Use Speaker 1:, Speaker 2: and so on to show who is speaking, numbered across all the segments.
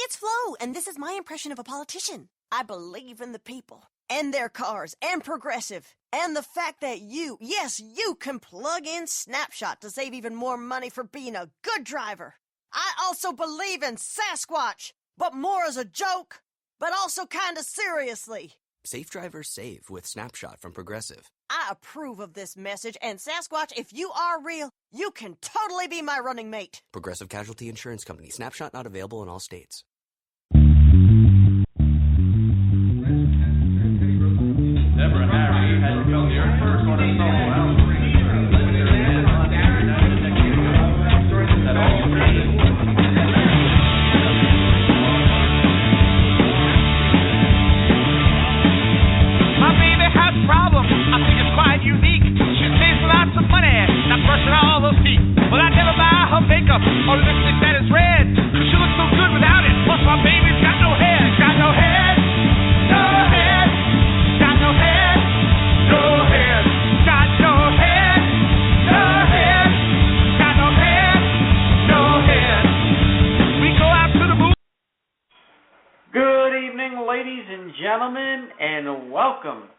Speaker 1: it's Flo, and this is my impression of a politician. I believe in the people, and their cars, and Progressive, and the fact that you, yes, you can plug in Snapshot to save even more money for being a good driver. I also believe in Sasquatch, but more as a joke, but also kind of seriously.
Speaker 2: Safe drivers save with Snapshot from Progressive.
Speaker 1: I approve of this message, and Sasquatch, if you are real, you can totally be my running mate.
Speaker 2: Progressive Casualty Insurance Company. Snapshot not available in all states.
Speaker 3: Deborah Harry has come here first on a solo album.
Speaker 4: My baby has problems. I think it's quite unique. She saves lots of money, not brushing all her teeth. But I never buy her makeup or lipstick that is red. She looks so good without it. Plus my baby's got no hair. Got no head. No head. Got no head. No head. Got no head. No head. Got no head. No head. We go out to the moon.
Speaker 5: Good evening, ladies and gentlemen, and welcome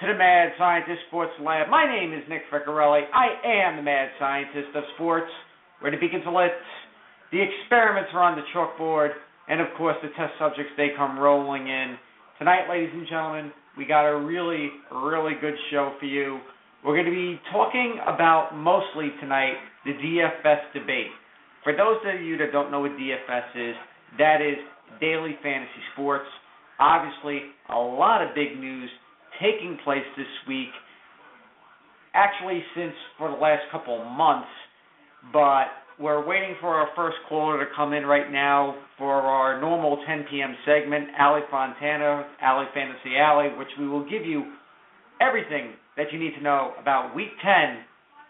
Speaker 5: to the Mad Scientist Sports Lab. My name is Nick Ficcarelli. I am the Mad Scientist of Sports, where the beacons are lit, the experiments are on the chalkboard, and of course the test subjects, they come rolling in. Tonight, ladies and gentlemen, we got a really, really good show for you. We're going to be talking about, mostly tonight, the DFS debate. For those of you that don't know what DFS is, that is Daily Fantasy Sports. Obviously, a lot of big news taking place this week, actually since for the last couple of months, but we're waiting for our first caller to come in right now for our normal 10 p.m. segment, Allie Fonatan, Allie Fantasy Allie, which we will give you everything that you need to know about Week 10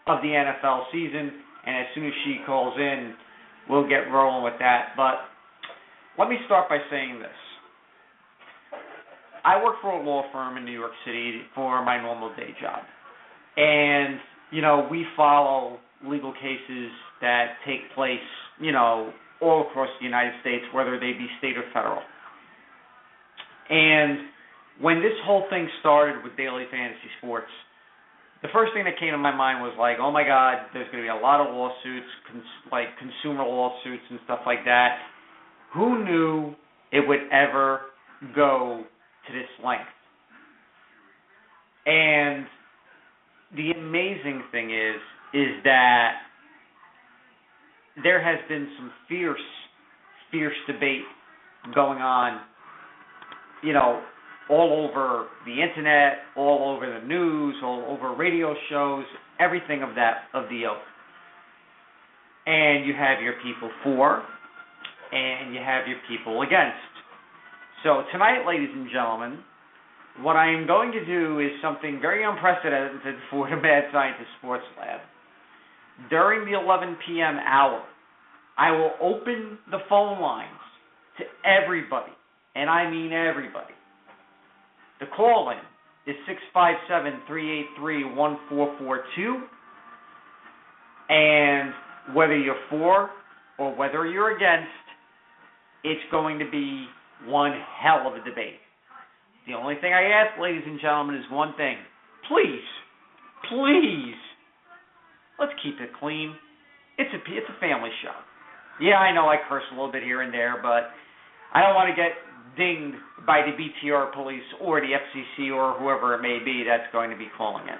Speaker 5: of the NFL season, and as soon as she calls in, we'll get rolling with that. But let me start by saying this. I work for a law firm in New York City for my normal day job. And, we follow legal cases that take place, all across the United States, whether they be state or federal. And when this whole thing started with Daily Fantasy Sports, the first thing that came to my mind was like, oh my God, there's going to be a lot of lawsuits, like consumer lawsuits and stuff like that. Who knew it would ever go to this length? And the amazing thing is that there has been some fierce debate going on, all over the internet, all over the news, all over radio shows, everything of the ilk. And you have your people for, and you have your people against. So tonight, ladies and gentlemen, what I am going to do is something very unprecedented for the Mad Scientist Sports Lab. During the 11 p.m. hour, I will open the phone lines to everybody, and I mean everybody. The call-in is 657-383-1442, and whether you're for or whether you're against, it's going to be one hell of a debate. The only thing I ask, ladies and gentlemen, is one thing. Please, let's keep it clean. It's a family show. Yeah, I know I curse a little bit here and there, but I don't want to get dinged by the BTR police or the FCC or whoever it may be that's going to be calling it.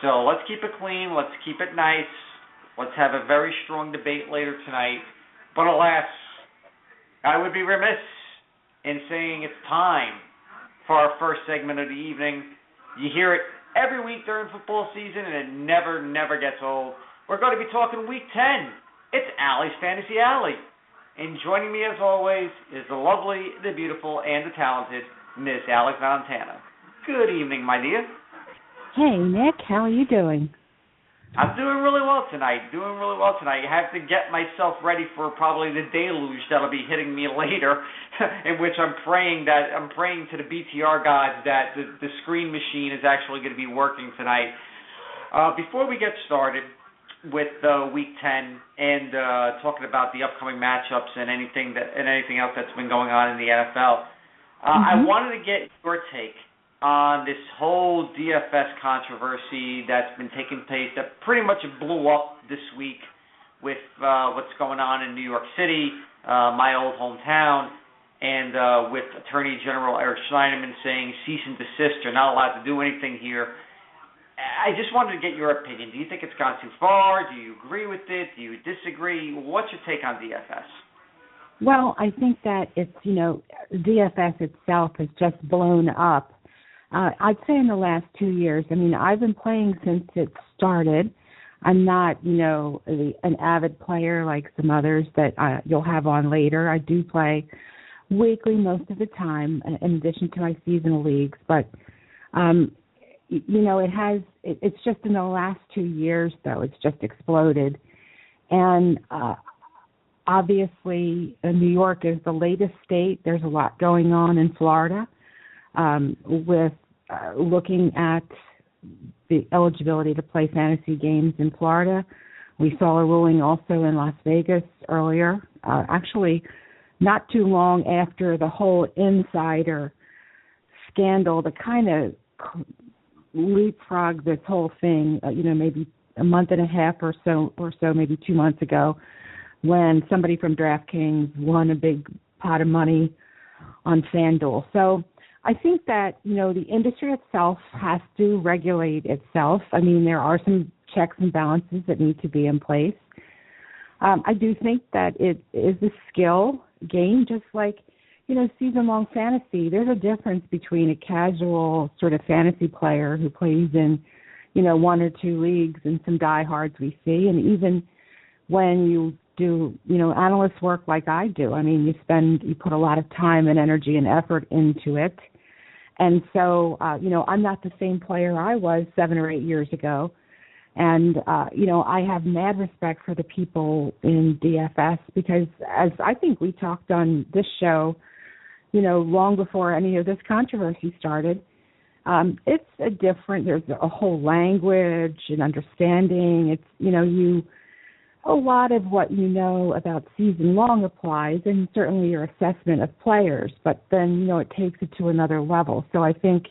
Speaker 5: So let's keep it clean. Let's keep it nice. Let's have a very strong debate later tonight. But alas, I would be remiss in saying it's time for our first segment of the evening. You hear it every week during football season, and it never gets old. We're going to be talking Week 10. It's Allie's Fantasy Alley. And joining me, as always, is the lovely, the beautiful, and the talented Miss Allie Fonatan. Good evening, my dear.
Speaker 6: Hey, Nick. How are you doing?
Speaker 5: I'm doing really well tonight. I have to get myself ready for probably the deluge that'll be hitting me later, in which I'm praying to the BTR gods that the screen machine is actually going to be working tonight. Before we get started, with Week 10 and talking about the upcoming matchups and anything else that's been going on in the NFL. I wanted to get your take on this whole DFS controversy that's been taking place that pretty much blew up this week with what's going on in New York City, my old hometown, and with Attorney General Eric Schneiderman saying cease and desist, you're not allowed to do anything here. I just wanted to get your opinion. Do you think it's gone too far? Do you agree with it? Do you disagree? What's your take on DFS?
Speaker 6: Well, I think that it's, DFS itself has just blown up. I'd say in the last 2 years. I mean, I've been playing since it started. I'm not, an avid player like some others that you'll have on later. I do play weekly most of the time in addition to my seasonal leagues. But, it's just in the last 2 years, though, it's just exploded. And obviously, New York is the latest state. There's a lot going on in Florida with looking at the eligibility to play fantasy games in Florida. We saw a ruling also in Las Vegas earlier, actually not too long after the whole insider scandal, the kind of leapfrog this whole thing, maybe a month and a half or so, maybe 2 months ago, when somebody from DraftKings won a big pot of money on FanDuel. So I think that, the industry itself has to regulate itself. I mean, there are some checks and balances that need to be in place. I do think that it is a skill game, just like, season-long fantasy. There's a difference between a casual sort of fantasy player who plays in, 1 or 2 leagues and some diehards we see, and even when you do, analyst work like I do. I mean, you put a lot of time and energy and effort into it. And so, I'm not the same player I was 7 or 8 years ago. And, I have mad respect for the people in DFS because, as I think we talked on this show, long before any of this controversy started, it's there's a whole language and understanding. It's, a lot of what you know about season long applies, and certainly your assessment of players, but then, it takes it to another level. So I think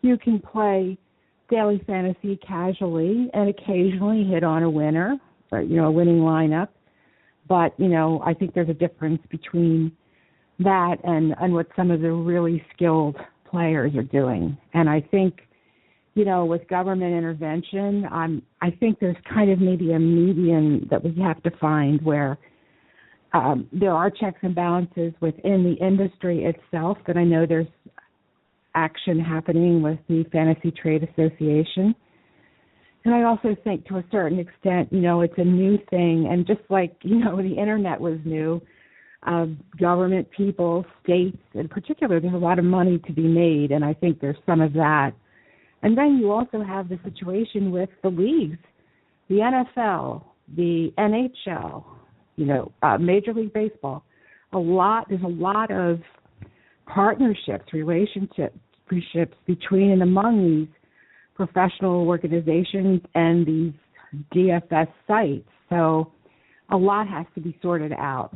Speaker 6: you can play daily fantasy casually and occasionally hit on a winner or, a winning lineup. But, I think there's a difference between that and what some of the really skilled players are doing. And I think, with government intervention, I think there's kind of maybe a median that we have to find where there are checks and balances within the industry itself, that I know there's action happening with the Fantasy Trade Association. And I also think to a certain extent, it's a new thing. And just like, the Internet was new, government, people, states in particular, there's a lot of money to be made. And I think there's some of that. And then you also have the situation with the leagues, the NFL, the NHL, Major League Baseball. There's a lot of partnerships, relationships between and among these professional organizations and these DFS sites. So a lot has to be sorted out.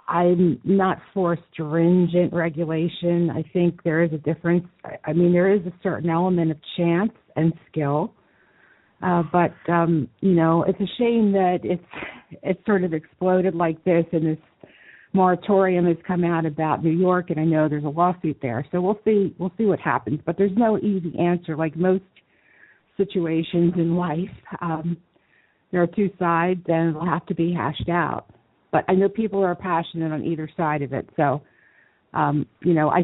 Speaker 6: I'm not for stringent regulation. I think there is a difference. I mean, there is a certain element of chance and skill. But it's a shame that it's sort of exploded like this, and this moratorium has come out about New York, and I know there's a lawsuit there. So we'll see what happens. But there's no easy answer. Like most situations in life, there are two sides, and it'll have to be hashed out. But I know people are passionate on either side of it. So, I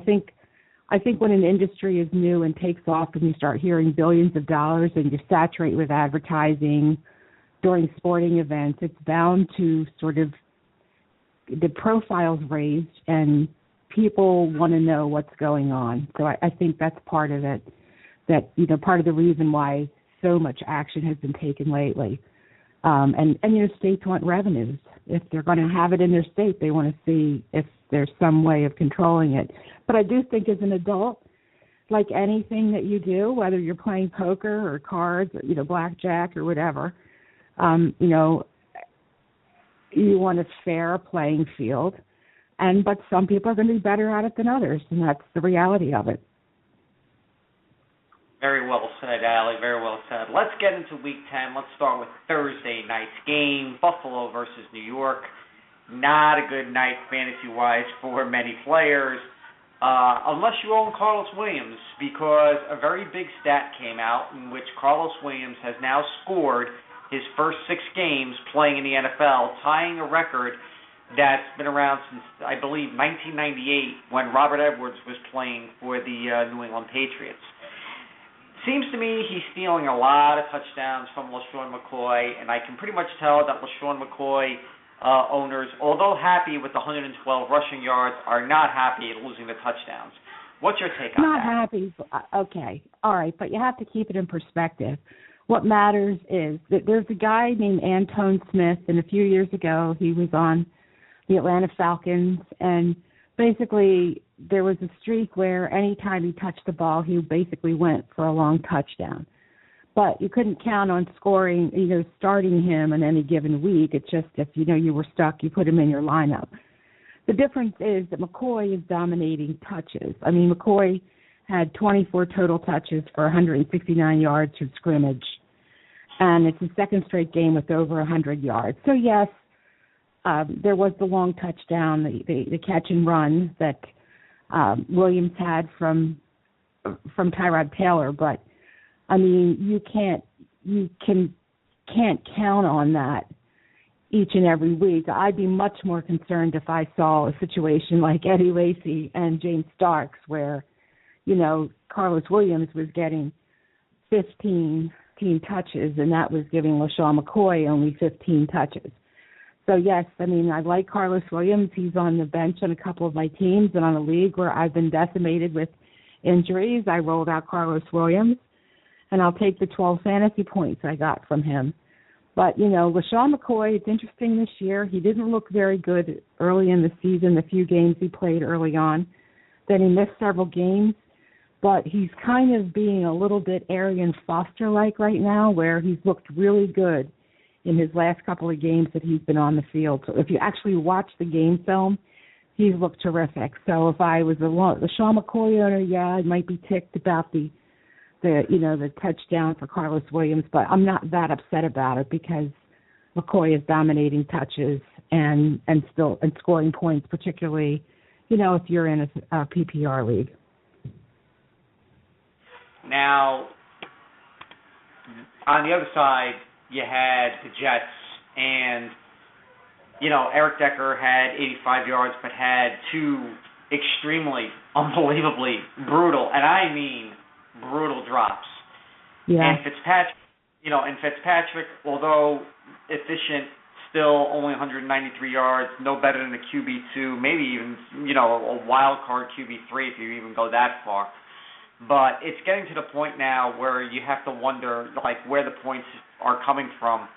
Speaker 6: think when an industry is new and takes off and you start hearing billions of dollars and you saturate with advertising during sporting events, it's bound to sort of the profile's raised and people want to know what's going on. So I think that's part of it, that, part of the reason why so much action has been taken lately. And states want revenues. If they're going to have it in their state, they want to see if there's some way of controlling it. But I do think as an adult, like anything that you do, whether you're playing poker or cards, or, blackjack or whatever, You want a fair playing field, but some people are going to be better at it than others, and that's the reality of it.
Speaker 5: Very well said, Allie. Very well said. Let's get into Week 10. Let's start with Thursday night's game, Buffalo versus New York. Not a good night fantasy-wise for many players, unless you own Carlos Williams, because a very big stat came out in which Carlos Williams has now scored his first 6 games playing in the NFL, tying a record that's been around since, I believe, 1998, when Robert Edwards was playing for the New England Patriots. Seems to me he's stealing a lot of touchdowns from LaShawn McCoy, and I can pretty much tell that LaShawn McCoy owners, although happy with the 112 rushing yards, are not happy at losing the touchdowns. What's your take on that?
Speaker 6: Not happy. Okay. All right, but you have to keep it in perspective. What matters is that there's a guy named Antone Smith, and a few years ago he was on the Atlanta Falcons, and basically there was a streak where any time he touched the ball, he basically went for a long touchdown. But you couldn't count on starting him in any given week. It's just if, you were stuck, you put him in your lineup. The difference is that McCoy is dominating touches. I mean, McCoy had 24 total touches for 169 yards from scrimmage, and it's the second straight game with over 100 yards. So, yes, there was the long touchdown, the catch and run that Williams had from Tyrod Taylor, but I mean, you can't count on that each and every week. I'd be much more concerned if I saw a situation like Eddie Lacy and James Starks where, Carlos Williams was getting 15 touches, and that was giving LaShawn McCoy only 15 touches. So, yes, I mean, I like Carlos Williams. He's on the bench on a couple of my teams, and on a league where I've been decimated with injuries, I rolled out Carlos Williams, and I'll take the 12 fantasy points I got from him. But, LaShawn McCoy, it's interesting this year. He didn't look very good early in the season, the few games he played early on. Then he missed several games. But he's kind of being a little bit Arian Foster-like right now, where he's looked really good in his last couple of games that he's been on the field. So if you actually watch the game film, he's looked terrific. So if I was the LaShawn McCoy owner, yeah, I might be ticked about the touchdown for Carlos Williams, but I'm not that upset about it because McCoy is dominating touches and scoring points, particularly, if you're in a PPR league.
Speaker 5: Now, on the other side, you had the Jets, and, Eric Decker had 85 yards, but had 2 extremely, unbelievably brutal, and I mean brutal drops.
Speaker 6: Yeah.
Speaker 5: And Fitzpatrick, although efficient, still only 193 yards, no better than a QB2, maybe even, a wild card QB3 if you even go that far. But it's getting to the point now where you have to wonder, where the points are coming from.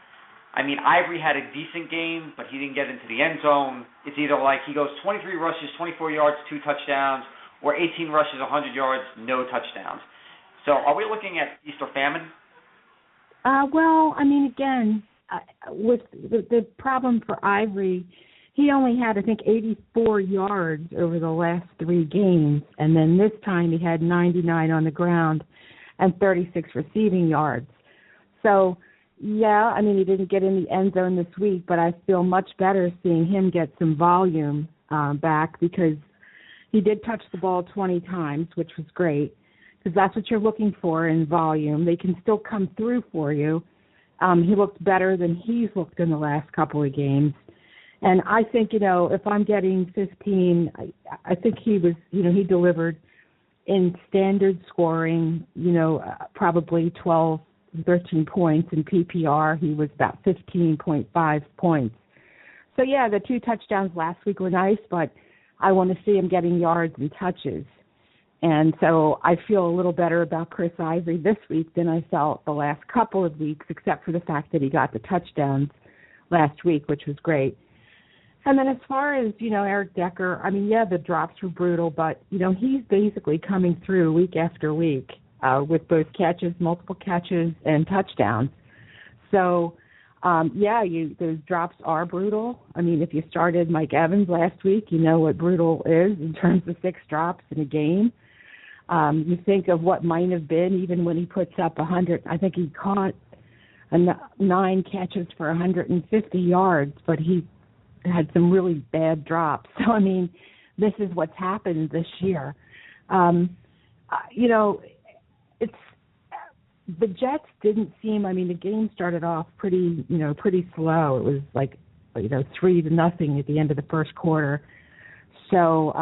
Speaker 5: I mean, Ivory had a decent game, but he didn't get into the end zone. It's either he goes 23 rushes, 24 yards, 2 touchdowns, or 18 rushes, 100 yards, no touchdowns. So are we looking at feast or famine?
Speaker 6: Well, I mean, again, with the problem for Ivory, he only had, I think, 84 yards over the last 3 games, and then this time he had 99 on the ground and 36 receiving yards. So, yeah, I mean, he didn't get in the end zone this week, but I feel much better seeing him get some volume back because he did touch the ball 20 times, which was great, because that's what you're looking for in volume. They can still come through for you. He looked better than he's looked in the last couple of games. And I think, if I'm getting 15, I think he was, he delivered in standard scoring, probably 12, 13 points. In PPR, he was about 15.5 points. So, yeah, the 2 touchdowns last week were nice, but I want to see him getting yards and touches. And so I feel a little better about Chris Ivory this week than I felt the last couple of weeks, except for the fact that he got the touchdowns last week, which was great. And then as far as, Eric Decker, I mean, yeah, the drops were brutal, but, he's basically coming through week after week with both catches, multiple catches, and touchdowns. So those drops are brutal. I mean, if you started Mike Evans last week, you know what brutal is in terms of 6 drops in a game. You think of what might have been even when he puts up 100. I think he caught 9 catches for 150 yards, but he had some really bad drops. So, I mean, this is what's happened this year. The Jets didn't seem, I mean, the game started off pretty slow. It was like, 3-0 at the end of the first quarter. So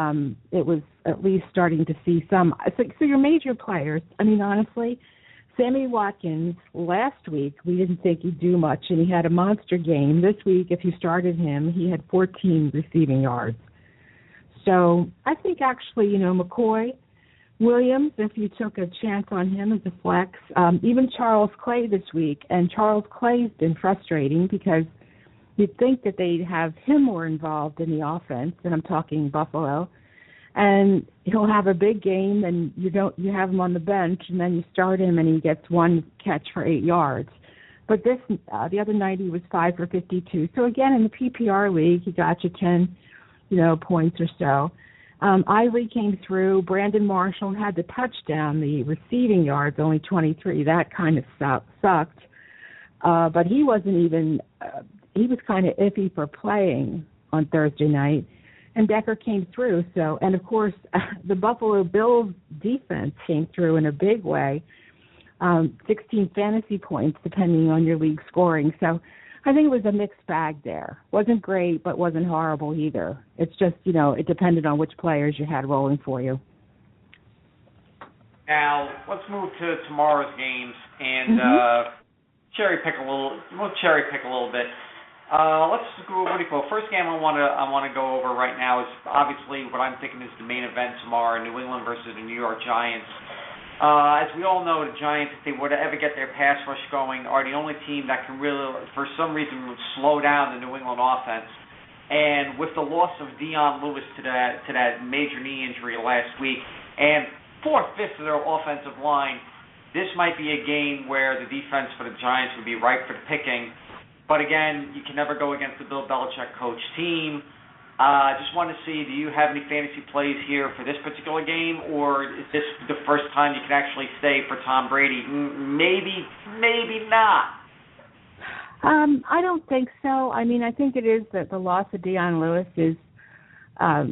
Speaker 6: it was at least starting to see some. So your major players, I mean, honestly, Sammy Watkins, last week, we didn't think he'd do much, and he had a monster game. This week, if you started him, he had 14 receiving yards. So I think actually, McCoy, Williams, if you took a chance on him as a flex, even Charles Clay this week. And Charles Clay's been frustrating because you'd think that they'd have him more involved in the offense, and I'm talking Buffalo. And he'll have a big game, and you have him on the bench, and then you start him, and he gets 1 catch for 8 yards. But the other night he was 5 for 52. So again, in the PPR league, he got you 10, points or so. Ivory came through. Brandon Marshall had the touchdown. The receiving yards, only 23. That kind of sucked. But he wasn't even he was kind of iffy for playing on Thursday night. And Decker came through. So, and of course, the Buffalo Bills defense came through in a big way. 16 fantasy points, depending on your league scoring. So I think it was a mixed bag there. Wasn't great, but wasn't horrible either. It's just, it depended on which players you had rolling for you.
Speaker 5: Now, let's move to tomorrow's games and cherry pick a little bit. Let's go. What do you call? First game I want to go over right now is obviously what I'm thinking is the main event tomorrow: New England versus the New York Giants. As we all know, the Giants, if they were to ever get their pass rush going, are the only team that can really, for some reason, slow down the New England offense. And with the loss of Dion Lewis to that major knee injury last week, and 4/5 of their offensive line, this might be a game where the defense for the Giants would be ripe for the picking. But again, you can never go against the Bill Belichick coach team. I just want to see, do you have any fantasy plays here for this particular game, or is this the first time you can actually stay for Tom Brady? Maybe not.
Speaker 6: I don't think so. I mean, I think it is that the loss of Dion Lewis is a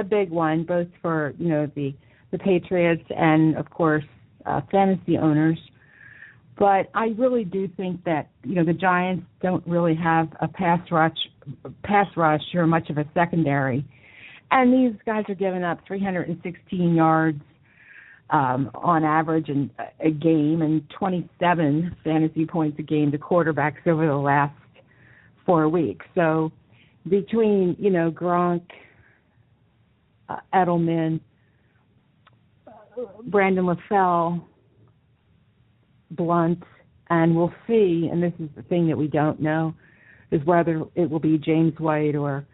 Speaker 6: big one, both for, the Patriots and, of course, fantasy owners. But I really do think that, the Giants don't really have a pass rush or much of a secondary. And these guys are giving up 316 yards on average in a game and 27 fantasy points a game to quarterbacks over the last 4 weeks. So between, Gronk, Edelman, Brandon LaFell, Blunt, and we'll see, and this is the thing that we don't know, is whether it will be James White or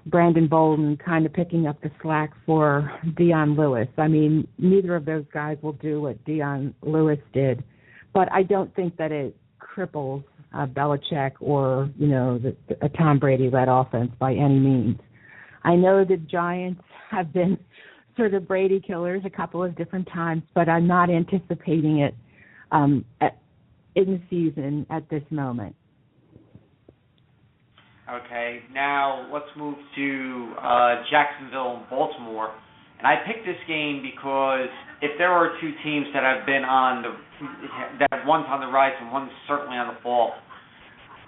Speaker 6: Brandon Bolden kind of picking up the slack for Dion Lewis. I mean, neither of those guys will do what Dion Lewis did, but I don't think that it cripples Belichick or, a Tom Brady-led offense by any means. I know the Giants have been sort of Brady killers a couple of different times, but I'm not anticipating it in the season at this moment.
Speaker 5: Okay, now let's move to Jacksonville and Baltimore. And I picked this game because if there are two teams that have been one's on the rise and one's certainly on the fall,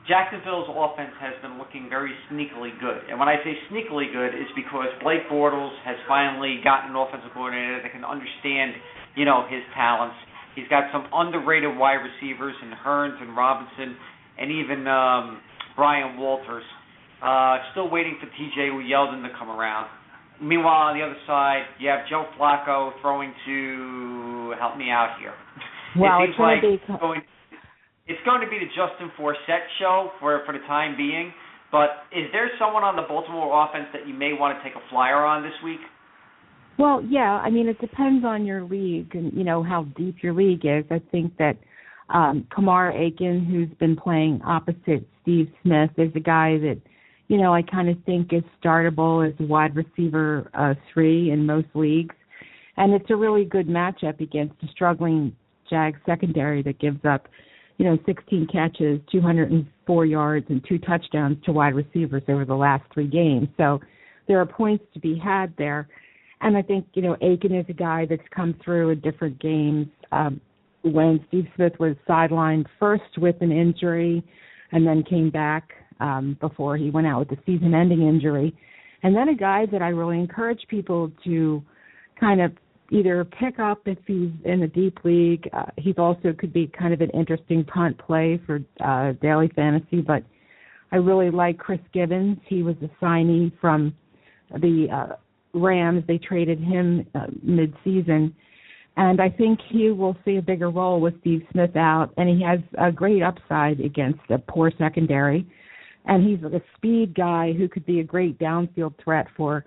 Speaker 5: Jacksonville's offense has been looking very sneakily good. And when I say sneakily good, it's because Blake Bortles has finally gotten an offensive coordinator that can understand, his talents. He's got some underrated wide receivers in Hearns and Robinson and even Brian Walters. Still waiting for TJ Yeldon to come around. Meanwhile, on the other side, you have Joe Flacco throwing to, help me out here.
Speaker 6: Well,
Speaker 5: it seems it's going to be the Justin Forsett show for the time being, but is there someone on the Baltimore offense that you may want to take a flyer on this week?
Speaker 6: Well, yeah. I mean, it depends on your league and, how deep your league is. I think that Kamar Aiken, who's been playing opposite Steve Smith, is a guy that, I kind of think is startable as wide receiver 3 in most leagues. And it's a really good matchup against a struggling Jags secondary that gives up, 16 catches, 204 yards, and 2 touchdowns to wide receivers over the last 3 games. So there are points to be had there. And I think, Aiken is a guy that's come through in different games. When Steve Smith was sidelined first with an injury and then came back before he went out with the season-ending injury. And then a guy that I really encourage people to kind of either pick up if he's in a deep league. He also could be kind of an interesting punt play for daily fantasy, but I really like Chris Gibbons. He was a signee from the Rams. They traded him mid-season. And I think he will see a bigger role with Steve Smith out, and he has a great upside against a poor secondary. And he's a speed guy who could be a great downfield threat for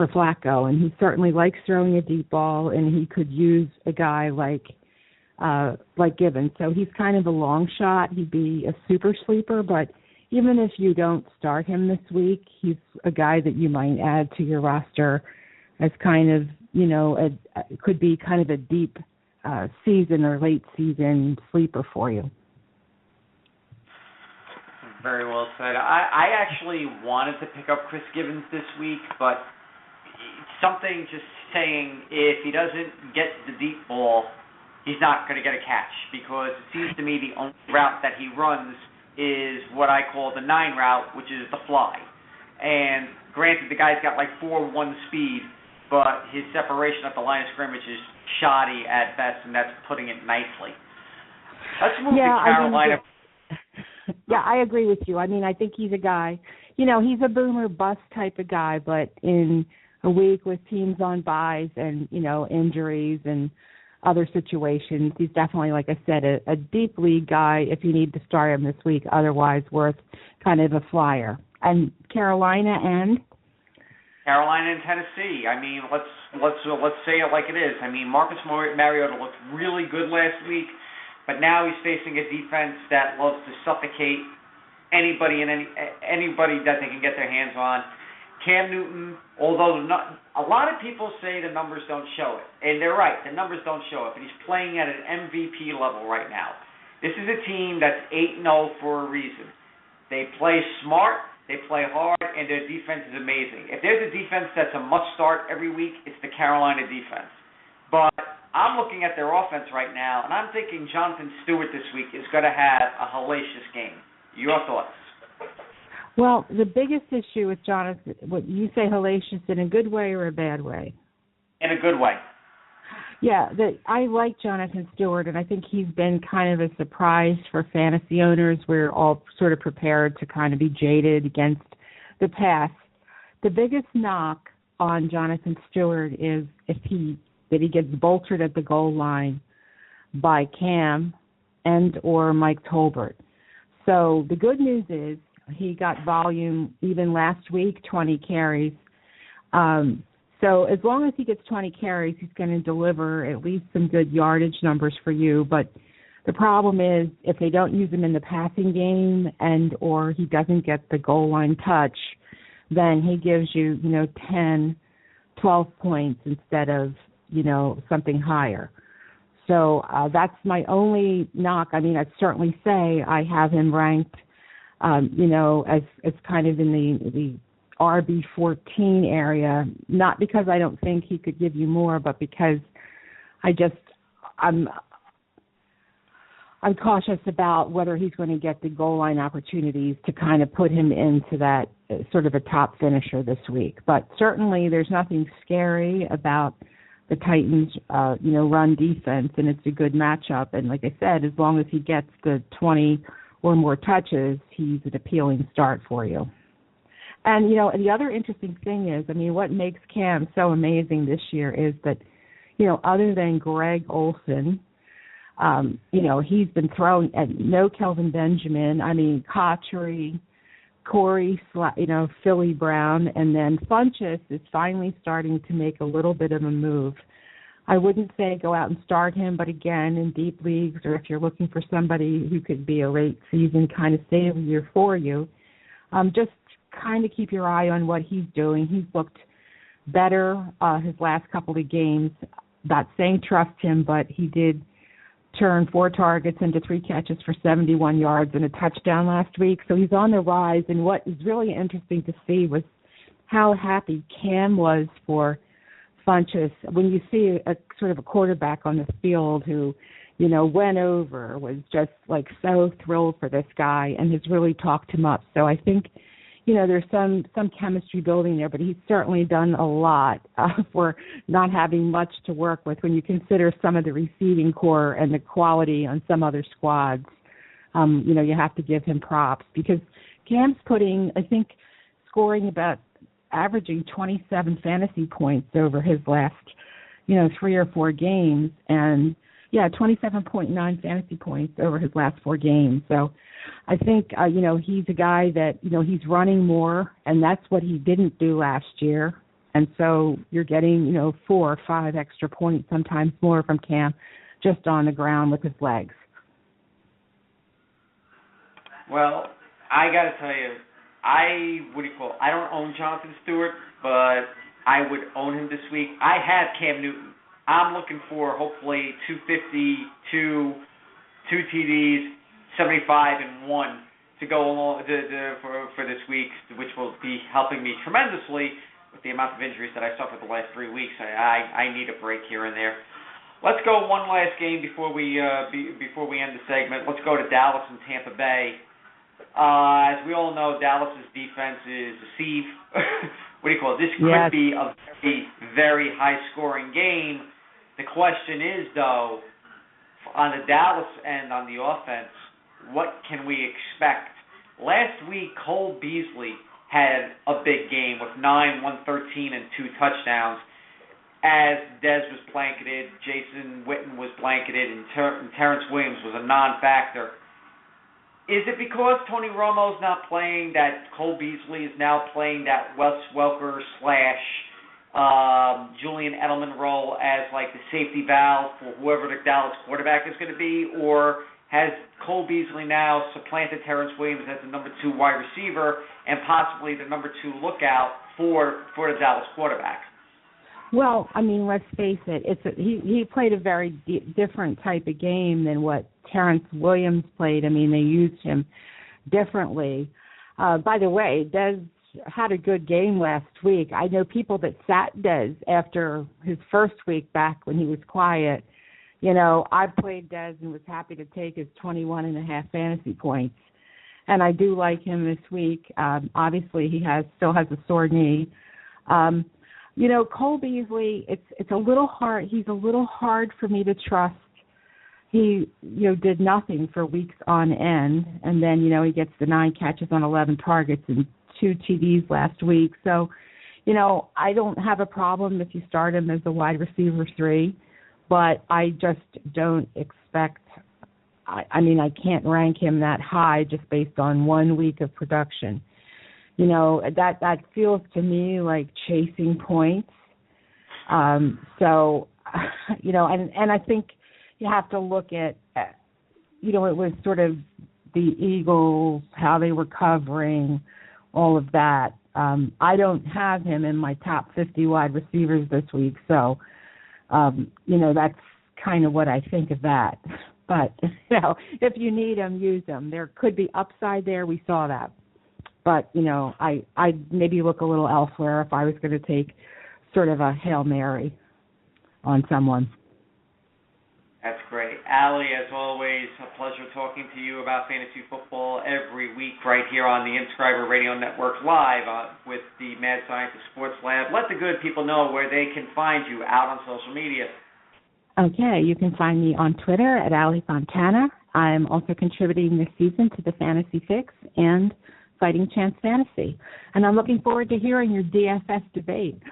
Speaker 6: Flacco. And he certainly likes throwing a deep ball, and he could use a guy like Gibbons. So he's kind of a long shot. He'd be a super sleeper, but even if you don't start him this week, he's a guy that you might add to your roster as kind of, could be kind of a deep season or late season sleeper for you.
Speaker 5: Very well said. I actually wanted to pick up Chris Gibbons this week, but something just saying if he doesn't get the deep ball, he's not going to get a catch, because it seems to me the only route that he runs is what I call the 9 route, which is the fly. And granted, the guy's got like 4.1 speed, but his separation at the line of scrimmage is shoddy at best, and that's putting it nicely. Let's move to Carolina.
Speaker 6: I agree with you. I mean, I think he's a guy, he's a boomer bust type of guy, but in a week with teams on buys and, injuries and other situations, he's definitely, like I said, a deep league guy if you need to start him this week, otherwise worth kind of a flyer. And Carolina and
Speaker 5: Tennessee. I mean, let's say it like it is. I mean, Marcus Mariota looked really good last week, but now he's facing a defense that loves to suffocate anybody that they can get their hands on. Cam Newton, although a lot of people say the numbers don't show it, and they're right, the numbers don't show it, but he's playing at an MVP level right now. This is a team that's 8-0 for a reason. They play smart, they play hard, and their defense is amazing. If there's a defense that's a must-start every week, it's the Carolina defense. But I'm looking at their offense right now, and I'm thinking Jonathan Stewart this week is going to have a hellacious game. Your thoughts?
Speaker 6: Well, the biggest issue with Jonathan, what you say hellacious in a good way or a bad way?
Speaker 5: In a good way.
Speaker 6: Yeah, I like Jonathan Stewart, and I think he's been kind of a surprise for fantasy owners. We're all sort of prepared to kind of be jaded against the pass. The biggest knock on Jonathan Stewart is that he gets bolstered at the goal line by Cam and or Mike Tolbert. So the good news is he got volume even last week, 20 carries. So as long as he gets 20 carries, he's going to deliver at least some good yardage numbers for you. But the problem is if they don't use him in the passing game and or he doesn't get the goal line touch, then he gives you, 10, 12 points instead of, something higher. So that's my only knock. I mean, I'd certainly say I have him ranked, as kind of in the RB14 area, not because I don't think he could give you more, but because I'm cautious about whether he's going to get the goal line opportunities to kind of put him into that sort of a top finisher this week. But certainly there's nothing scary about the Titans, run defense, and it's a good matchup. And like I said, as long as he gets the 20 or more touches, he's an appealing start for you. And, the other interesting thing is, what makes Cam so amazing this year is that, other than Greg Olsen, he's been thrown at no Kelvin Benjamin. Cotchery, Corey, Philly Brown, and then Funchess is finally starting to make a little bit of a move. I wouldn't say go out and start him, but again, in deep leagues, or if you're looking for somebody who could be a late season kind of savior for you, just kind of keep your eye on what he's doing. He's looked better his last couple of games. Not saying trust him, but he did turn 4 targets into 3 catches for 71 yards and a touchdown last week. So he's on the rise. And what is really interesting to see was how happy Cam was for Funchess. When you see a sort of a quarterback on the field who, you know, went over, was just like so thrilled for this guy and has really talked him up. So I think, you know, there's some chemistry building there, but he's certainly done a lot for not having much to work with when you consider some of the receiving core and the quality on some other squads. You know, you have to give him props because Cam's putting, I think, scoring about averaging 27 fantasy points over his last, 3 or 4 games. And, 27.9 fantasy points over his last 4 games. So I think, he's a guy that, he's running more, and that's what he didn't do last year. And so you're getting, 4 or 5 extra points, sometimes more from Cam, just on the ground with his legs.
Speaker 5: Well, I got to tell you, I don't own Jonathan Stewart, but I would own him this week. I have Cam Newton. I'm looking for hopefully 250, 2 TDs, 75 and 1 to go along for this week, which will be helping me tremendously with the amount of injuries that I suffered the last 3 weeks. I need a break here and there. Let's go one last game before we end the segment. Let's go to Dallas and Tampa Bay. As we all know, Dallas's defense is a sieve. This could be a very, very high-scoring game. The question is, though, on the Dallas end, on the offense, what can we expect? Last week, Cole Beasley had a big game with 9, 113, and 2 touchdowns. As Dez was blanketed, Jason Witten was blanketed, and Terrence Williams was a non-factor. Is it because Tony Romo's not playing that Cole Beasley is now playing that Wes Welker / Julian Edelman role as like the safety valve for whoever the Dallas quarterback is going to be? Or has Cole Beasley now supplanted Terrence Williams as the number 2 wide receiver and possibly the number 2 lookout for the Dallas quarterback?
Speaker 6: Well, I mean, let's face it. He played a very different type of game than what Terrence Williams played. I mean, they used him differently. By the way, Dez had a good game last week. I know people that sat Dez after his first week back when he was quiet. I played Dez and was happy to take his 21.5 fantasy points. And I do like him this week. Obviously, he still has a sore knee. Cole Beasley, it's a little hard. He's a little hard for me to trust. He, did nothing for weeks on end, and then, he gets the 9 catches on 11 targets and 2 TDs last week. So, I don't have a problem if you start him as a wide receiver 3, but I just don't expect. I can't rank him that high just based on 1 week of production. That feels to me like chasing points. And I think you have to look at, it was sort of the Eagles, how they were covering, all of that. I don't have him in my top 50 wide receivers this week. So, that's kind of what I think of that. But, if you need him, use him. There could be upside there. We saw that. But, I'd maybe look a little elsewhere if I was going to take sort of a Hail Mary on someone.
Speaker 5: That's great. Allie, as always, a pleasure talking to you about fantasy football every week right here on the Inscriber Radio Network live with the Mad Scientist Sports Lab. Let the good people know where they can find you out on social media.
Speaker 6: Okay, you can find me on Twitter at Allie Fonatan. I'm also contributing this season to the Fantasy Fix and Fighting Chance Fantasy. And I'm looking forward to hearing your DFS debate.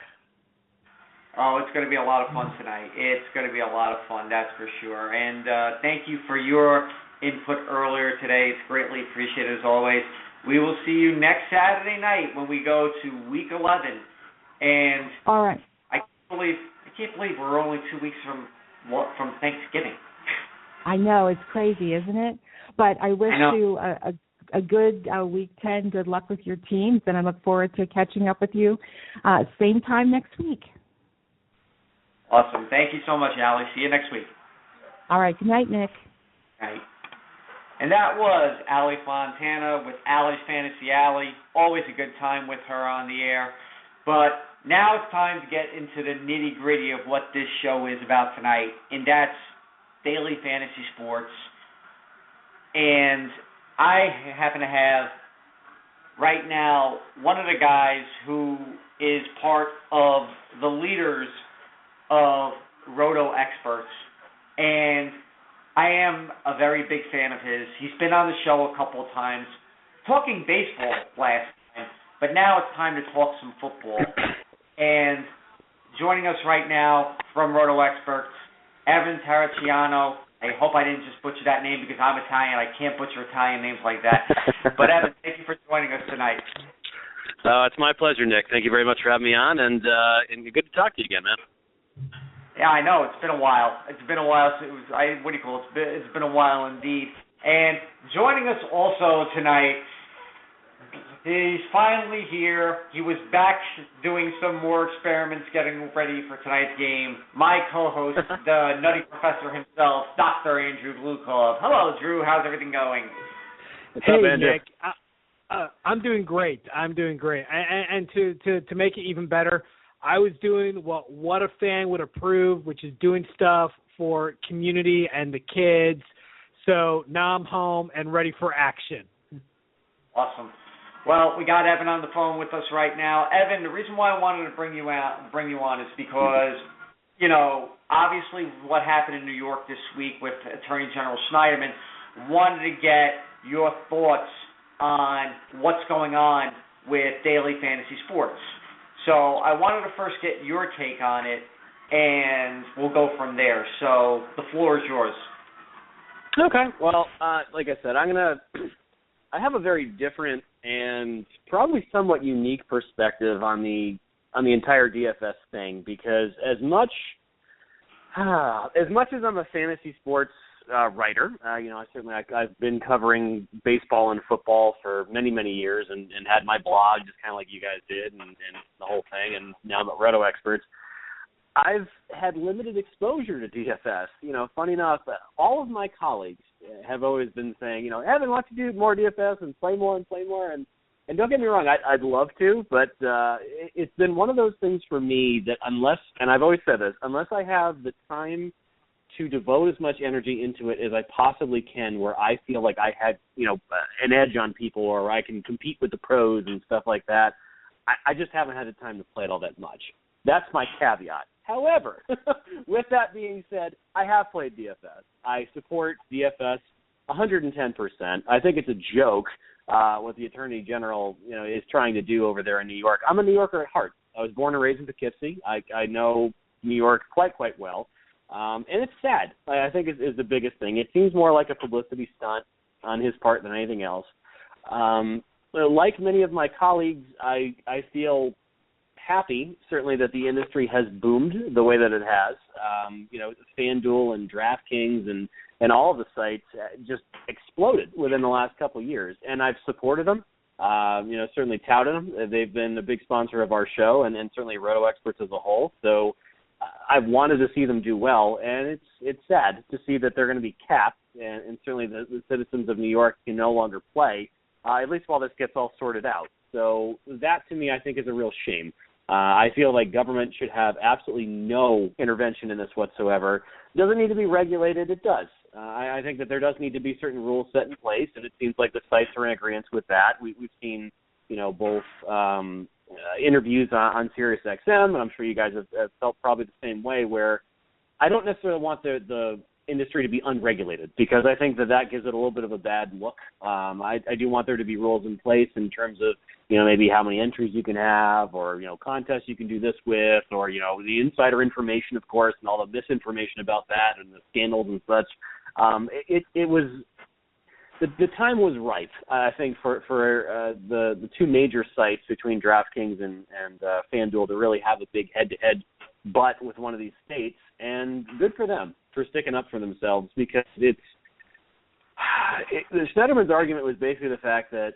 Speaker 5: Oh, it's going to be a lot of fun tonight. It's going to be a lot of fun, that's for sure. And thank you for your input earlier today. It's greatly appreciated as always. We will see you next Saturday night when we go to Week 11. And
Speaker 6: all right.
Speaker 5: I can't believe we're only 2 weeks from Thanksgiving.
Speaker 6: I know, it's crazy, isn't it? But I wish you a good week 10. Good luck with your teams, and I look forward to catching up with you same time next week.
Speaker 5: Awesome. Thank you so much, Allie. See you next week.
Speaker 6: All right. Good night, Nick.
Speaker 5: Good night. And that was Allie Fonatan with Allie's Fantasy Alley. Always a good time with her on the air. But now it's time to get into the nitty-gritty of what this show is about tonight, and that's daily fantasy sports. And I happen to have right now one of the guys who is part of the leaders of RotoExperts, and I am a very big fan of his. He's been on the show a couple of times, talking baseball last time, but now it's time to talk some football. And joining us right now from RotoExperts, Evan Tarracciano. I hope I didn't just butcher that name because I'm Italian. I can't butcher Italian names like that. But Evan, thank you for joining us tonight.
Speaker 7: It's my pleasure, Nick. Thank you very much for having me on, and good to talk to you again, man.
Speaker 5: Yeah, I know. It's been a while. It's been a while since it's been a while indeed. And joining us also tonight, he's finally here. He was back doing some more experiments, getting ready for tonight's game. My co-host, the Nutty Professor himself, Dr. Andrew Glukov. Hello, Drew. How's everything going?
Speaker 7: What's up, Andrew?
Speaker 8: Nick. I'm doing great. And to make it even better, I was doing what a fan would approve, which is doing stuff for community and the kids. So now I'm home and ready for action.
Speaker 5: Awesome. Well, we got Evan on the phone with us right now. Evan, the reason why I wanted to bring you on is because, obviously what happened in New York this week with Attorney General Schneiderman, wanted to get your thoughts on what's going on with daily fantasy sports. So I wanted to first get your take on it, and we'll go from there. So the floor is yours.
Speaker 7: Okay. Well, like I said, I have a very different and probably somewhat unique perspective on the entire DFS thing, because as much as I'm a fantasy sports writer, I've been covering baseball and football for many, many years and had my blog just kind of like you guys did and the whole thing, and now I'm at RotoExperts. I've had limited exposure to DFS. Funny enough, all of my colleagues have always been saying, Evan, why don't you do more DFS and play more. And don't get me wrong, I'd love to, but it's been one of those things for me that and I've always said this, unless I have the time to devote as much energy into it as I possibly can, where I feel like I had, an edge on people, or I can compete with the pros and stuff like that, I just haven't had the time to play it all that much. That's my caveat. However, with that being said, I have played DFS. I support DFS 110%. I think it's a joke what the Attorney General, is trying to do over there in New York. I'm a New Yorker at heart. I was born and raised in Poughkeepsie. I know New York quite well. And it's sad, I think, is the biggest thing. It seems more like a publicity stunt on his part than anything else. Like many of my colleagues, I feel happy, certainly, that the industry has boomed the way that it has. FanDuel and DraftKings and all of the sites just exploded within the last couple of years. And I've supported them, certainly touted them. They've been a big sponsor of our show and certainly RotoExperts as a whole. So I've wanted to see them do well, and it's sad to see that they're going to be capped, and certainly the citizens of New York can no longer play, at least while this gets all sorted out. So that, to me, I think is a real shame. I feel like government should have absolutely no intervention in this whatsoever. Does it need to be regulated? It does. I think that there does need to be certain rules set in place, and it seems like the sites are in agreement with that. We've seen, both interviews on SiriusXM, and I'm sure you guys have felt probably the same way, where I don't necessarily want the industry to be unregulated, because I think that gives it a little bit of a bad look. I do want there to be rules in place in terms of, maybe how many entries you can have, or, contests you can do this with, or, the insider information, of course, and all the misinformation about that and the scandals and such. It was the time was ripe, I think, for the two major sites between DraftKings and FanDuel to really have a big head-to-head butt with one of these states, and good for them for sticking up for themselves, because the Schneiderman's argument was basically the fact that,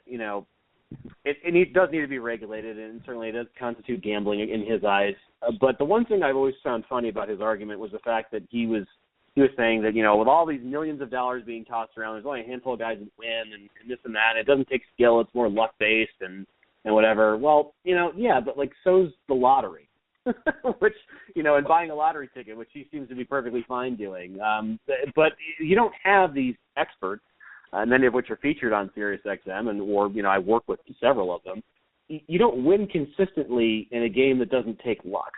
Speaker 7: it does need to be regulated, and certainly it does constitute gambling in his eyes. But the one thing I've always found funny about his argument was the fact that he was saying that, with all these millions of dollars being tossed around, there's only a handful of guys that win and this and that. And it doesn't take skill. It's more luck-based and whatever. Well, yeah, but, so's the lottery, which, and buying a lottery ticket, which he seems to be perfectly fine doing. But you don't have these experts, many of which are featured on SiriusXM, or I work with several of them. You don't win consistently in a game that doesn't take luck.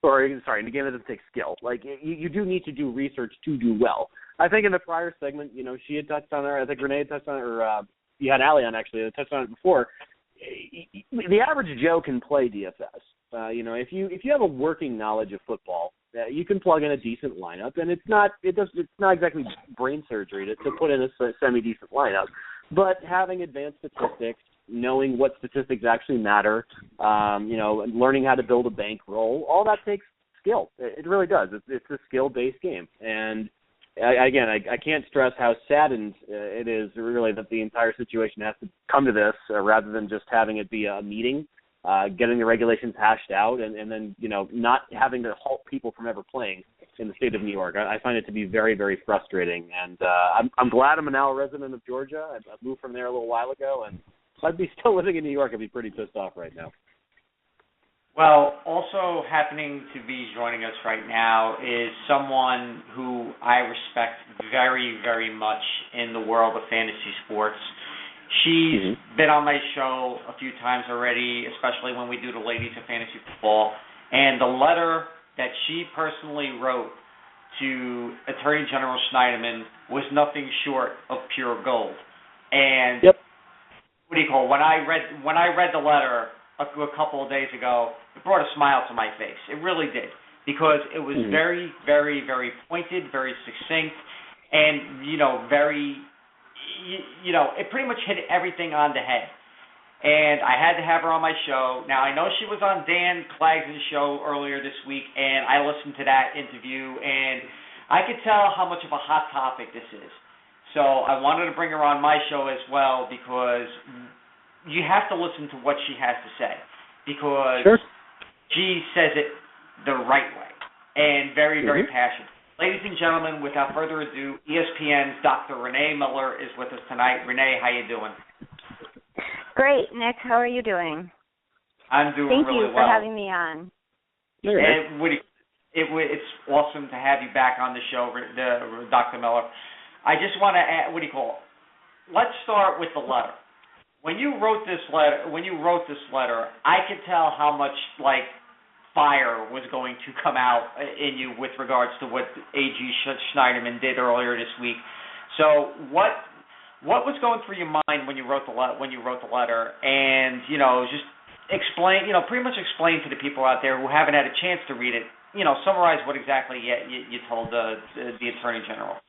Speaker 7: In a game that doesn't take skill. You do need to do research to do well. I think in the prior segment, she had touched on it, I think Renee had touched on it, or you had Allie on actually, that touched on it before. The average Joe can play DFS. If you have a working knowledge of football, you can plug in a decent lineup, and it's not exactly brain surgery to put in a semi-decent lineup. But having advanced statistics, knowing what statistics actually matter, learning how to build a bankroll, all that takes skill. It really does. It's a skill-based game. And I can't stress how saddened it is, really, that the entire situation has to come to this rather than just having it be a meeting, getting the regulations hashed out, and then, not having to halt people from ever playing in the state of New York. I find it to be very, very frustrating. And I'm glad I'm now a resident of Georgia. I moved from there a little while ago, and if I'd be still living in New York, I'd be pretty pissed off right now.
Speaker 5: Well, also happening to be joining us right now is someone who I respect very, very much in the world of fantasy sports. She's been on my show a few times already, especially when we do the Ladies of Fantasy Football. And the letter that she personally wrote to Attorney General Schneiderman was nothing short of pure gold. And when I read the letter a couple of days ago, it brought a smile to my face. It really did, because it was very, very, very pointed, very succinct, and it pretty much hit everything on the head. And I had to have her on my show. Now, I know she was on Dan Claggson's show earlier this week, and I listened to that interview, and I could tell how much of a hot topic this is. So I wanted to bring her on my show as well, because you have to listen to what she has to say, because she says it the right way and very, very passionate. Ladies and gentlemen, without further ado, ESPN's Dr. Renee Miller is with us tonight. Renee, how you doing?
Speaker 9: Great, Nick. How are you doing?
Speaker 5: I'm doing really well.
Speaker 9: Thank you for having me on.
Speaker 5: And it's awesome to have you back on the show, Dr. Miller. I just want to add, let's start with the letter. When you wrote this letter, I could tell how much fire was going to come out in you with regards to what A.G. Schneiderman did earlier this week. So what was going through your mind when you wrote the letter, and just explain, pretty much explain to the people out there who haven't had a chance to read it, summarize what exactly you told the Attorney General.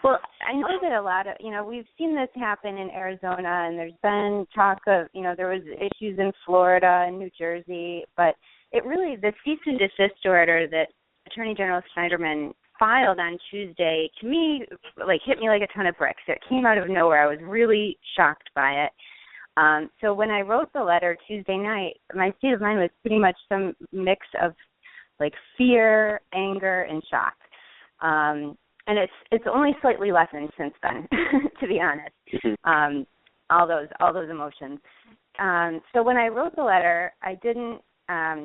Speaker 9: Well, I know that a lot of, we've seen this happen in Arizona, and there's been talk of, there was issues in Florida and New Jersey, but the cease and desist order that Attorney General Schneiderman filed on Tuesday, to me, hit me like a ton of bricks. It came out of nowhere. I was really shocked by it. So when I wrote the letter Tuesday night, my state of mind was pretty much some mix of fear, anger, and shock. And it's only slightly lessened since then, to be honest. All those emotions. So when I wrote the letter, I didn't.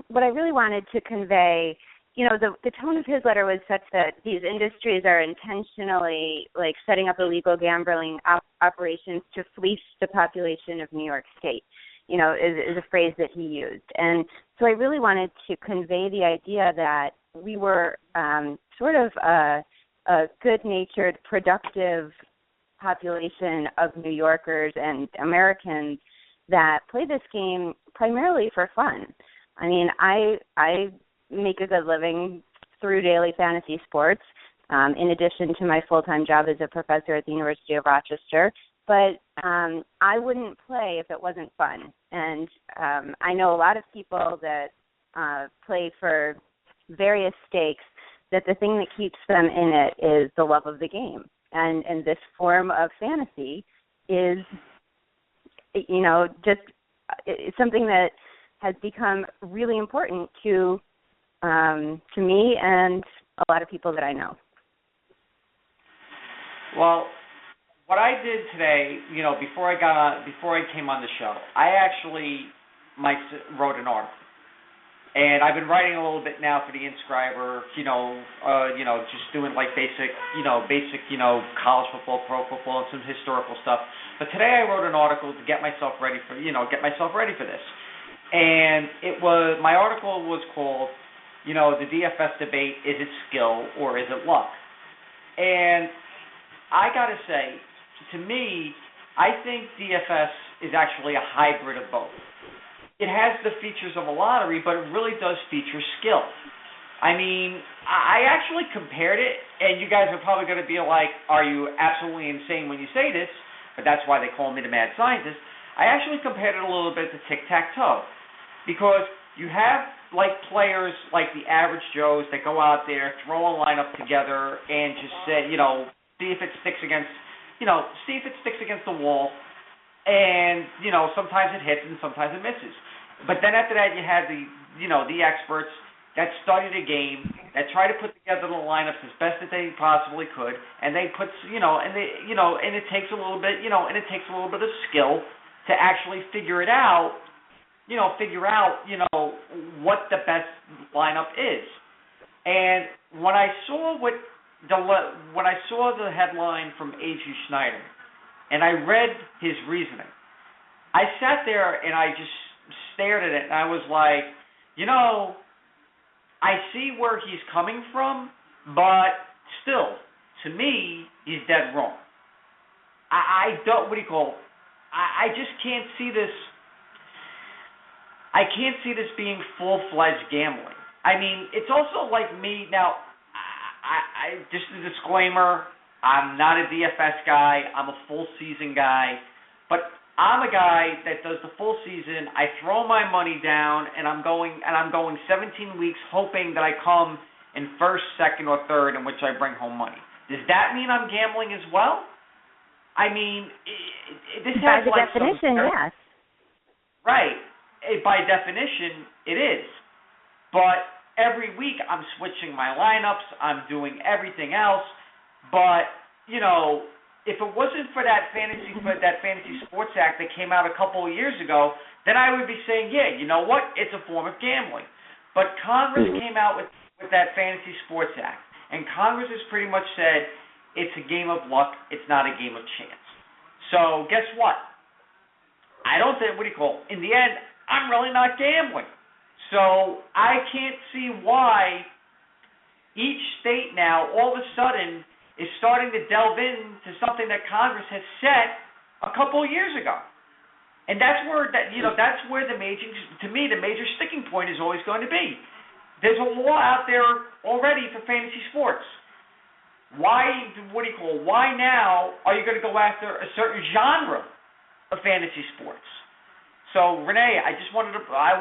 Speaker 9: What I really wanted to convey, the tone of his letter was such that these industries are intentionally setting up illegal gambling operations to fleece the population of New York State. Is a phrase that he used, and so I really wanted to convey the idea that we were sort of a good-natured, productive population of New Yorkers and Americans that play this game primarily for fun. I mean, I make a good living through daily fantasy sports, in addition to my full-time job as a professor at the University of Rochester. But I wouldn't play if it wasn't fun. And I know a lot of people that play for various stakes, that the thing that keeps them in it is the love of the game. And this form of fantasy is, just it's something that has become really important to me and a lot of people that I know.
Speaker 5: Well, what I did today, before I came on the show, I actually wrote an article. And I've been writing a little bit now for the Inscriber, just doing like basic college football, pro football, and some historical stuff. But today I wrote an article to get myself ready for this. And my article was called, the DFS debate, is it skill or is it luck? And I got to say, to me, I think DFS is actually a hybrid of both. It has the features of a lottery, but it really does feature skill. I mean, I actually compared it, and you guys are probably going to be like, are you absolutely insane when you say this? But that's why they call me the mad scientist. I actually compared it a little bit to tic-tac-toe, because you have like players like the average Joes that go out there, throw a lineup together, and just say, see if it sticks against the wall, and sometimes it hits and sometimes it misses. But then after that, you have the experts that study the game, that try to put together the lineups as best that they possibly could, and they put and it takes a little bit of skill to actually figure out what the best lineup is. And when I saw the headline from A.G. Schneiderman, and I read his reasoning, I sat there and I just stared at it, and I was like, I see where he's coming from, but still, to me, he's dead wrong. I just can't see this. I can't see this being full-fledged gambling. I mean, it's also like me now. I just a disclaimer, I'm not a DFS guy. I'm a full season guy. But I'm a guy that does the full season. I throw my money down, and I'm going 17 weeks hoping that I come in first, second, or third, in which I bring home money. Does that mean I'm gambling as well? I mean, this has
Speaker 9: by the definition, yes.
Speaker 5: Right. By definition, it is. But every week I'm switching my lineups. I'm doing everything else. But, if it wasn't for that fantasy sports act that came out a couple of years ago, then I would be saying, yeah, you know what? It's a form of gambling. But Congress came out with that fantasy sports act, and Congress has pretty much said it's a game of luck. It's not a game of chance. So guess what? In the end, I'm really not gambling. So I can't see why each state now all of a sudden is starting to delve into something that Congress has set a couple of years ago. And that's where the major sticking point is always going to be. There's a law out there already for fantasy sports. Why now are you going to go after a certain genre of fantasy sports? So, Renee, I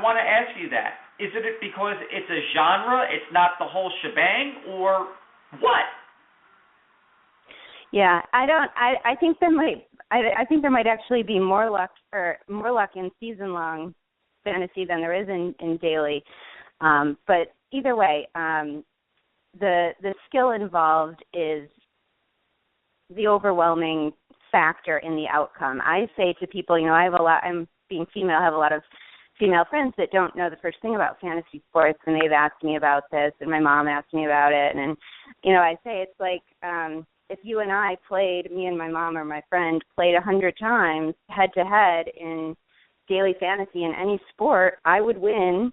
Speaker 5: want to ask you that. Is it because it's a genre, it's not the whole shebang, or what?
Speaker 9: Yeah, I think there might actually be more luck in season-long fantasy than there is in daily. But either way, the skill involved is the overwhelming factor in the outcome. I say to people, I'm being female, I have a lot of female friends that don't know the first thing about fantasy sports, and they've asked me about this, and my mom asked me about it, and I say it's like if you and I me and my mom or my friend played 100 times head-to-head in daily fantasy in any sport, I would win,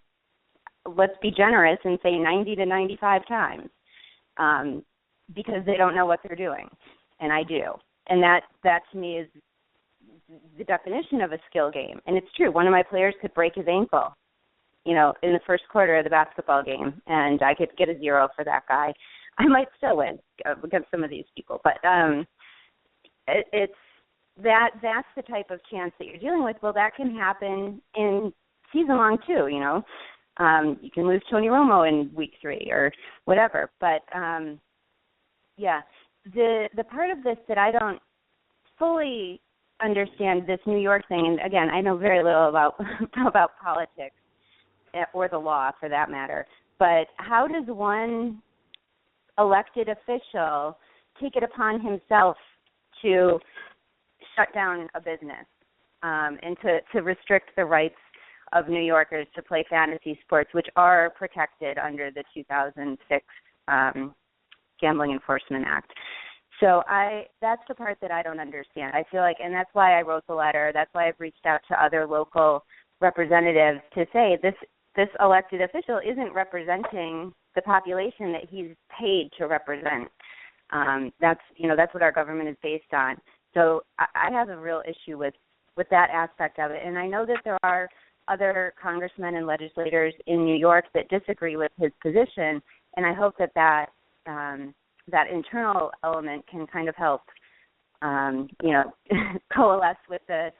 Speaker 9: let's be generous and say 90 to 95 times because they don't know what they're doing, and I do. And that to me is the definition of a skill game. And it's true. One of my players could break his ankle, in the first quarter of the basketball game, and I could get a 0 for that guy. I might still win against some of these people, but that's the type of chance that you're dealing with. Well, that can happen in season long too. You can lose Tony Romo in week 3 or whatever. But, the part of this that I don't fully understand, this New York thing, and again, I know very little about politics or the law for that matter, but how does one elected official take it upon himself to shut down a business and to restrict the rights of New Yorkers to play fantasy sports, which are protected under the 2006 Gambling Enforcement Act? So that's the part that I don't understand. I feel like, and that's why I wrote the letter, that's why I've reached out to other local representatives to say this elected official isn't representing the population that he's paid to represent. That's what our government is based on. So I have a real issue with that aspect of it. And I know that there are other congressmen and legislators in New York that disagree with his position, and I hope that internal element can kind of help, coalesce with the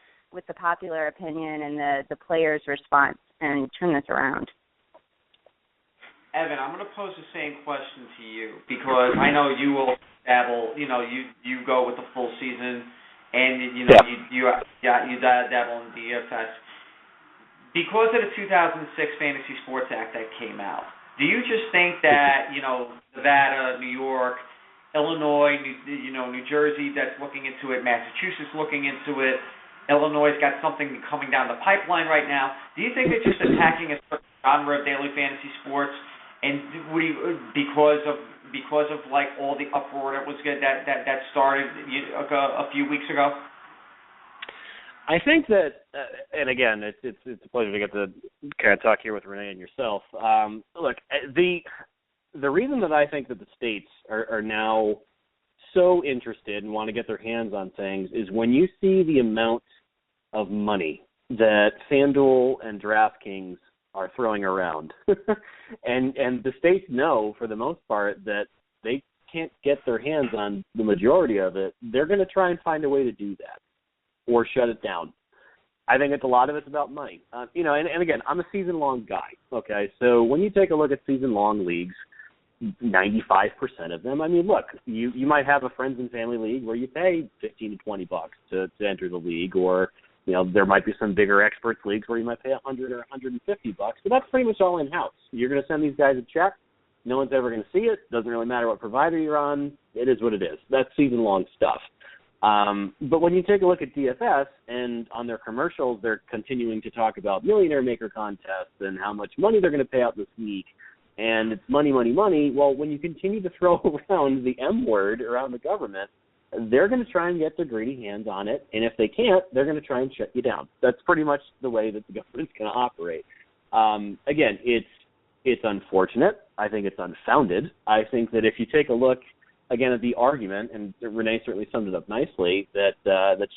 Speaker 9: popular opinion and the players' response and turn this around.
Speaker 5: Evan, I'm going to pose the same question to you because I know you will dabble. You go with the full season, and you dabble in DFS. Because of the 2006 Fantasy Sports Act that came out, do you just think that Nevada, New York, Illinois, New Jersey that's looking into it, Massachusetts looking into it, Illinois got something coming down the pipeline right now? Do you think they're just attacking a certain genre of daily fantasy sports, and because of like all the uproar that was good that started a few weeks ago?
Speaker 7: I think that, and again, it's a pleasure to get to kind of talk here with Renee and yourself. Look, the reason that I think that the states are now so interested and want to get their hands on things is when you see the amount of money that FanDuel and DraftKings are throwing around, and the states know for the most part that they can't get their hands on the majority of it. They're going to try and find a way to do that or shut it down. I think a lot of it's about money. And again, I'm a season-long guy, okay? So when you take a look at season-long leagues, 95% of them, I mean, look, you might have a friends and family league where you pay $15 to $20 to enter the league, or, there might be some bigger experts leagues where you might pay $100 or $150, but that's pretty much all in-house. You're going to send these guys a check. No one's ever going to see it. Doesn't really matter what provider you're on. It is what it is. That's season-long stuff. But when you take a look at DFS, and on their commercials, they're continuing to talk about millionaire maker contests and how much money they're going to pay out this week, and it's money, money, money. Well, when you continue to throw around the M word around the government, they're going to try and get their greedy hands on it, and if they can't, they're going to try and shut you down. That's pretty much the way that the government's going to operate. Again, it's unfortunate. I think it's unfounded. I think that if you take a look again at the argument, and Renee certainly summed it up nicely, that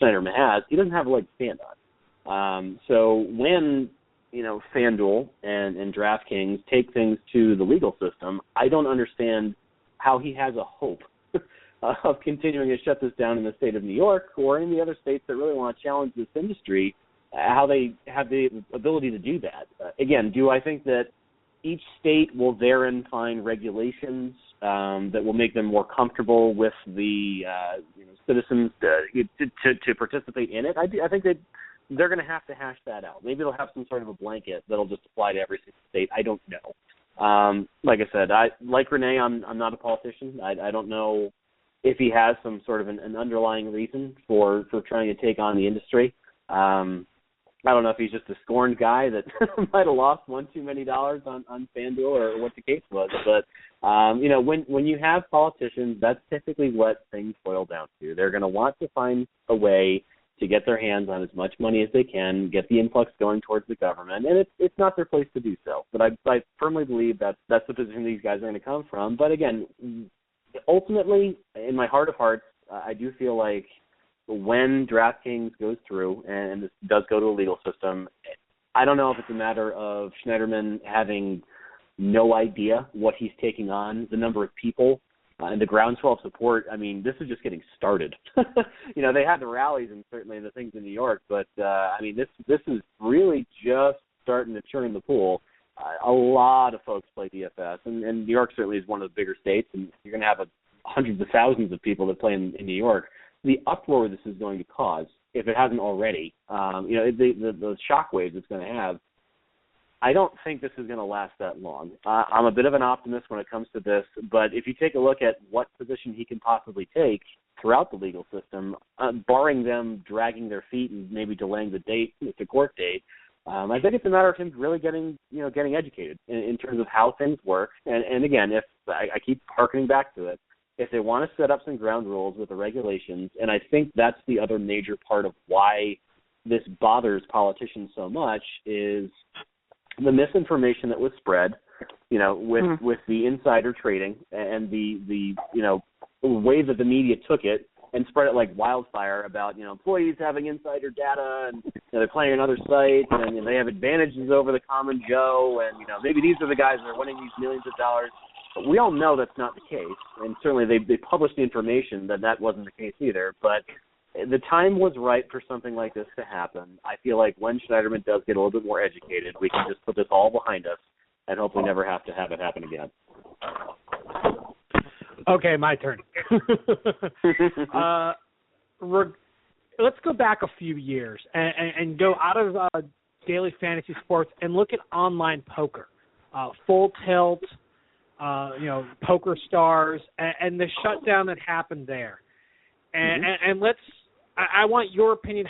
Speaker 7: Schneiderman has, he doesn't have a leg to stand on. So when FanDuel and DraftKings take things to the legal system, I don't understand how he has a hope of continuing to shut this down in the state of New York or any of the other states that really want to challenge this industry, how they have the ability to do that. Again, do I think that each state will therein find regulations that will make them more comfortable with the citizens to participate in it? I think that they're going to have to hash that out. Maybe they'll have some sort of a blanket that'll just apply to every single state. I don't know. Like I said, like Renee, I'm not a politician. I don't know if he has some sort of an underlying reason for trying to take on the industry. I don't know if he's just a scorned guy that might have lost one too many dollars on FanDuel or what the case was. But, when you have politicians, that's typically what things boil down to. They're going to want to find a way to get their hands on as much money as they can, get the influx going towards the government, and it's not their place to do so. But I firmly believe that's the position these guys are going to come from. But again, ultimately, in my heart of hearts, I do feel like when DraftKings goes through and this does go to a legal system, I don't know if it's a matter of Schneiderman having no idea what he's taking on, the number of people, and the groundswell of support. I mean, this is just getting started. They had the rallies and certainly the things in New York, but this is really just starting to churn the pool. A a lot of folks play DFS, and New York certainly is one of the bigger states, and you're going to have hundreds of thousands of people that play in New York. The uproar this is going to cause, if it hasn't already, the shockwaves it's going to have, I don't think this is going to last that long. I'm a bit of an optimist when it comes to this, but if you take a look at what position he can possibly take throughout the legal system, barring them dragging their feet and maybe delaying the court date, I think it's a matter of him really getting educated in terms of how things work. And again, if I keep harkening back to it, if they want to set up some ground rules with the regulations, and I think that's the other major part of why this bothers politicians so much, is the misinformation that was spread, with the insider trading and the way that the media took it and spread it like wildfire about, employees having insider data and they're playing on other sites and they have advantages over the common Joe and, maybe these are the guys that are winning these millions of dollars. But we all know that's not the case, and certainly they published the information that wasn't the case either. But the time was right for something like this to happen. I feel like when Schneiderman does get a little bit more educated, we can just put this all behind us and hopefully never have to have it happen again.
Speaker 8: Okay, my turn. Let's go back a few years and go out of daily fantasy sports and look at online poker, Full Tilt, Poker Stars, and the shutdown that happened there. And I want your opinion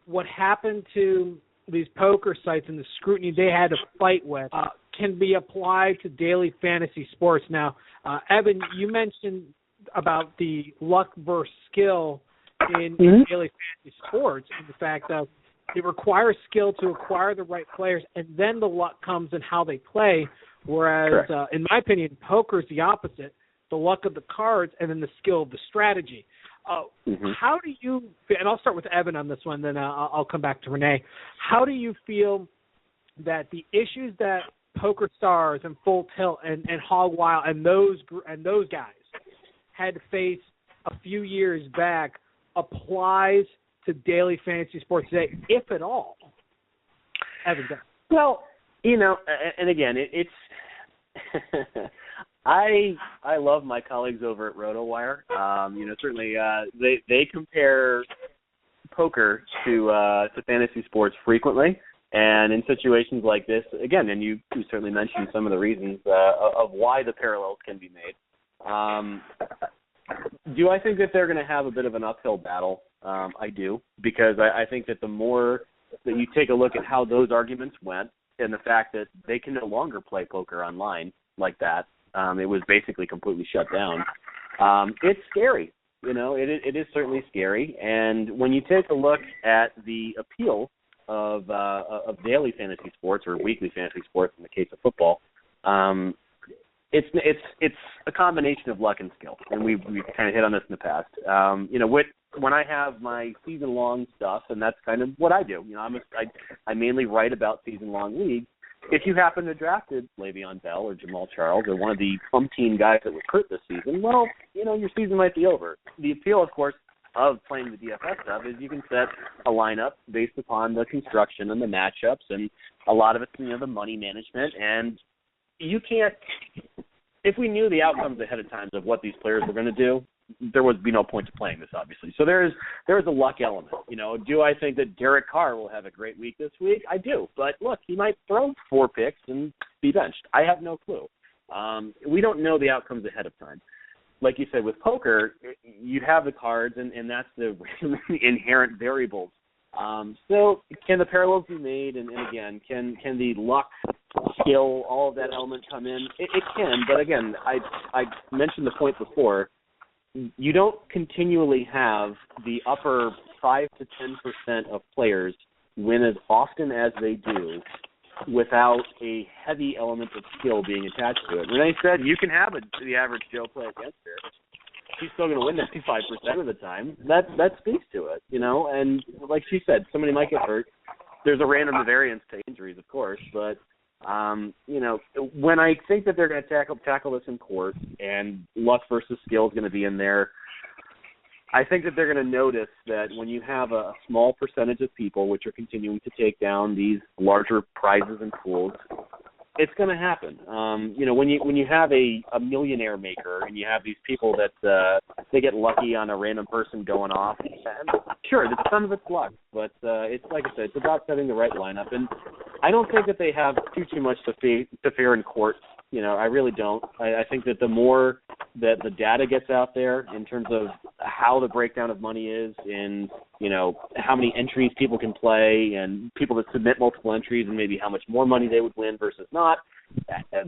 Speaker 8: what happened to these poker sites and the scrutiny they had to fight with can be applied to daily fantasy sports. Now, Evan, you mentioned about the luck versus skill in daily fantasy sports, and the fact that it requires skill to acquire the right players, and then the luck comes in how they play, whereas, in my opinion, poker is the opposite, the luck of the cards and then the skill of the strategy. How do you, and I'll start with Evan on this one, then I'll come back to Renee. How do you feel that the issues that Poker Stars and Full Tilt and Hog Wild and those guys had to face a few years back applies to daily fantasy sports today, if at all? Evan, go.
Speaker 7: Well, and again, it's I love my colleagues over at RotoWire. Certainly they compare poker to fantasy sports frequently, and in situations like this, again, and you certainly mentioned some of the reasons of why the parallels can be made. Do I think that they're going to have a bit of an uphill battle? I do, because I think that the more that you take a look at how those arguments went and the fact that they can no longer play poker online like that, it was basically completely shut down. It's scary. It is certainly scary. And when you take a look at the appeal of daily fantasy sports or weekly fantasy sports in the case of football, it's a combination of luck and skill, and we've kind of hit on this in the past. When I have my season-long stuff, and that's kind of what I do. I mainly write about season-long leagues. If you happen to draft Le'Veon Bell or Jamal Charles or one of the umpteen guys that were hurt this season, well, your season might be over. The appeal, of course, of playing the DFS stuff is you can set a lineup based upon the construction and the matchups, and a lot of it's the money management. And you can't, if we knew the outcomes ahead of time of what these players were going to do, there would be no point to playing this, obviously. So there is a luck element. Do I think that Derek Carr will have a great week this week? I do. But look, he might throw 4 picks and be benched. I have no clue. We don't know the outcomes ahead of time. Like you said, with poker, you have the cards, and that's the inherent variables. So can the parallels be made? And again, can the luck, skill, all of that element come in? It can. But again, I mentioned the point before. You don't continually have the upper 5 to 10% of players win as often as they do without a heavy element of skill being attached to it. Renee said you can have the average Joe play against her. She's still going to win 95% of the time. That speaks to it, And like she said, somebody might get hurt. There's a random variance to injuries, of course, but when I think that they're going to tackle this in court and luck versus skill is going to be in there, I think that they're going to notice that when you have a small percentage of people which are continuing to take down these larger prizes and pools, It's going to happen. When you have a millionaire maker and you have these people that they get lucky on a random person going off, sure, some of it's luck, but it's like I said, it's about setting the right lineup. And I don't think that they have too much to fear in court. I really don't. I think that the more that the data gets out there in terms of how the breakdown of money is in, how many entries people can play and people that submit multiple entries and maybe how much more money they would win versus not,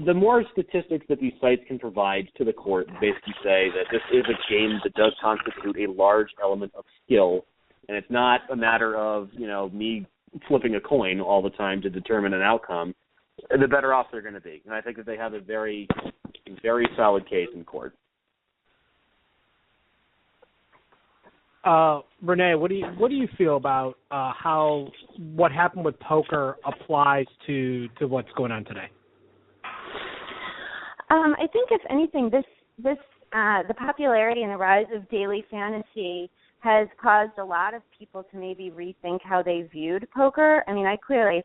Speaker 7: the more statistics that these sites can provide to the court basically say that this is a game that does constitute a large element of skill, and it's not a matter of, me flipping a coin all the time to determine an outcome, the better off they're going to be. And I think that they have a very, very solid case in court.
Speaker 8: Renee, what do you feel about how what happened with poker applies to what's going on today?
Speaker 9: I think if anything, this the popularity and the rise of daily fantasy has caused a lot of people to maybe rethink how they viewed poker. I mean, I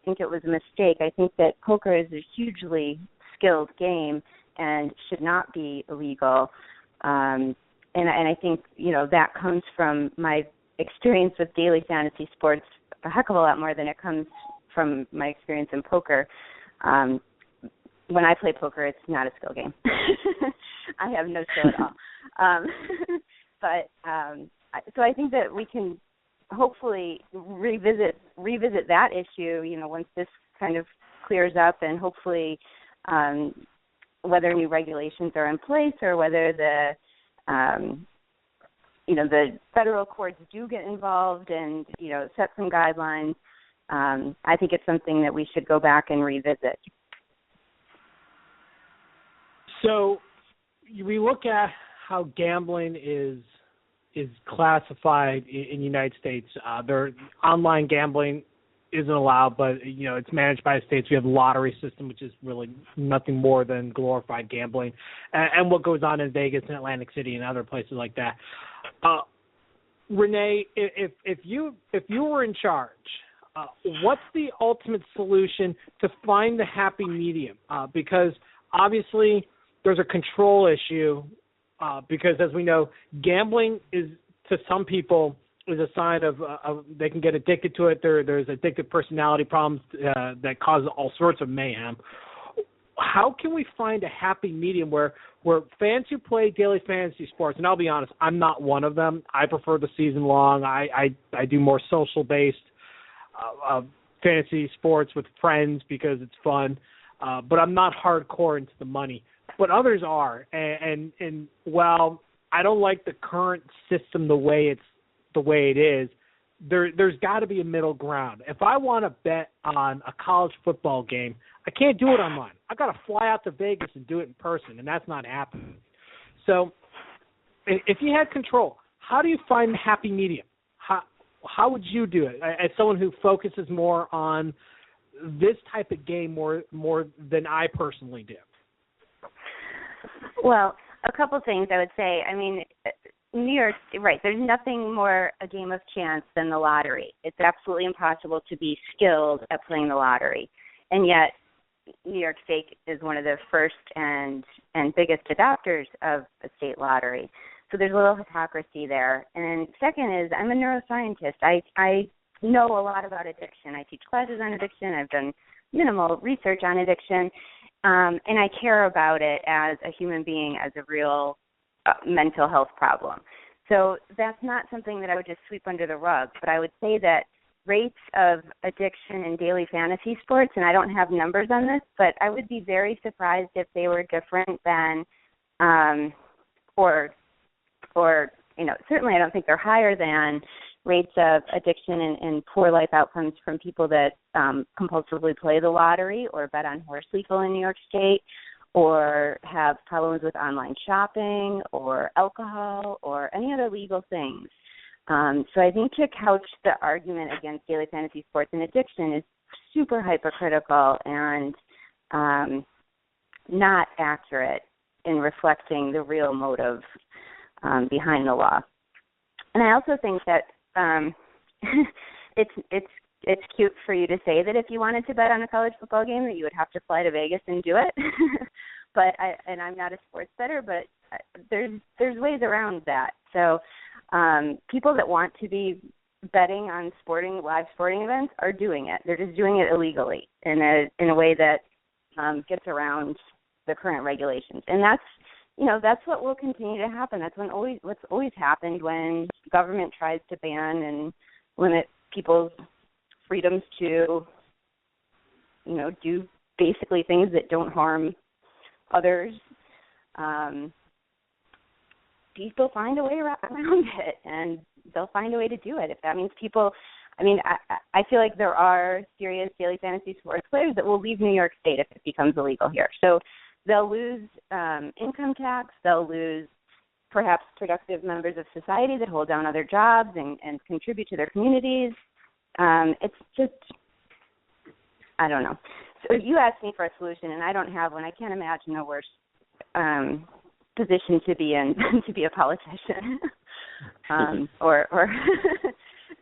Speaker 9: think it was a mistake. I think that poker is a hugely skilled game and should not be illegal. And I think, that comes from my experience with daily fantasy sports a heck of a lot more than it comes from my experience in poker. When I play poker, it's not a skill game. I have no skill at all. So I think that we can hopefully revisit that issue, once this kind of clears up, and hopefully whether new regulations are in place or whether the federal courts do get involved and, set some guidelines. I think it's something that we should go back and revisit.
Speaker 8: So we look at how gambling is classified in the United States. Online gambling isn't allowed, but it's managed by the states. We have the lottery system, which is really nothing more than glorified gambling, and what goes on in Vegas and Atlantic City and other places like that. Renee, if you were in charge, what's the ultimate solution to find the happy medium? Because obviously there's a control issue. Because as we know, gambling is, to some people, is a sign of they can get addicted to it. There's addictive personality problems that cause all sorts of mayhem. How can we find a happy medium where fans who play daily fantasy sports, and I'll be honest, I'm not one of them. I prefer the season long. I do more social based fantasy sports with friends because it's fun. But I'm not hardcore into the money. But others are, and while I don't like the current system the way it is, there's got to be a middle ground. If I want to bet on a college football game, I can't do it online. I've got to fly out to Vegas and do it in person, and that's not happening. So, if you had control, how do you find the happy medium? How would you do it as someone who focuses more on this type of game more than I personally do?
Speaker 9: Well, a couple things I would say. I mean, New York, right, there's nothing more a game of chance than the lottery. It's absolutely impossible to be skilled at playing the lottery. And yet, New York State is one of the first and biggest adopters of the state lottery. So there's a little hypocrisy there. And second is, I'm a neuroscientist. I know a lot about addiction. I teach classes on addiction. I've done minimal research on addiction. And I care about it as a human being, as a real mental health problem. So that's not something that I would just sweep under the rug, but I would say that rates of addiction in daily fantasy sports, and I don't have numbers on this, but I would be very surprised if they were different than, certainly I don't think they're higher than rates of addiction and poor life outcomes from people that compulsively play the lottery or bet on horse legal in New York State, or have problems with online shopping or alcohol or any other legal things. So I think to couch the argument against daily fantasy sports and addiction is super hypocritical and not accurate in reflecting the real motive behind the law. And I also think that it's it's cute for you to say that if you wanted to bet on a college football game that you would have to fly to Vegas and do it. But I'm not a sports bettor, but there's ways around that. So people that want to be betting on live sporting events are doing it. They're just doing it illegally in a way that gets around the current regulations. And that's what will continue to happen. That's what's always happened when government tries to ban and limit people's freedoms to, do basically things that don't harm others. People find a way around it, and they'll find a way to do it. If that means people, I feel like there are serious daily fantasy sports players that will leave New York State if it becomes illegal here. So they'll lose income tax, they'll lose perhaps productive members of society that hold down other jobs and contribute to their communities. It's just, I don't know. So you asked me for a solution, and I don't have one. I can't imagine a worse position to be in than to be a politician. or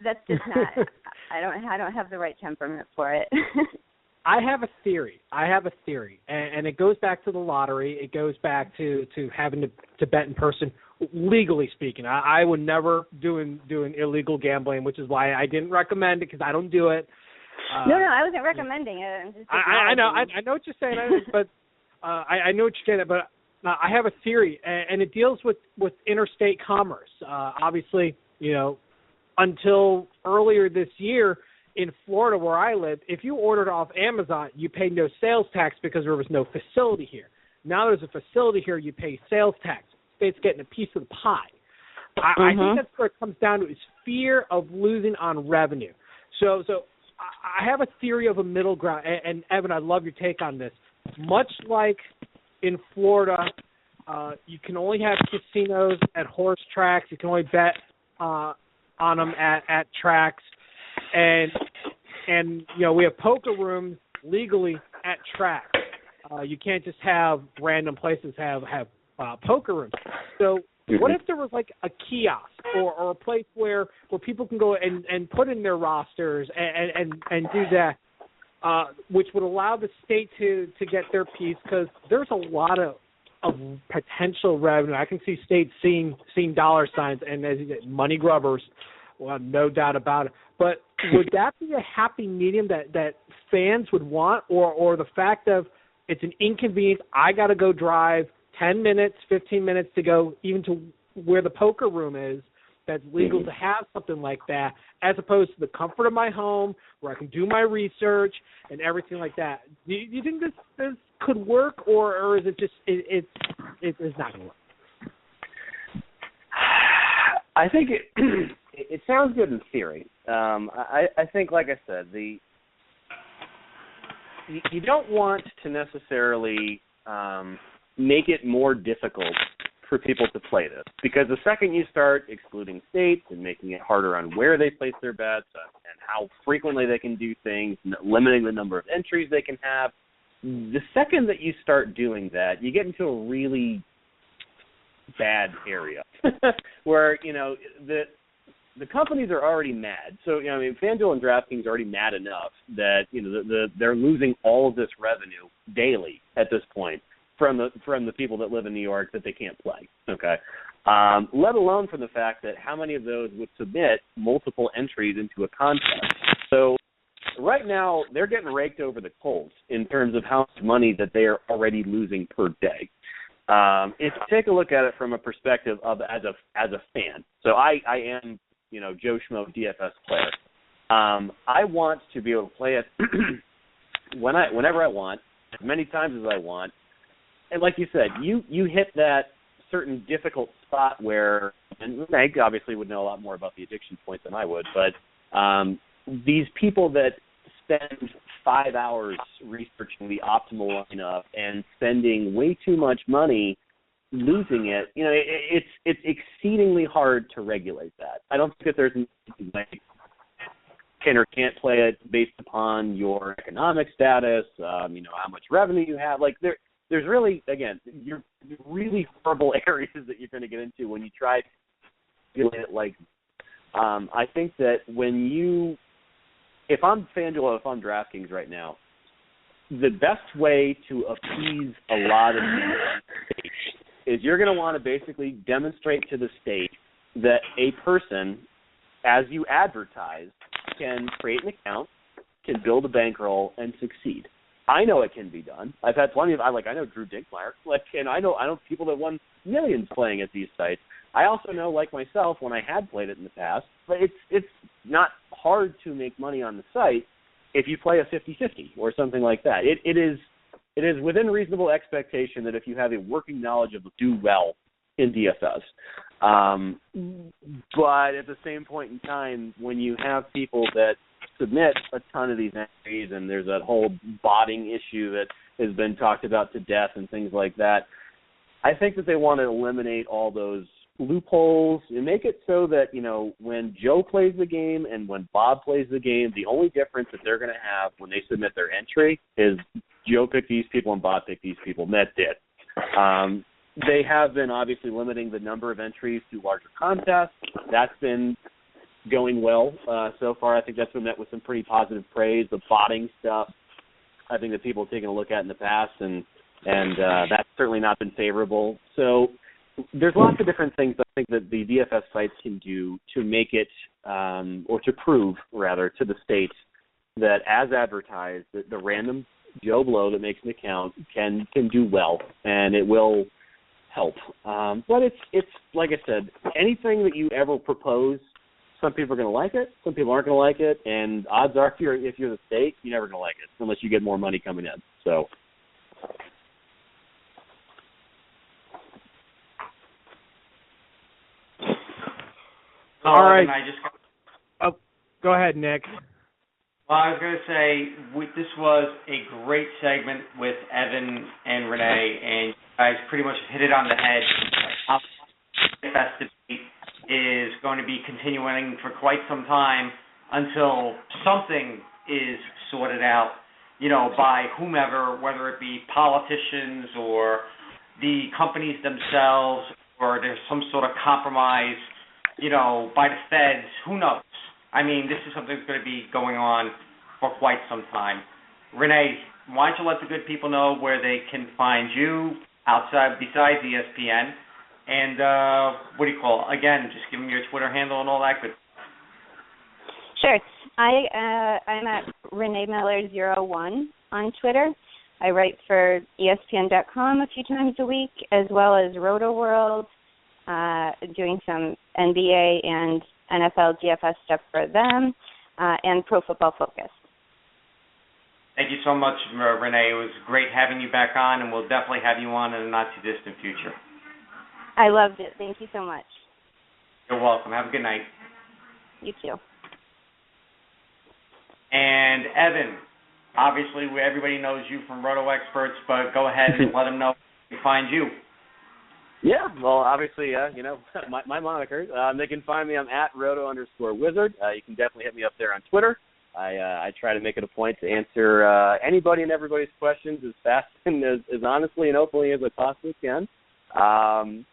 Speaker 9: that's just not. I don't have the right temperament for it.
Speaker 8: I have a theory, and it goes back to the lottery. It goes back to having to bet in person. Legally speaking, I would never do illegal gambling, which is why I didn't recommend it, because I don't do it.
Speaker 9: No, I wasn't recommending it. I'm just
Speaker 8: I know what you're saying, but I know what you're saying. But I have a theory, and it deals with interstate commerce. Obviously, until earlier this year in Florida, where I lived, if you ordered off Amazon, you paid no sales tax because there was no facility here. Now there's a facility here, you pay sales tax. State's getting a piece of the pie. I think that's where it comes down to, is fear of losing on revenue. So I have a theory of a middle ground, and Evan, I'd love your take on this. Much like in Florida, you can only have casinos at horse tracks. You can only bet on them at tracks, and we have poker rooms legally at tracks. You can't just have random places have poker rooms. So what if there was like a kiosk or a place where people can go and put in their rosters and do that, which would allow the state to get their piece, because there's a lot of potential revenue. I can see states seeing dollar signs and, as you said, money grubbers, well, no doubt about it. But would that be a happy medium that fans would want, or the fact of it's an inconvenience, I got to go drive 10 minutes, 15 minutes to go even to where the poker room is, that's legal to have something like that, as opposed to the comfort of my home where I can do my research and everything like that? Do you think this could work, or is it just it's not going to work?
Speaker 7: I think it sounds good in theory. I think, like I said, you don't want to necessarily make it more difficult for people to play this, because the second you start excluding states and making it harder on where they place their bets and how frequently they can do things, limiting the number of entries they can have, the second that you start doing that, you get into a really bad area where the companies are already mad. So FanDuel and DraftKings are already mad enough that they're losing all of this revenue daily at this point from the people that live in New York that they can't play. Okay, let alone from the fact that how many of those would submit multiple entries into a contest. So right now they're getting raked over the coals in terms of how much money that they are already losing per day. If you take a look at it from a perspective of as a fan, so I am Joe Schmo DFS player. I want to be able to play it whenever I want, as many times as I want. And like you said, you hit that certain difficult spot where, and Renee obviously would know a lot more about the addiction point than I would, but these people that spend 5 hours researching the optimal lineup and spending way too much money losing it, it's exceedingly hard to regulate that. I don't think that there's anything like can or can't play it based upon your economic status, how much revenue you have. Like there's really, again, you're really horrible areas that you're going to get into when you try to regulate it like I think that when you if I'm FanDuel, if I'm DraftKings right now, the best way to appease a lot of these states is you're going to want to basically demonstrate to the state that a person, as you advertise, can create an account, can build a bankroll, and succeed. I know it can be done. I've had plenty of, I know Drew Dinkmeyer, and I know people that won millions playing at these sites. I also know, like myself, when I had played it in the past, but it's not hard to make money on the site if you play a 50-50 or something like that. It is within reasonable expectation that if you have a working knowledge of do well in DFS. But at the same point in time, when you have people that submit a ton of these entries and there's that whole botting issue that has been talked about to death and things like that, I think that they want to eliminate all those loopholes and make it so that, when Joe plays the game and when Bob plays the game, the only difference that they're going to have when they submit their entry is Joe picked these people and Bob picked these people, and that's it. They have been obviously limiting the number of entries to larger contests. That's been going well so far. I think that's been met with some pretty positive praise. The botting stuff, I think that people have taken a look at in the past, and that's certainly not been favorable. So there's lots of different things I think that the DFS sites can do to make it, or to prove, rather, to the states that as advertised, that the random Joe Blow that makes an account can do well, and it will help. But it's like I said, anything that you ever propose, some people are going to like it, some people aren't going to like it, and odds are if you're the state, you're never going to like it unless you get more money coming in. So.
Speaker 8: All right. Go ahead, Nick.
Speaker 5: Well, I was going to say, this was a great segment with Evan and Renee, and you guys pretty much hit it on the head. The DFS debate is going to be continuing for quite some time until something is sorted out, by whomever, whether it be politicians or the companies themselves, or there's some sort of compromise, by the feds. Who knows? I mean, this is something that's going to be going on for quite some time. Renee, why don't you let the good people know where they can find you besides ESPN? And again, just give them your Twitter handle and all that good.
Speaker 9: Sure. I'm at Renee Miller01 on Twitter. I write for ESPN.com a few times a week, as well as RotoWorld, doing some NBA and NFL DFS stuff for them, and Pro Football Focus.
Speaker 5: Thank you so much, Renee. It was great having you back on, and we'll definitely have you on in the not-too-distant future.
Speaker 9: I loved it. Thank you so much.
Speaker 5: You're welcome. Have a good night.
Speaker 9: You too.
Speaker 5: And Evan, obviously everybody knows you from RotoExperts, but go ahead and let them know where they can find you.
Speaker 7: Yeah, well, obviously, my moniker. They can find me. I'm at Roto_Wizard. You can definitely hit me up there on Twitter. I try to make it a point to answer anybody and everybody's questions as fast and as honestly and openly as I possibly can.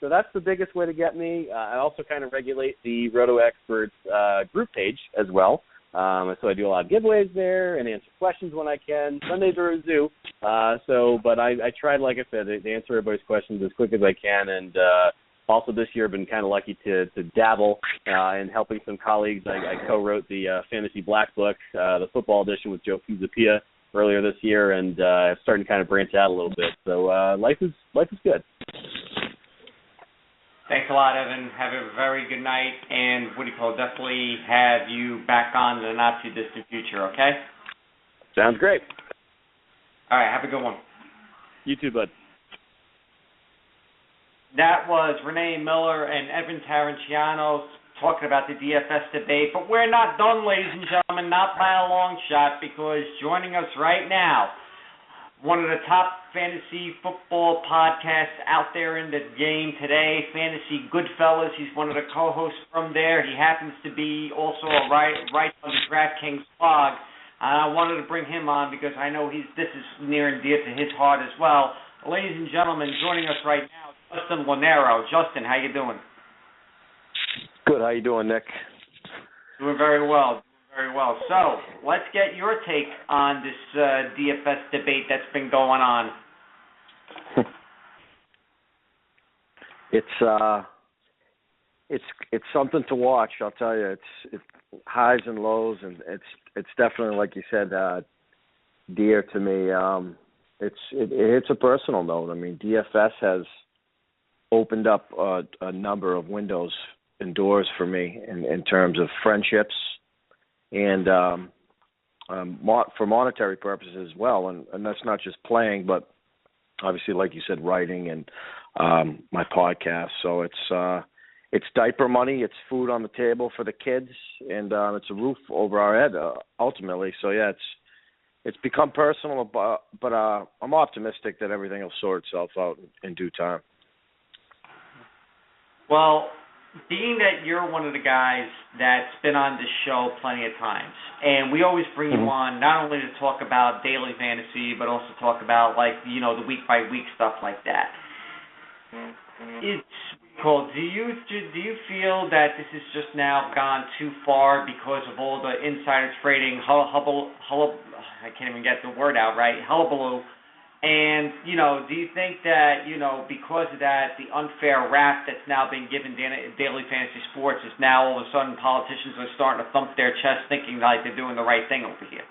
Speaker 7: So that's the biggest way to get me. I also kind of regulate the RotoExperts group page as well. So I do a lot of giveaways there and answer questions when I can. Sundays are a zoo. But I tried, like I said, to answer everybody's questions as quick as I can. And also this year I've been kind of lucky to dabble in helping some colleagues. I co-wrote the Fantasy Black Book, the football edition with Joe Fusapia earlier this year, and starting to kind of branch out a little bit. So life is good.
Speaker 5: Thanks a lot, Evan. Have a very good night, and definitely have you back on in the not-too-distant future, okay?
Speaker 7: Sounds great.
Speaker 5: All right, have a good one.
Speaker 7: You too, bud.
Speaker 5: That was Renee Miller and Evan Tarracciano talking about the DFS debate, but we're not done, ladies and gentlemen, not by a long shot, because joining us right now, one of the top fantasy football podcasts out there in the game today, Fantasy Goodfellas. He's one of the co-hosts from there. He happens to be also a right on the DraftKings blog. I wanted to bring him on because I know this is near and dear to his heart as well. Ladies and gentlemen, joining us right now, Justin Lanero. Justin, how you doing?
Speaker 10: Good. How you doing, Nick?
Speaker 5: Doing very well. Very well. So let's get your take on this DFS debate that's been going on.
Speaker 10: It's something to watch. I'll tell you. It's highs and lows, and it's definitely, like you said, dear to me. It hits a personal note. I mean, DFS has opened up a number of windows and doors for me in terms of friendships and for monetary purposes as well. And that's not just playing, but obviously, like you said, writing and my podcast. So it's diaper money, it's food on the table for the kids, and it's a roof over our head ultimately. So yeah, it's become personal, but I'm optimistic that everything will sort itself out in due time.
Speaker 5: Well, being that you're one of the guys that's been on this show plenty of times, and we always bring you on not only to talk about daily fantasy, but also talk about, like, the week-by-week stuff like that. It's cool. Do you feel that this has just now gone too far because of all the insider trading, I can't even get the word out right, hullabaloo? And, do you think that, because of that, the unfair rap that's now been given daily fantasy sports is now all of a sudden politicians are starting to thump their chest thinking like they're doing the right thing over here?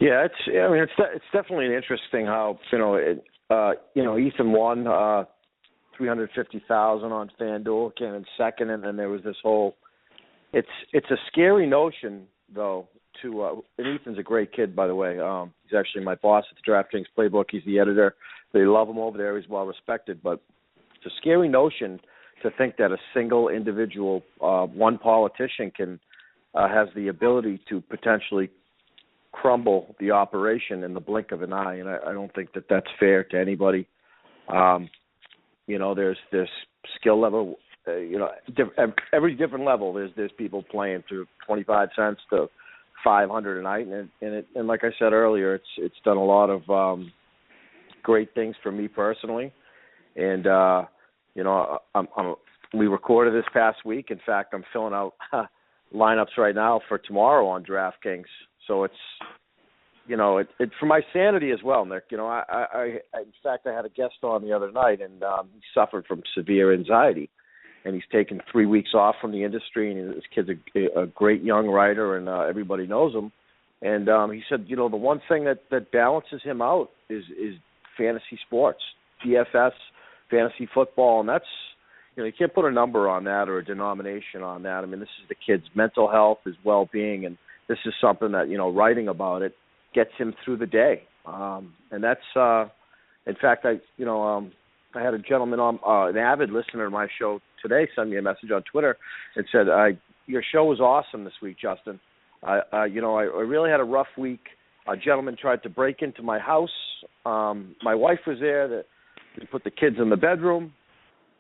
Speaker 10: Yeah, it's definitely interesting how, Ethan won $350,000 on FanDuel, came in second, and then there was this whole. It's a scary notion, though. And Ethan's a great kid, by the way. He's actually my boss at the DraftKings Playbook. He's the editor. They love him over there. He's well respected, but it's a scary notion to think that a single individual, one politician, has the ability to potentially crumble the operation in the blink of an eye, and I don't think that that's fair to anybody. There's skill level. Every different level. There's people playing through 25 cents to $500 a night, and like I said earlier, it's done a lot of great things for me personally, and we recorded this past week. In fact, I'm filling out lineups right now for tomorrow on DraftKings. So it's for my sanity as well, Nick. In fact, I had a guest on the other night, and he suffered from severe anxiety, and he's taken 3 weeks off from the industry. And this kid's a great young writer, and everybody knows him. And he said, the one thing that balances him out is fantasy sports, DFS, fantasy football, and that's you can't put a number on that or a denomination on that. I mean, this is the kid's mental health, his well-being, and this is something that writing about it gets him through the day. And that's in fact, I had a gentleman on, an avid listener to my show today, send me a message on Twitter and said, "Your show was awesome this week, Justin. I really had a rough week. A gentleman tried to break into my house. My wife was there. They put the kids in the bedroom.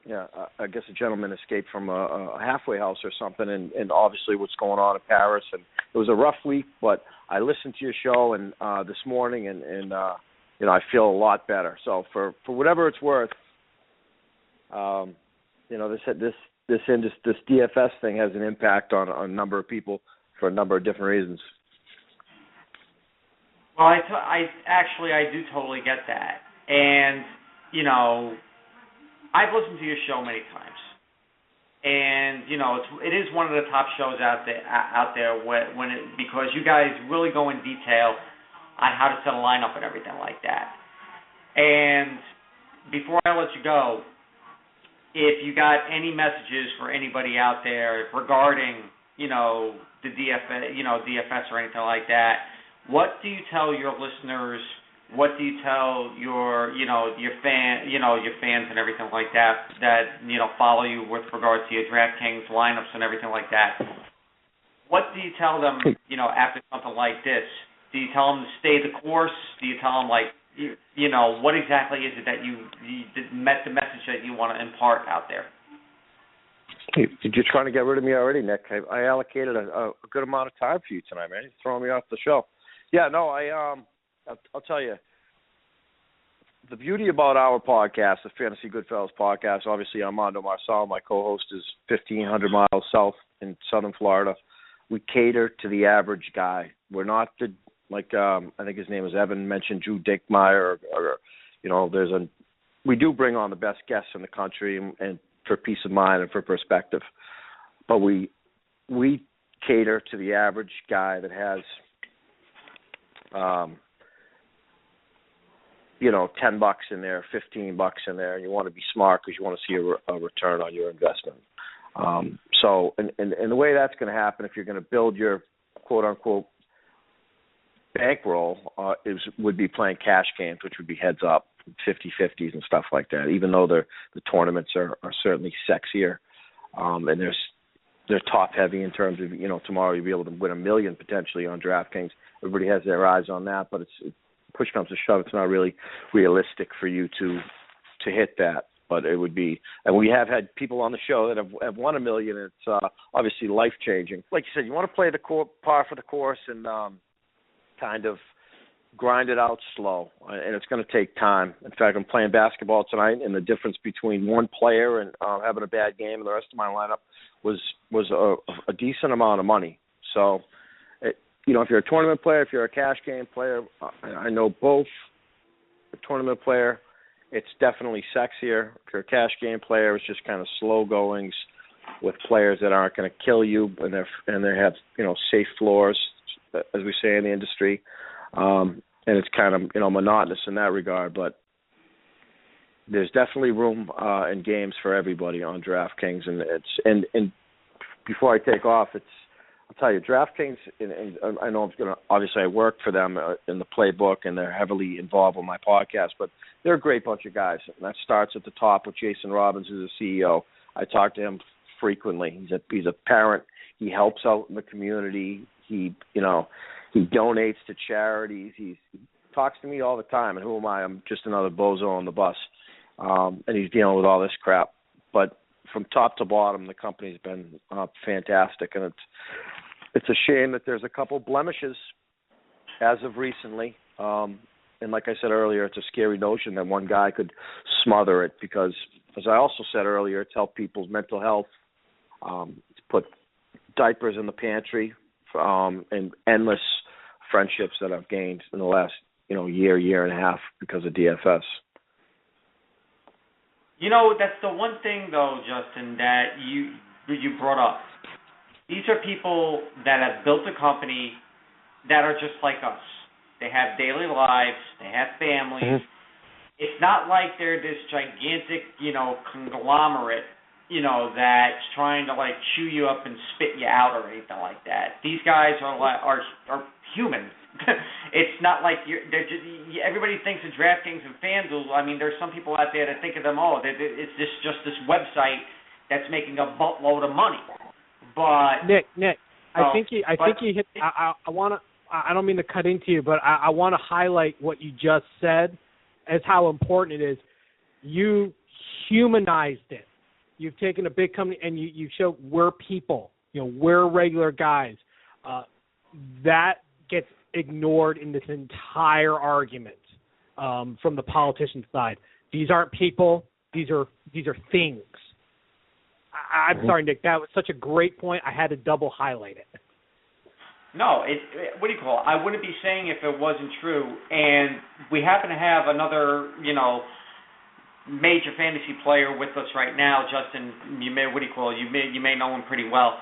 Speaker 10: Yeah, I guess a gentleman escaped from a halfway house or something, and obviously what's going on in Paris. And it was a rough week, but I listened to your show and this morning, and I feel a lot better. So for whatever it's worth, this DFS thing has an impact on a number of people for a number of different reasons.
Speaker 5: Well, I do totally get that, and I've listened to your show many times, and it is one of the top shows out there because you guys really go in detail on how to set a lineup and everything like that. And before I let you go, if you got any messages for anybody out there regarding the DFS or anything like that, what do you tell your listeners? What do you tell your fans and everything like that follow you with regards to your DraftKings lineups and everything like that? What do you tell them, after something like this? Do you tell them to stay the course? Do you tell them, what exactly is it that the message that you want to impart out there?
Speaker 10: You're trying to get rid of me already, Nick. I allocated a good amount of time for you tonight, man. You're throwing me off the show. Yeah, no, I'll tell you, the beauty about our podcast, the Fantasy Goodfellas podcast, obviously Armando Marcel, my co-host, is 1,500 miles south in southern Florida. we cater to the average guy. We're not I think his name was Evan mentioned Drew Dinkmeyer or we do bring on the best guests in the country and for peace of mind and for perspective. But we cater to the average guy that has $10 in there, $15 in there, and you want to be smart because you want to see a return on your investment. So the way that's going to happen, if you're going to build your quote unquote bankroll, would be playing cash games, which would be heads up, 50-50s and stuff like that. Even though the tournaments are certainly sexier, and they're top heavy in terms of tomorrow you'll be able to win $1 million potentially on DraftKings. Everybody has their eyes on that, but push comes to shove, it's not really realistic for you to hit that. But it would be, and we have had people on the show that have won $1 million. It's obviously life changing. Like you said, you want to play the par for the course and kind of grind it out slow, and it's going to take time. In fact, I'm playing basketball tonight, and the difference between one player and having a bad game and the rest of my lineup was a decent amount of money. So, if you're a tournament player, if you're a cash game player, I know both. A tournament player, it's definitely sexier. If you're a cash game player, it's just kind of slow goings with players that aren't going to kill you, and they have safe floors, as we say in the industry. And it's kind of monotonous in that regard, but there's definitely room in games for everybody on DraftKings, and before I take off, I'll tell you, DraftKings, and I know obviously I work for them in the playbook, and they're heavily involved with my podcast, but they're a great bunch of guys. And that starts at the top with Jason Robbins, who's the CEO. I talk to him frequently. He's a parent. He helps out in the community. He donates to charities. He talks to me all the time. And who am I? I'm just another bozo on the bus. And he's dealing with all this crap. But from top to bottom, the company's been fantastic. And it's a shame that there's a couple blemishes as of recently. And like I said earlier, it's a scary notion that one guy could smother it because, as I also said earlier, it's helped people's mental health. It's put diapers in the pantry and endless friendships that I've gained in the last year and a half because of DFS.
Speaker 5: That's the one thing, though, Justin, that you brought up. These are people that have built a company that are just like us. They have daily lives. They have families. Mm-hmm. It's not like they're this gigantic, conglomerate, that's trying to chew you up and spit you out or anything like that. These guys are human. It's not like everybody thinks of DraftKings and FanDuel. I mean, there's some people out there that think of them it's just this website that's making a buttload of money. But
Speaker 8: Nick, I think you hit. I don't mean to cut into you, but I want to highlight what you just said as how important it is. You humanized it. You've taken a big company and you show we're people. We're regular guys. That gets ignored in this entire argument from the politician side. These aren't people. These are things. I'm sorry, Nick. That was such a great point. I had to double highlight it.
Speaker 5: No, what do you call it? I wouldn't be saying if it wasn't true. And we happen to have another, major fantasy player with us right now, Justin. You may know him pretty well.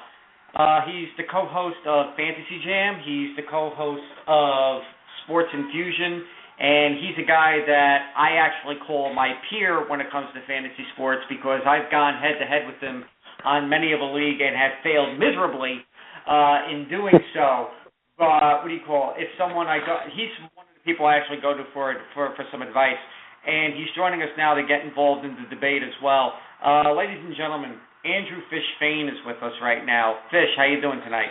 Speaker 5: He's the co-host of Fantasy Jam. He's the co-host of Sports Infusion, and he's a guy that I actually call my peer when it comes to fantasy sports because I've gone head-to-head with him on many of a league and have failed miserably in doing so. But he's one of the people I actually go to for some advice. And he's joining us now to get involved in the debate as well. Ladies and gentlemen, Andrew Fish Fain is with us right now. Fish, how you doing tonight?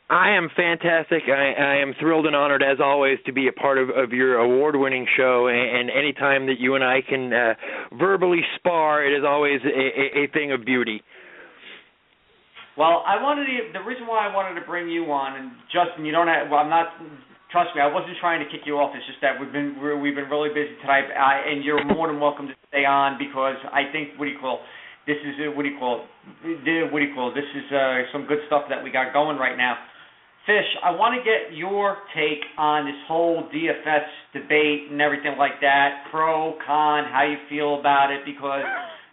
Speaker 11: I am fantastic. I am thrilled and honored, as always, to be a part of your award-winning show. And any time that you and I can verbally spar, it is always a thing of beauty.
Speaker 5: Well, the reason why I wanted to bring you on, and Justin, trust me, I wasn't trying to kick you off. It's just that we've been really busy tonight, and you're more than welcome to stay on because I think this is some good stuff that we got going right now. Fish, I want to get your take on this whole DFS debate and everything like that, pro, con, how you feel about it, because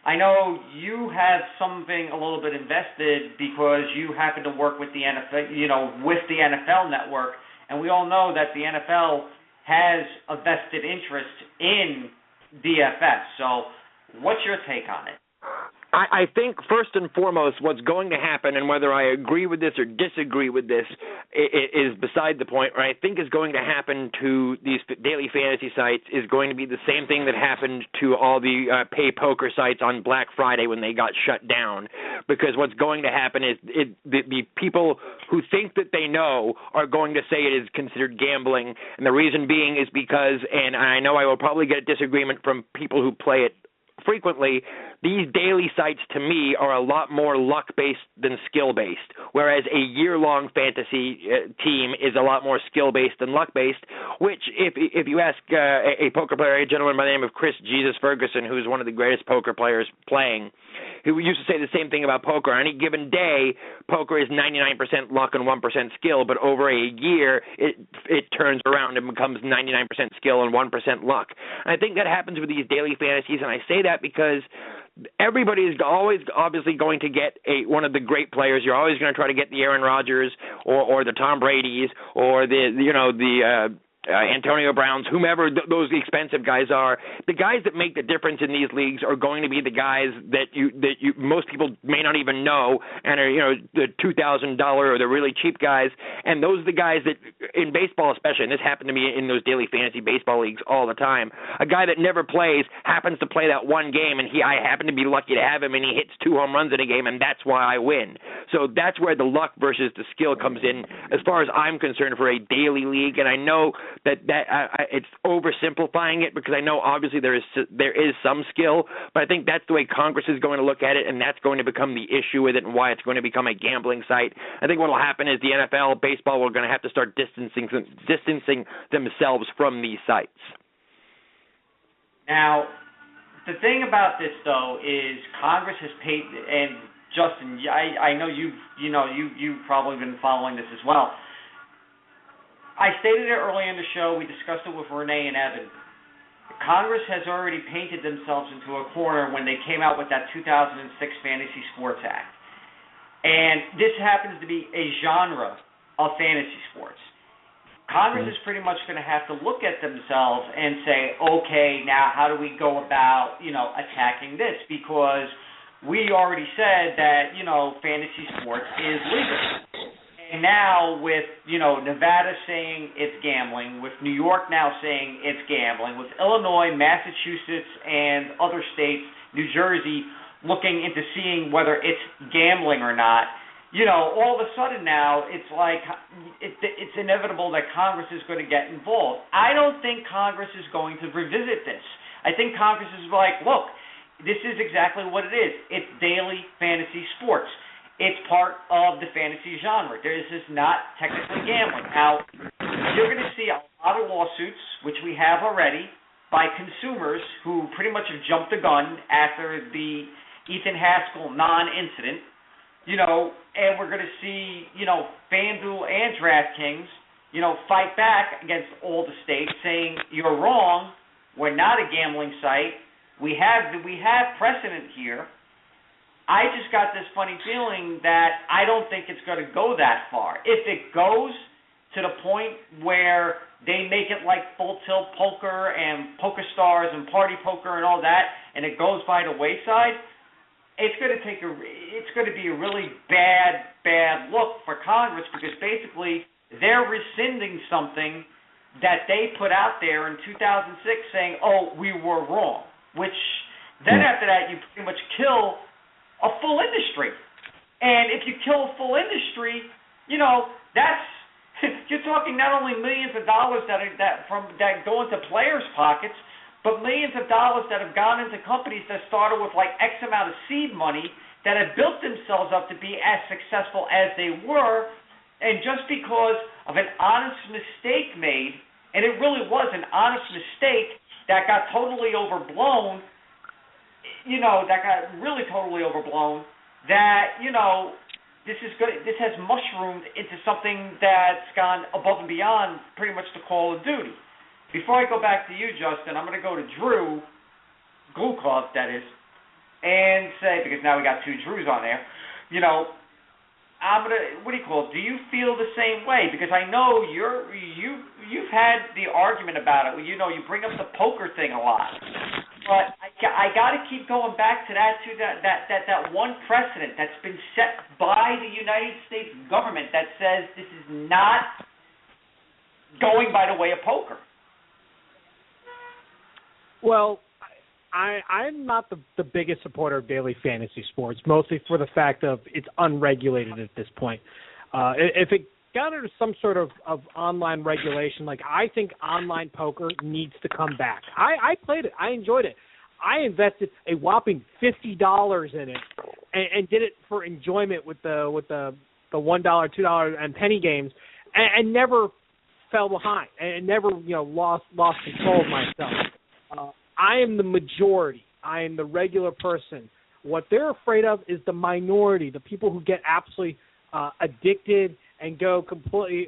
Speaker 5: I know you have something a little bit invested because you happen to work with the NFL, with the NFL Network, and we all know that the NFL has a vested interest in DFS. So what's your take on it?
Speaker 11: I think first and foremost what's going to happen, and whether I agree with this or disagree with this is beside the point. What I think is going to happen to these daily fantasy sites is going to be the same thing that happened to all the pay poker sites on Black Friday when they got shut down. Because what's going to happen is the people who think that they know are going to say it is considered gambling. And the reason being is because, and I know I will probably get a disagreement from people who play it frequently, these daily sites to me are a lot more luck-based than skill-based, whereas a year-long fantasy team is a lot more skill-based than luck-based, which if you ask a poker player, a gentleman by the name of Chris Jesus Ferguson, who's one of the greatest poker players playing, who used to say the same thing about poker. On any given day, poker is 99% luck and 1% skill, but over a year, it turns around and becomes 99% skill and 1% luck. And I think that happens with these daily fantasies, and I say that because everybody is always obviously going to get one of the great players. You're always going to try to get the Aaron Rodgers or the Tom Bradys or the Antonio Browns, whomever those expensive guys are. The guys that make the difference in these leagues are going to be the guys that you most people may not even know and are the $2,000 or the really cheap guys. And those are the guys that in baseball especially, and this happened to me in those daily fantasy baseball leagues all the time. A guy that never plays happens to play that one game, and I happen to be lucky to have him, and he hits 2 home runs in a game, and that's why I win. So that's where the luck versus the skill comes in, as far as I'm concerned, for a daily league. And I know that it's oversimplifying it, because I know obviously there is some skill, but I think that's the way Congress is going to look at it, and that's going to become the issue with it and why it's going to become a gambling site. I think what will happen is the NFL, baseball, we're going to have to start distancing themselves from these sites.
Speaker 5: Now, the thing about this though is Congress has paid, and Justin, I know you've probably been following this as well. I stated it early in the show. We discussed it with Renee and Evan. Congress has already painted themselves into a corner when they came out with that 2006 Fantasy Sports Act. And this happens to be a genre of fantasy sports. Congress is pretty much going to have to look at themselves and say, okay, now how do we go about, attacking this? Because we already said that, fantasy sports is legal. And now with, Nevada saying it's gambling, with New York now saying it's gambling, with Illinois, Massachusetts, and other states, New Jersey, looking into seeing whether it's gambling or not, all of a sudden now it's like it's inevitable that Congress is going to get involved. I don't think Congress is going to revisit this. I think Congress is like, look, this is exactly what it is. It's daily fantasy sports. It's part of the fantasy genre. This is not technically gambling. Now, you're going to see a lot of lawsuits, which we have already, by consumers who pretty much have jumped the gun after the Ethan Haskell non-incident, and we're going to see, FanDuel and DraftKings, fight back against all the states saying, you're wrong, we're not a gambling site, we have precedent here. I just got this funny feeling that I don't think it's going to go that far. If it goes to the point where they make it like full tilt poker and Poker Stars and Party Poker and all that, and it goes by the wayside, it's going to be a really bad look for Congress, because basically they're rescinding something that they put out there in 2006 saying, oh, we were wrong, which then after that you pretty much kill a full industry. And if you kill a full industry, that's you're talking not only millions of dollars that go into players' pockets, but millions of dollars that have gone into companies that started with like X amount of seed money that have built themselves up to be as successful as they were, and just because of an honest mistake made, and it really was an honest mistake that got totally overblown, that this has mushroomed into something that's gone above and beyond pretty much the Call of Duty. Before I go back to you, Justin, I'm going to go to Drew Glukov, that is, and say, because now we got two Drews on there, I'm gonna. What do you call it? Do you feel the same way? Because I know you've had the argument about it. You bring up the poker thing a lot, but I got to keep going back to that one precedent that's been set by the United States government that says this is not going by the way of poker.
Speaker 8: Well, I'm not the biggest supporter of daily fantasy sports, mostly for the fact of it's unregulated at this point. If it got into some sort of online regulation, I think online poker needs to come back. I played it. I enjoyed it. I invested a whopping $50 in it and did it for enjoyment with the $1, $2 and penny games, and never fell behind and never lost control of myself. I am the majority. I am the regular person. What they're afraid of is the minority, the people who get absolutely addicted and go completely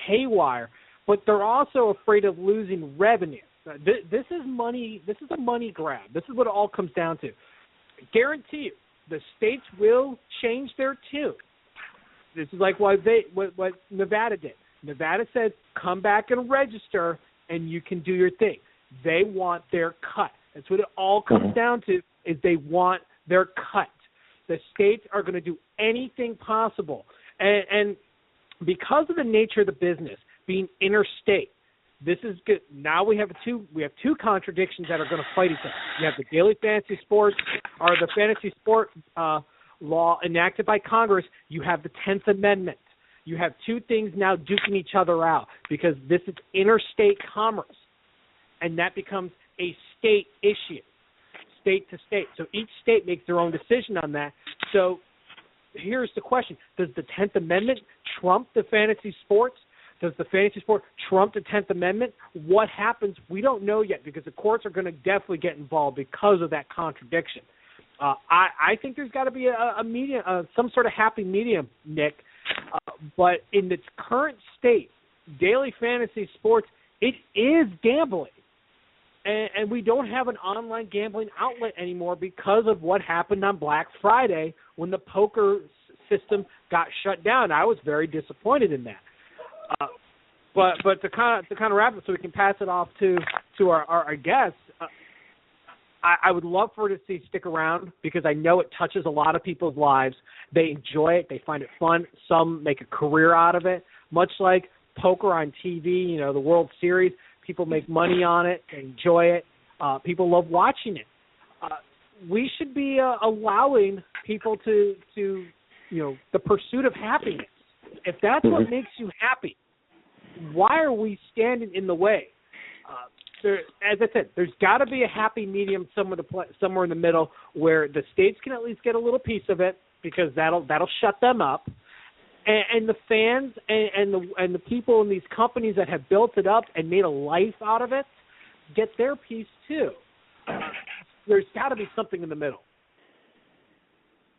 Speaker 8: haywire. But they're also afraid of losing revenue. This is money. This is a money grab. This is what it all comes down to. I guarantee you, the states will change their tune. This is like what Nevada did. Nevada said, come back and register, and you can do your thing. They want their cut. That's what it all comes down to, is they want their cut. The states are going to do anything possible. And because of the nature of the business being interstate, this is good. Now we have two contradictions that are going to fight each other. You have the daily fantasy sports, or the fantasy sport law enacted by Congress. You have the 10th Amendment. You have two things now duking each other out because this is interstate commerce. And that becomes a state issue, state to state. So each state makes their own decision on that. So here's the question. Does the 10th Amendment trump the fantasy sports? Does the fantasy sport trump the 10th Amendment? What happens? We don't know yet, because the courts are going to definitely get involved because of that contradiction. I think there's got to be a medium, some sort of happy medium, Nick. But in its current state, daily fantasy sports, it is gambling. And we don't have an online gambling outlet anymore because of what happened on Black Friday when the poker system got shut down. I was very disappointed in that. But to kind of wrap it, so we can pass it off to our guests, I would love for her to stick around, because I know it touches a lot of people's lives. They enjoy it. They find it fun. Some make a career out of it, much like poker on TV, the World Series. People make money on it. They enjoy it. People love watching it. We should be allowing people to the pursuit of happiless. If that's what makes you happy, why are we standing in the way? As I said, there's got to be a happy medium somewhere in the middle where the states can at least get a little piece of it, because that'll shut them up. And the fans and the people in these companies that have built it up and made a life out of it get their piece too. There's got to be something in the middle.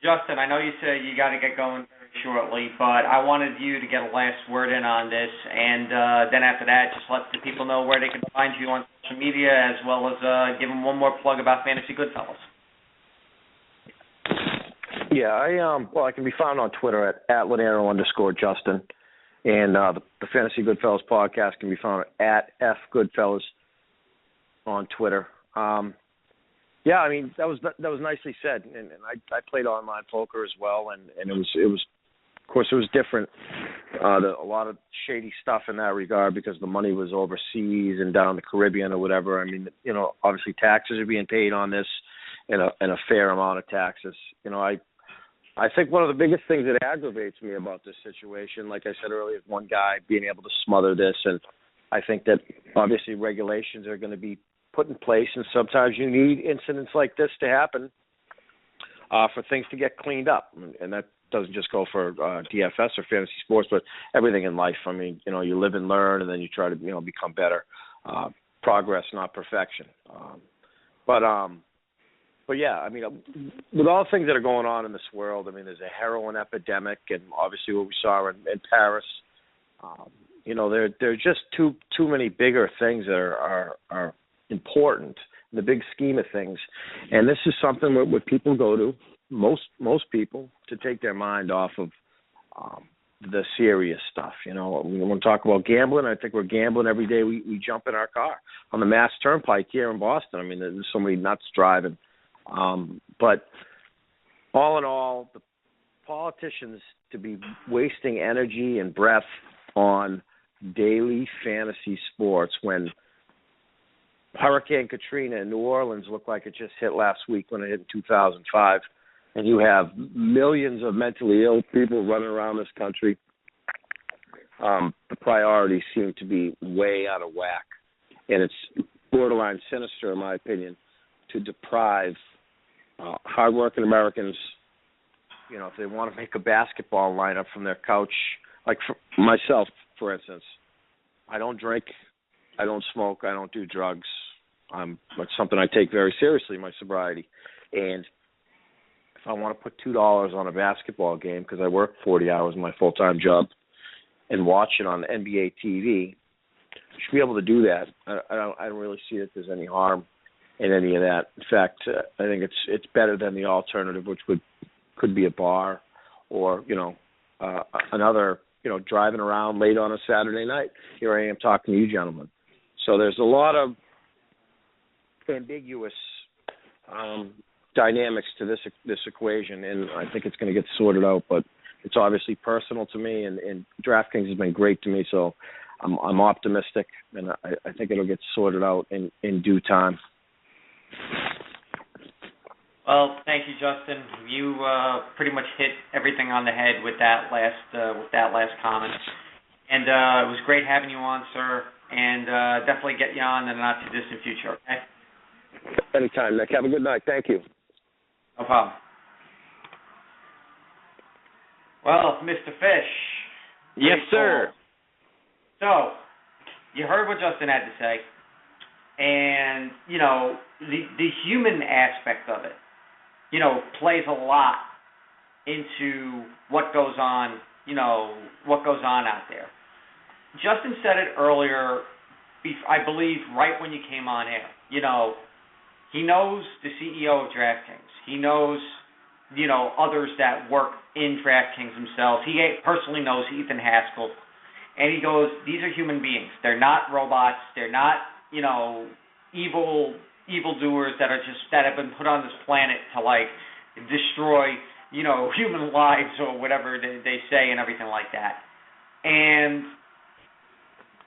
Speaker 5: Justin, I know you said you got to get going very shortly, but I wanted you to get a last word in on this, and then after that, just let the people know where they can find you on social media, as well as give them one more plug about Fantasy Goodfellas.
Speaker 10: Yeah, I can be found on Twitter at @Lanero_Justin, and the Fantasy Goodfellas podcast can be found at FGoodfellas on Twitter. Yeah, I mean, that was nicely said, and I played online poker as well, and it was of course it was different. A lot of shady stuff in that regard, because the money was overseas and down in the Caribbean or whatever. I mean, obviously taxes are being paid on this, and a fair amount of taxes. I think one of the biggest things that aggravates me about this situation, like I said earlier, is one guy being able to smother this, and I think that obviously regulations are going to be put in place, and sometimes you need incidents like this to happen for things to get cleaned up, and that doesn't just go for DFS or fantasy sports, but everything in life. I mean, you live and learn, and then you try to become better. Progress, not perfection. But But yeah, I mean, with all the things that are going on in this world, I mean, there's a heroin epidemic, and obviously what we saw in Paris. You know, there are just too many bigger things that are important in the big scheme of things, and this is something where people go to, most people, to take their mind off of the serious stuff. You know, we want to talk about gambling. I think we're gambling every day we jump in our car on the Mass Turnpike here in Boston. I mean, there's so many nuts driving. But all in all, the politicians to be wasting energy and breath on daily fantasy sports when Hurricane Katrina in New Orleans looked like it just hit last week when it hit in 2005, and you have millions of mentally ill people running around this country, the priorities seem to be way out of whack, and it's borderline sinister, in my opinion, to deprive hardworking Americans, you know, if they want to make a basketball lineup from their couch, like for myself, for instance, I don't drink, I don't smoke, I don't do drugs. It's something I take very seriously, my sobriety. And if I want to put $2 on a basketball game because I work 40 hours in my full-time job and watch it on NBA TV, I should be able to do that. I don't really see that there's any harm in any of that. In fact, I think it's better than the alternative, which could be a bar or, you know, another, you know, driving around late on a Saturday night. Here I am talking to you gentlemen. So there's a lot of ambiguous dynamics to this equation, and I think it's going to get sorted out, but it's obviously personal to me, and DraftKings has been great to me, so I'm optimistic, and I think it'll get sorted out in due time.
Speaker 5: Well, thank you, Justin. You pretty much hit everything on the head with that last comment, and it was great having you on, sir. And definitely get you on in the not too distant future. Okay.
Speaker 10: Anytime, Nick. Have a good night. Thank you.
Speaker 5: No problem. Well, Mr. Fish.
Speaker 11: Yes, sir.
Speaker 5: So, you heard what Justin had to say, and you know the human aspect of it, you know, plays a lot into what goes on. You know, what goes on out there. Justin said it earlier, I believe, right when you came on air. You know, he knows the CEO of DraftKings. He knows, you know, others that work in DraftKings themselves. He personally knows Ethan Haskell. And he goes, these are human beings. They're not robots. They're not, you know, evildoers that have been put on this planet to, like, destroy, you know, human lives or whatever they say and everything like that. And,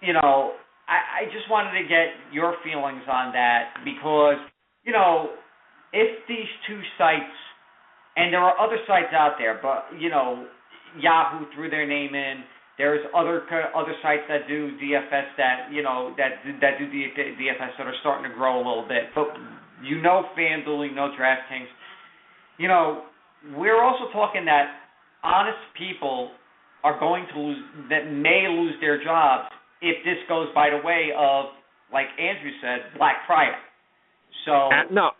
Speaker 5: you know, I just wanted to get your feelings on that because, you know, if these two sites, and there are other sites out there, but, you know, Yahoo threw their name in. There's other sites that do DFS that, you know, that do DFS that are starting to grow a little bit. But you know FanDuel, you know DraftKings. You know, we're also talking that honest people are going to lose, that may lose their jobs if this goes by the way of, like Andrew said, Black Friday. So
Speaker 11: no.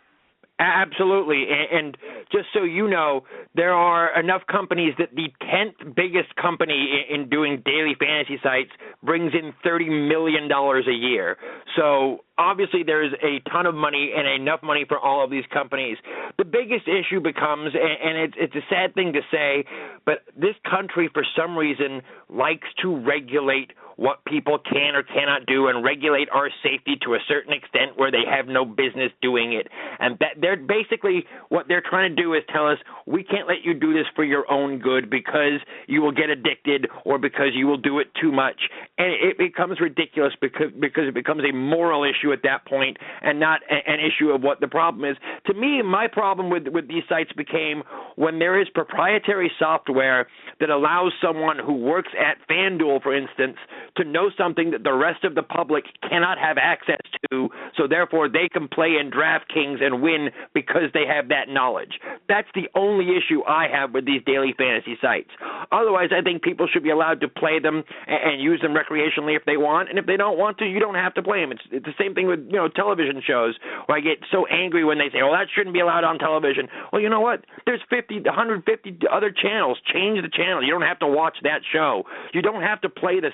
Speaker 11: Absolutely. And just so you know, there are enough companies that the 10th biggest company in doing daily fantasy sites brings in $30 million a year. So obviously there's a ton of money and enough money for all of these companies. The biggest issue becomes, and it's a sad thing to say, but this country for some reason likes to regulate what people can or cannot do and regulate our safety to a certain extent where they have no business doing it. And that they're basically, what they're trying to do is tell us, we can't let you do this for your own good because you will get addicted or because you will do it too much. And it becomes ridiculous because it becomes a moral issue at that point and not an issue of what the problem is. To me, my problem with these sites became when there is proprietary software that allows someone who works at FanDuel, for instance, to know something that the rest of the public cannot have access to, so therefore they can play in DraftKings and win because they have that knowledge. That's the only issue I have with these daily fantasy sites. Otherwise, I think people should be allowed to play them and use them recreationally if they want, and if they don't want to, you don't have to play them. It's the same thing with television shows where I get so angry when they say, "Oh, that shouldn't be allowed on television." Well, you know what? There's 150 other channels. Change the channel. You don't have to watch that show. You don't have to play the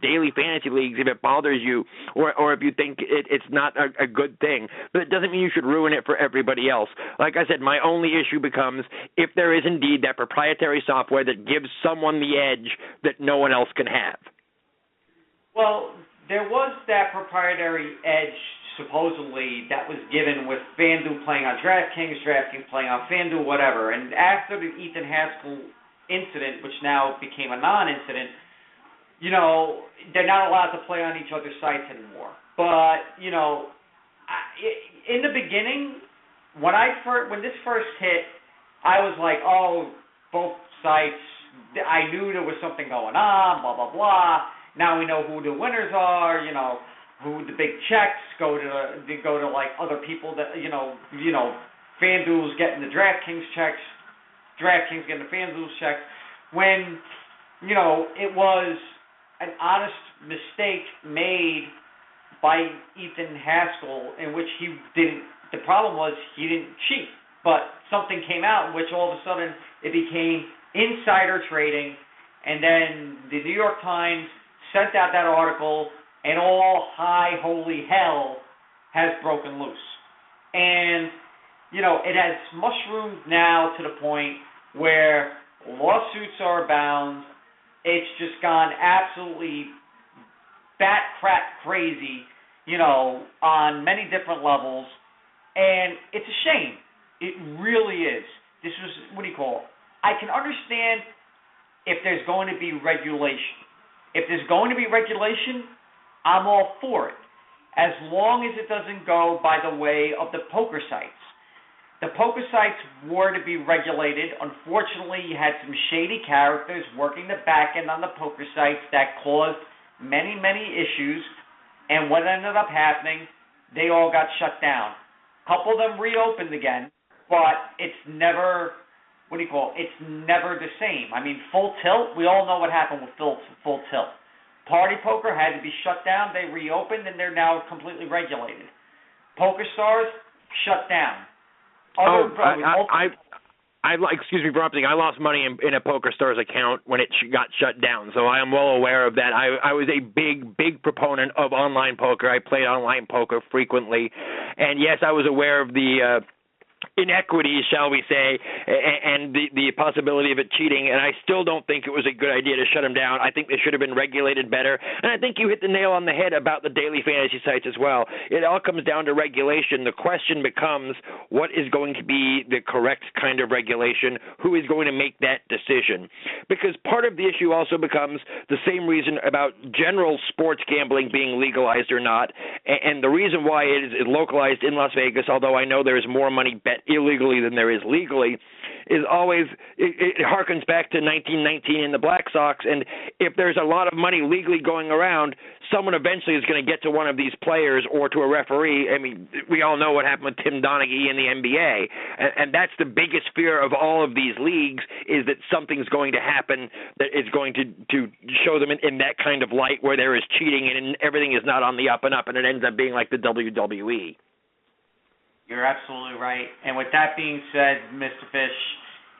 Speaker 11: daily fantasy leagues if it bothers you or if you think it's not a good thing. But it doesn't mean you should ruin it for everybody else. Like I said, my only issue becomes if there is indeed that proprietary software that gives someone the edge that no one else can have.
Speaker 5: Well, there was that proprietary edge supposedly that was given with FanDuel playing on DraftKings, DraftKings playing on FanDuel, whatever. And after the Ethan Haskell incident, which now became a non-incident, they're not allowed to play on each other's sites anymore. But, in the beginning, when this first hit, I was like, oh, both sites, I knew there was something going on, blah, blah, blah. Now we know who the winners are, who the big checks go to like other people that, FanDuel's getting the DraftKings checks, DraftKings getting the FanDuel's checks, when, it was an honest mistake made by Ethan Haskell in which the problem was he didn't cheat, but something came out in which all of a sudden it became insider trading, and then the New York Times sent out that article, and all high holy hell has broken loose. And, it has mushroomed now to the point where lawsuits are abound. It's just gone absolutely bat crap crazy, on many different levels. And it's a shame. It really is. This was, I can understand if there's going to be regulation. If there's going to be regulation, I'm all for it, as long as it doesn't go by the way of the poker sites. The poker sites were to be regulated. Unfortunately, you had some shady characters working the back end on the poker sites that caused many, many issues, and what ended up happening, they all got shut down. A couple of them reopened again, but it's never, it's never the same. I mean, Full Tilt, we all know what happened with Full Tilt. Party poker had to be shut down. They reopened, and they're now completely regulated. Poker Stars, shut down.
Speaker 11: Excuse me for interrupting. I lost money in a Poker Stars account when it got shut down, so I am well aware of that. I was a big proponent of online poker. I played online poker frequently, and yes, I was aware of the inequities, shall we say, and the possibility of it cheating, and I still don't think it was a good idea to shut them down. I think they should have been regulated better, and I think you hit the nail on the head about the daily fantasy sites as well. It all comes down to regulation. The question becomes, what is going to be the correct kind of regulation? Who is going to make that decision? Because part of the issue also becomes the same reason about general sports gambling being legalized or not, and the reason why it is localized in Las Vegas, although I know there is more money bet illegally than there is legally, is always, it harkens back to 1919 in the Black Sox, and if there's a lot of money legally going around, someone eventually is going to get to one of these players or to a referee. I mean, we all know what happened with Tim Donaghy in the NBA, and that's the biggest fear of all of these leagues, is that something's going to happen that is going to show them in that kind of light where there is cheating and everything is not on the up and up, and it ends up being like the WWE.
Speaker 5: You're absolutely right. And with that being said, Mr. Fish,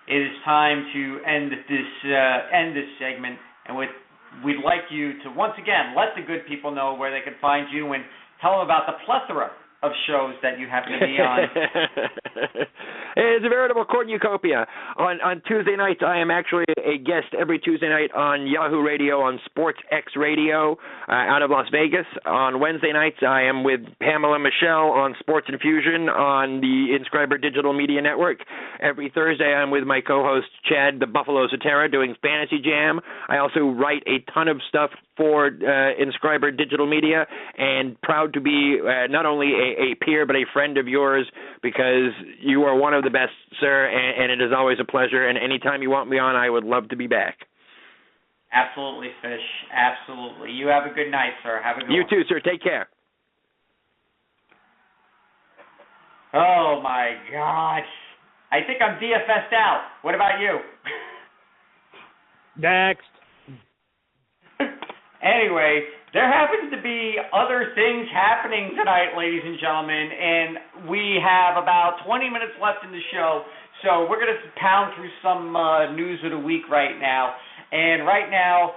Speaker 5: it is time to end this segment. And we'd like you to once again let the good people know where they can find you and tell them about the plethora of shows that you happen to be on.
Speaker 11: It's a veritable cornucopia. On Tuesday nights, I am actually a guest every Tuesday night on Yahoo Radio on Sports X Radio out of Las Vegas. On Wednesday nights, I am with Pamela Michelle on Sports Infusion on the Inscriber Digital Media Network. Every Thursday, I'm with my co-host Chad the Buffalo Sotera doing Fantasy Jam. I also write a ton of stuff for Inscriber Digital Media, and proud to be not only a peer but a friend of yours, because you are one of the best, sir, and it is always a pleasure, and anytime you want me on, I would love to be back.
Speaker 5: Absolutely, Fish. Absolutely. You have a good night, sir. Have a good one.
Speaker 11: You too, sir. Take care.
Speaker 5: Oh, my gosh. I think I'm DFS'd out. What about you?
Speaker 8: Next.
Speaker 5: Anyway, there happens to be other things happening tonight, ladies and gentlemen, and we have about 20 minutes left in the show, so we're going to pound through some news of the week right now. And right now,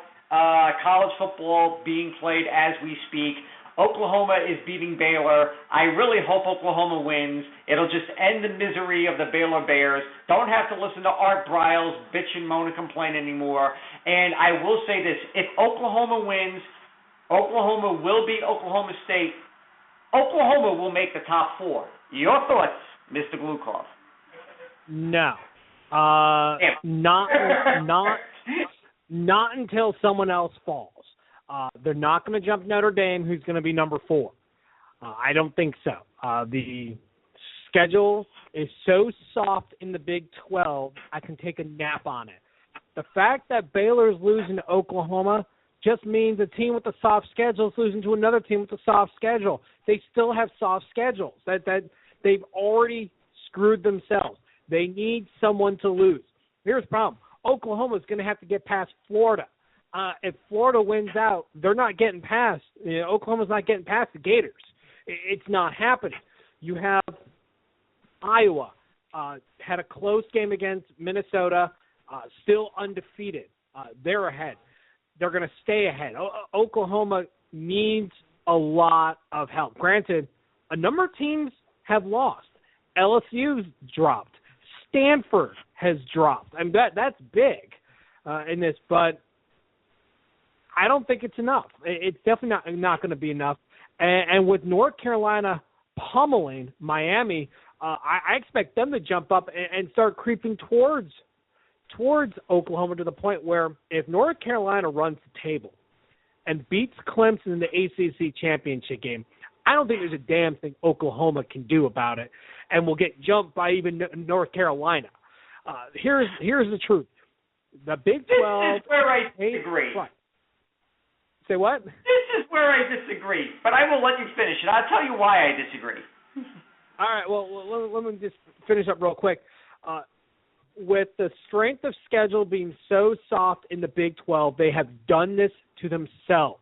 Speaker 5: college football being played as we speak. Oklahoma is beating Baylor. I really hope Oklahoma wins. It'll just end the misery of the Baylor Bears. Don't have to listen to Art Briles bitch and moan and complain anymore. And I will say this, if Oklahoma wins, Oklahoma will beat Oklahoma State. Oklahoma will make the top 4. Your thoughts, Mr. Glukov?
Speaker 8: No. Not until someone else falls. They're not going to jump Notre Dame, who's going to be number 4. I don't think so. The schedule is so soft in the Big 12, I can take a nap on it. The fact that Baylor's losing to Oklahoma just means a team with a soft schedule is losing to another team with a soft schedule. They still have soft schedules. That they've already screwed themselves. They need someone to lose. Here's the problem. Oklahoma's going to have to get past Florida. If Florida wins out, they're not getting past. Oklahoma's not getting past the Gators. It's not happening. You have Iowa, had a close game against Minnesota, still undefeated. They're ahead. They're going to stay ahead. Oklahoma needs a lot of help. Granted, a number of teams have lost. LSU's dropped. Stanford has dropped. I mean, that's big in this, but I don't think it's enough. It's definitely not going to be enough. And with North Carolina pummeling Miami, I expect them to jump up and start creeping towards Oklahoma to the point where if North Carolina runs the table and beats Clemson in the ACC championship game, I don't think there's a damn thing Oklahoma can do about it, and will get jumped by even North Carolina. Here's the truth. The Big 12...
Speaker 5: This is where I disagree.
Speaker 8: Right. Say what?
Speaker 5: This is where I disagree, but I will let you finish, and I'll tell you why I disagree.
Speaker 8: All right, well, let me just finish up real quick. With the strength of schedule being so soft in the Big 12, they have done this to themselves.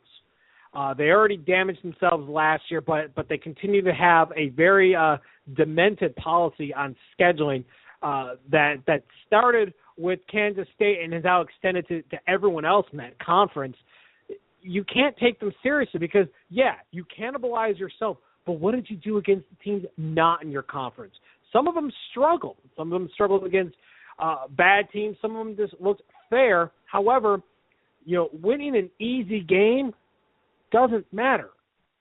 Speaker 8: They already damaged themselves last year, but they continue to have a very demented policy on scheduling that started with Kansas State and has now extended to everyone else in that conference. You can't take them seriously because, yeah, you cannibalize yourself, but what did you do against the teams not in your conference? Some of them struggled. Some of them struggled against bad teams. Some of them just looked fair. However, winning an easy game doesn't matter.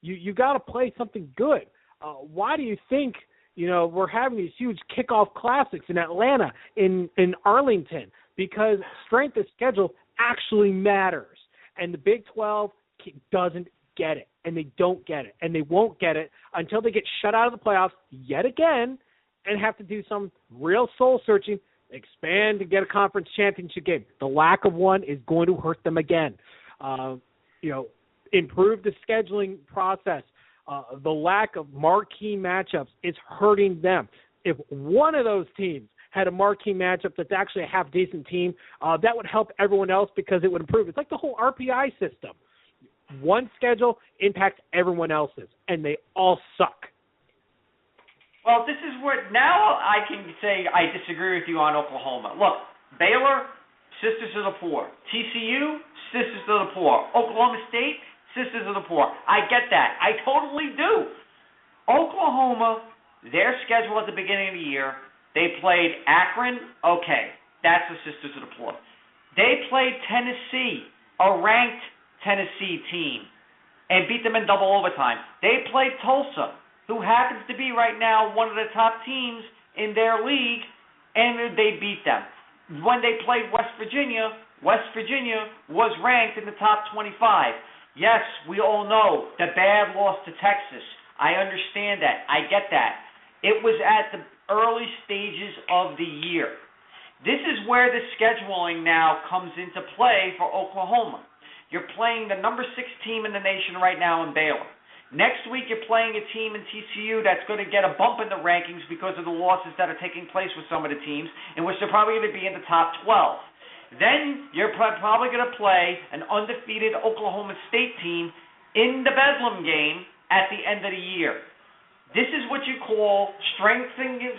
Speaker 8: You got to play something good. Why do you think we're having these huge kickoff classics in Atlanta, in Arlington? Because strength of schedule actually matters, and the Big 12 doesn't get it, and they don't get it, and they won't get it until they get shut out of the playoffs yet again and have to do some real soul searching, expand to get a conference championship game. The lack of one is going to hurt them again. Improve the scheduling process. The lack of marquee matchups is hurting them. If one of those teams had a marquee matchup that's actually a half-decent team, that would help everyone else because it would improve. It's like the whole RPI system. One schedule impacts everyone else's, and they all suck.
Speaker 5: Well, this is where now I can say I disagree with you on Oklahoma. Look, Baylor, sisters of the poor. TCU, sisters of the poor. Oklahoma State, sisters of the poor. I get that. I totally do. Oklahoma, their schedule at the beginning of the year, they played Akron. Okay, that's the sisters of the poor. They played Tennessee, a ranked Tennessee team, and beat them in double overtime. They played Tulsa, who happens to be right now one of the top teams in their league, and they beat them. When they played West Virginia was ranked in the top 25. Yes, we all know the bad loss to Texas. I understand that. I get that. It was at the early stages of the year. This is where the scheduling now comes into play for Oklahoma. You're playing the number 6 team in the nation right now in Baylor. Next week, you're playing a team in TCU that's going to get a bump in the rankings because of the losses that are taking place with some of the teams, in which they're probably going to be in the top 12. Then you're probably going to play an undefeated Oklahoma State team in the Bedlam game at the end of the year. This is what you call strengthening your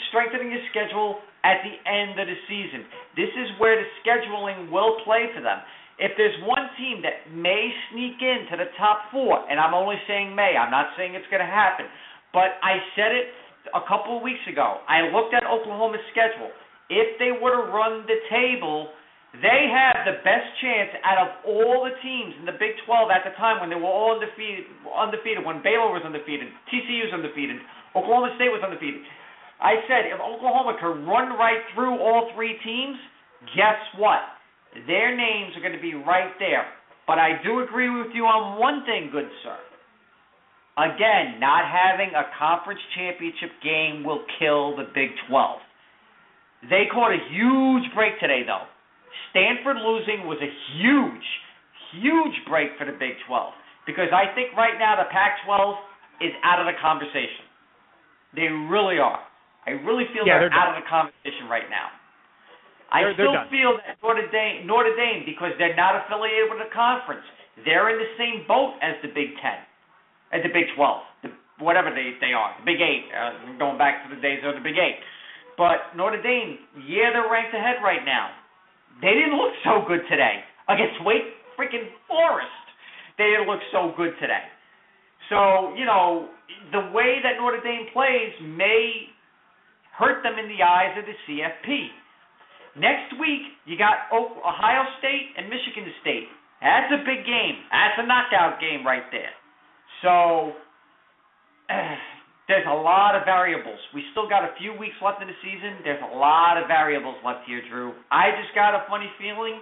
Speaker 5: schedule at the end of the season. This is where the scheduling will play for them. If there's one team that may sneak into the top 4, and I'm only saying may, I'm not saying it's going to happen, but I said it a couple of weeks ago. I looked at Oklahoma's schedule. If they were to run the table, they have the best chance out of all the teams in the Big 12 at the time when they were all undefeated, when Baylor was undefeated, TCU was undefeated, Oklahoma State was undefeated. I said if Oklahoma could run right through all 3 teams, guess what? Their names are going to be right there. But I do agree with you on one thing, good sir. Again, not having a conference championship game will kill the Big 12. They caught a huge break today, though. Stanford losing was a huge, huge break for the Big 12. Because I think right now the Pac-12 is out of the conversation. They really are. I really feel they're out of the conversation right now. I still feel that Notre Dame, because they're not affiliated with a conference, they're in the same boat as the Big 10, the Big 12, whatever they are, the Big 8, going back to the days of the Big 8. But Notre Dame, they're ranked ahead right now. They didn't look so good today against Wake freaking Forest. They didn't look so good today. So, the way that Notre Dame plays may hurt them in the eyes of the CFP. Next week, you got Ohio State and Michigan State. That's a big game. That's a knockout game right there. So, there's a lot of variables. We still got a few weeks left in the season. There's a lot of variables left here, Drew. I just got a funny feeling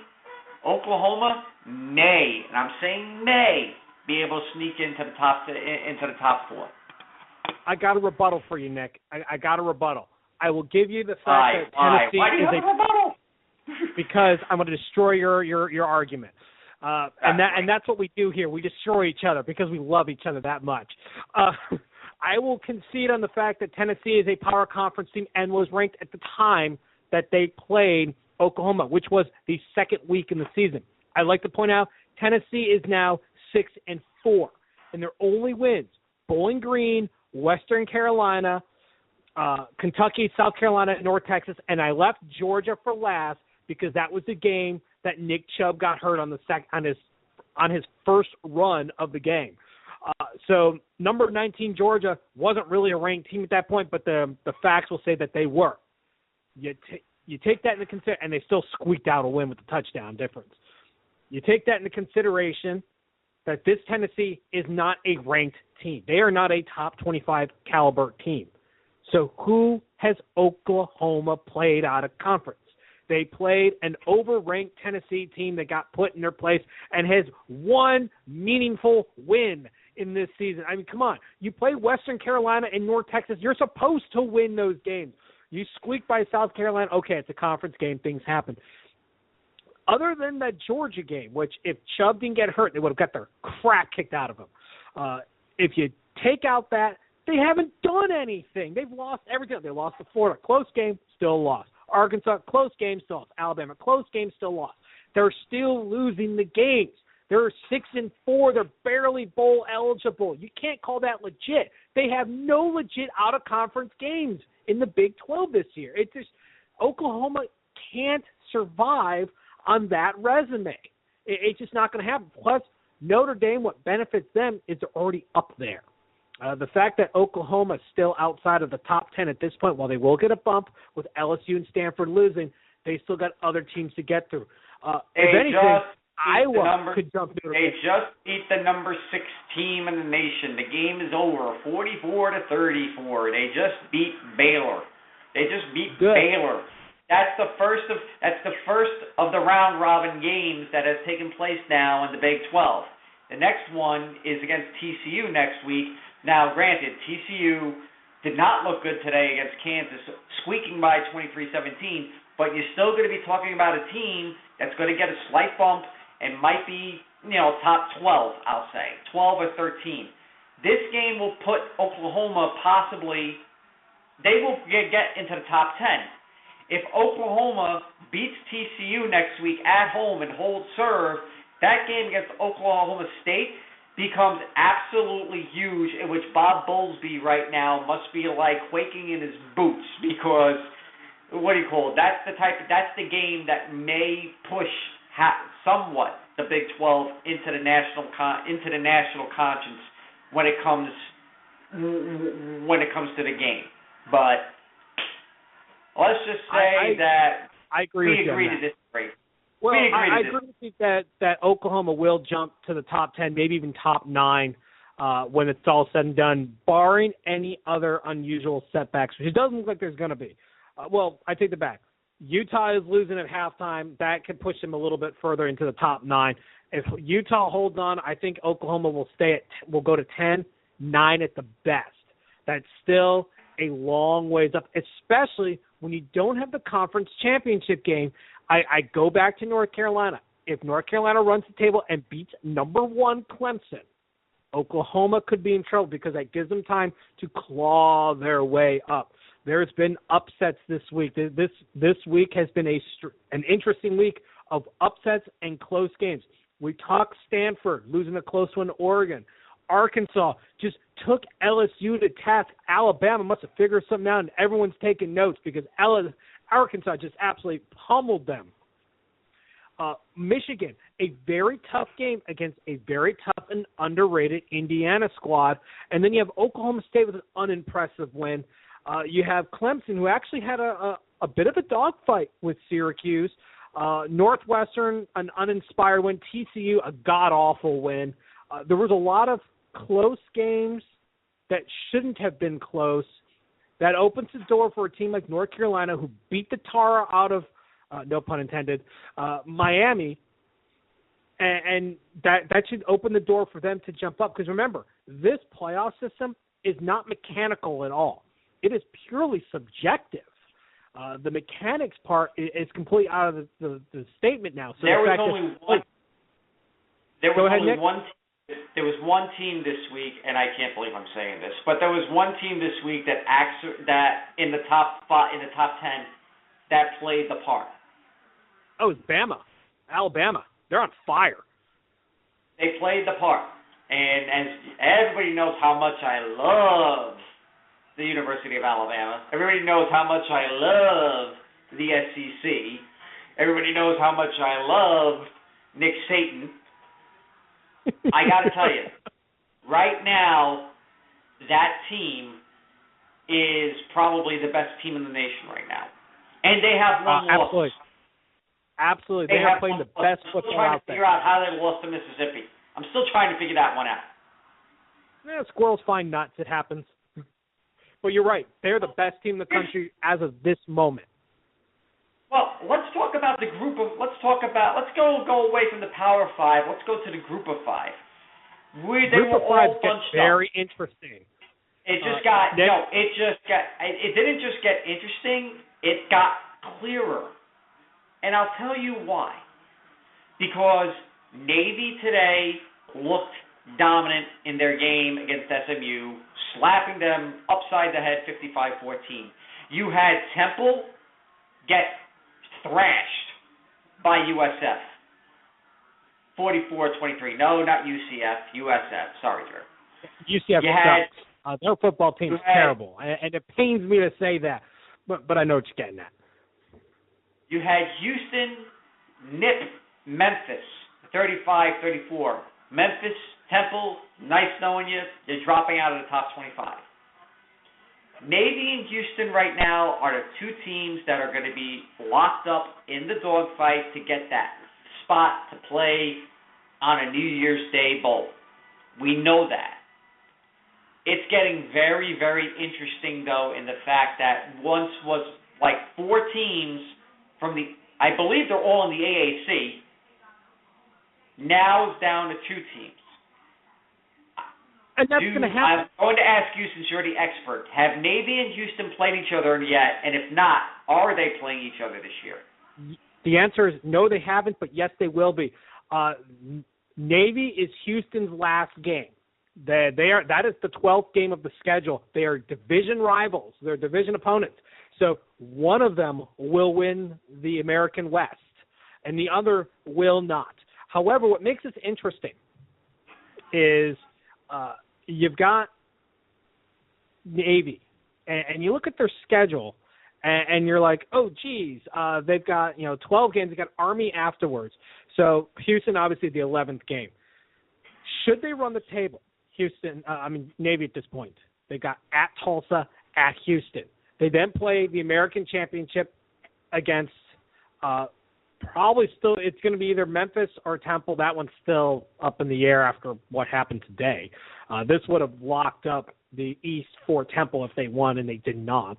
Speaker 5: Oklahoma may, and I'm saying may, be able to sneak into the top 4.
Speaker 8: I got a rebuttal for you, Nick. I got a rebuttal. I will give you the fact that Tennessee
Speaker 5: Why do you have a rebuttal?
Speaker 8: Because I'm going to destroy your argument. And that's what we do here. We destroy each other because we love each other that much. I will concede on the fact that Tennessee is a power conference team and was ranked at the time that they played Oklahoma, which was the second week in the season. I'd like to point out Tennessee is now 6-4, and their only wins: Bowling Green, Western Carolina, Kentucky, South Carolina, North Texas, and I left Georgia for last because that was the game that Nick Chubb got hurt on on his first run of the game. So number 19 Georgia wasn't really a ranked team at that point, but the facts will say that they were. You take that into consideration, and they still squeaked out a win with the touchdown difference. You take that into consideration that this Tennessee is not a ranked team. They are not a top 25 caliber team. So who has Oklahoma played out of conference? They played an overranked Tennessee team that got put in their place and has one meaningful win in this season. I mean, come on. You play Western Carolina and North Texas. You're supposed to win those games. You squeak by South Carolina. Okay, it's a conference game. Things happen. Other than that Georgia game, which if Chubb didn't get hurt, they would have got their crap kicked out of them. If you take out that, they haven't done anything. They've lost everything. They lost to Florida. Close game, still lost. Arkansas, close game, still lost. Alabama, close game, still lost. They're still losing the games. They're 6-4. They're barely bowl eligible. You can't call that legit. They have no legit out-of-conference games in the Big 12 this year. It's just Oklahoma can't survive on that resume. It's just not going to happen. Plus, Notre Dame, what benefits them is they're already up there. The fact that Oklahoma is still outside of the top 10 at this point, while they will get a bump with LSU and Stanford losing, they still got other teams to get through. If anything, Iowa could jump through.
Speaker 5: They just beat the number 6 team in the nation. The game is over, 44-34. They just beat Baylor. Baylor. That's the first of the round robin games that has taken place now in the Big 12. The next one is against TCU next week. Now, granted, TCU did not look good today against Kansas, squeaking by 23-17, but you're still going to be talking about a team that's going to get a slight bump and might be, top 12, I'll say, 12 or 13. This game will put Oklahoma possibly, they will get into the top 10. If Oklahoma beats TCU next week at home and holds serve, that game against Oklahoma State becomes absolutely huge, in which Bob Bowlesby right now must be like quaking in his boots because, that's the game that may push somewhat the Big 12 into the national conscience when it comes to the game. But let's just say that
Speaker 8: I agree
Speaker 5: we
Speaker 8: with
Speaker 5: agree
Speaker 8: you
Speaker 5: to disagree.
Speaker 8: Well, I agree with you that Oklahoma will jump to the top 10, maybe even top 9 when it's all said and done, barring any other unusual setbacks, which it doesn't look like there's going to be. Well, I take it back. Utah is losing at halftime. That could push them a little bit further into the top 9. If Utah holds on, I think Oklahoma will go to 10, 9 at the best. That's still a long ways up, especially when you don't have the conference championship game. I go back to North Carolina. If North Carolina runs the table and beats number 1 Clemson, Oklahoma could be in trouble because that gives them time to claw their way up. There's been upsets this week. This week has been an interesting week of upsets and close games. We talked Stanford losing a close one to Oregon. Arkansas just took LSU to task. Alabama must have figured something out, and everyone's taking notes because Arkansas just absolutely pummeled them. Michigan, a very tough game against a very tough and underrated Indiana squad. And then you have Oklahoma State with an unimpressive win. You have Clemson, who actually had a bit of a dogfight with Syracuse. Northwestern, an uninspired win. TCU, a god-awful win. There was a lot of close games that shouldn't have been close. That opens the door for a team like North Carolina, who beat the Tara out of, no pun intended, Miami. And that should open the door for them to jump up. Because remember, this playoff system is not mechanical at all. It is purely subjective. The mechanics part is completely out of the statement now. So
Speaker 5: there was only one. There was one team this week, and I can't believe I'm saying this, but there was one team this week that in the top 10 that played the part.
Speaker 8: Oh, it's Bama, Alabama. They're on fire.
Speaker 5: They played the part, and as everybody knows how much I love the University of Alabama. Everybody knows how much I love the SEC. Everybody knows how much I love Nick Saban. I got to tell you, right now, that team is probably the best team in the nation right now. And they have one loss.
Speaker 8: Absolutely. They are playing the best football out there.
Speaker 5: I'm still trying to figure out how they lost to Mississippi. I'm still trying to figure that one out.
Speaker 8: Yeah, squirrels find nuts. It happens. But you're right. They're the best team in the country as of this moment.
Speaker 5: Well, let's talk about the group of. Let's go away from the Power Five. Let's go to the Group of Five.
Speaker 8: Group of Five gets very interesting.
Speaker 5: It just got It didn't just get interesting. It got clearer, and I'll tell you why. Because Navy today looked dominant in their game against SMU, slapping them upside the head 55-14. You had Temple get thrashed by USF 44-23. No, not UCF, USF. Sorry, Drew.
Speaker 8: UCF sucks. Their football team is terrible, and it pains me to say that, but I know what you're getting at.
Speaker 5: You had Houston nip Memphis 35-34. Memphis, Temple, nice knowing you. You're dropping out of the top 25. Navy and Houston right now are the two teams that are going to be locked up in the dogfight to get that spot to play on a New Year's Day bowl. We know that. It's getting very, very interesting, though, in the fact that once was like 4 teams from I believe they're all in the AAC. Now it's down to 2 teams.
Speaker 8: And that's going to happen.
Speaker 5: I'm going to ask you, since you're the expert, have Navy and Houston played each other yet? And if not, Are they playing each other this year?
Speaker 8: The answer is no, they haven't, but yes, they will be. Navy is Houston's last game. That is the 12th game of the schedule. They are division rivals. They're division opponents. So one of them will win the American West, and the other will not. However, what makes this interesting is you've got Navy, and you look at their schedule, and you're like, oh, geez, they've got 12 games. They've got Army afterwards. So Houston, obviously, the 11th game. Should they run the table? Navy at this point. They got at Tulsa, at Houston. They then play the American Championship against probably still it's going to be either Memphis or Temple. That one's still up in the air after what happened today. This would have locked up the East for Temple if they won, and they did not.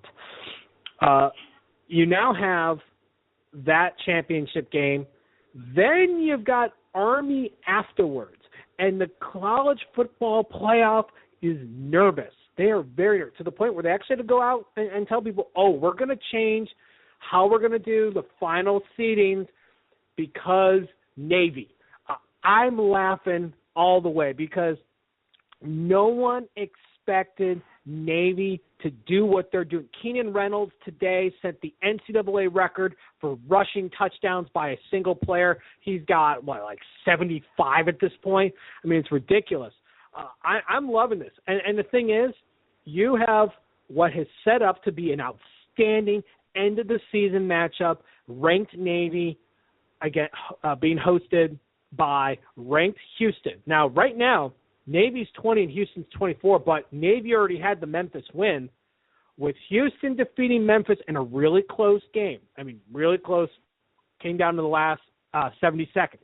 Speaker 8: You now have that championship game. Then you've got Army afterwards. And the college football playoff is nervous. They are very nervous, to the point where they actually had to go out and tell people, we're going to change how we're going to do the final seedings because Navy. I'm laughing all the way because no one expected Navy to do what they're doing. Keenan Reynolds today set the NCAA record for rushing touchdowns by a single player. He's got, 75 at this point? I mean, it's ridiculous. I'm loving this. And the thing is, you have what has set up to be an outstanding end-of-the-season matchup, ranked Navy, again, being hosted by ranked Houston. Now, right now, Navy's 20 and Houston's 24, but Navy already had the Memphis win, with Houston defeating Memphis in a really close game. I mean, really close. Came down to the last 70 seconds.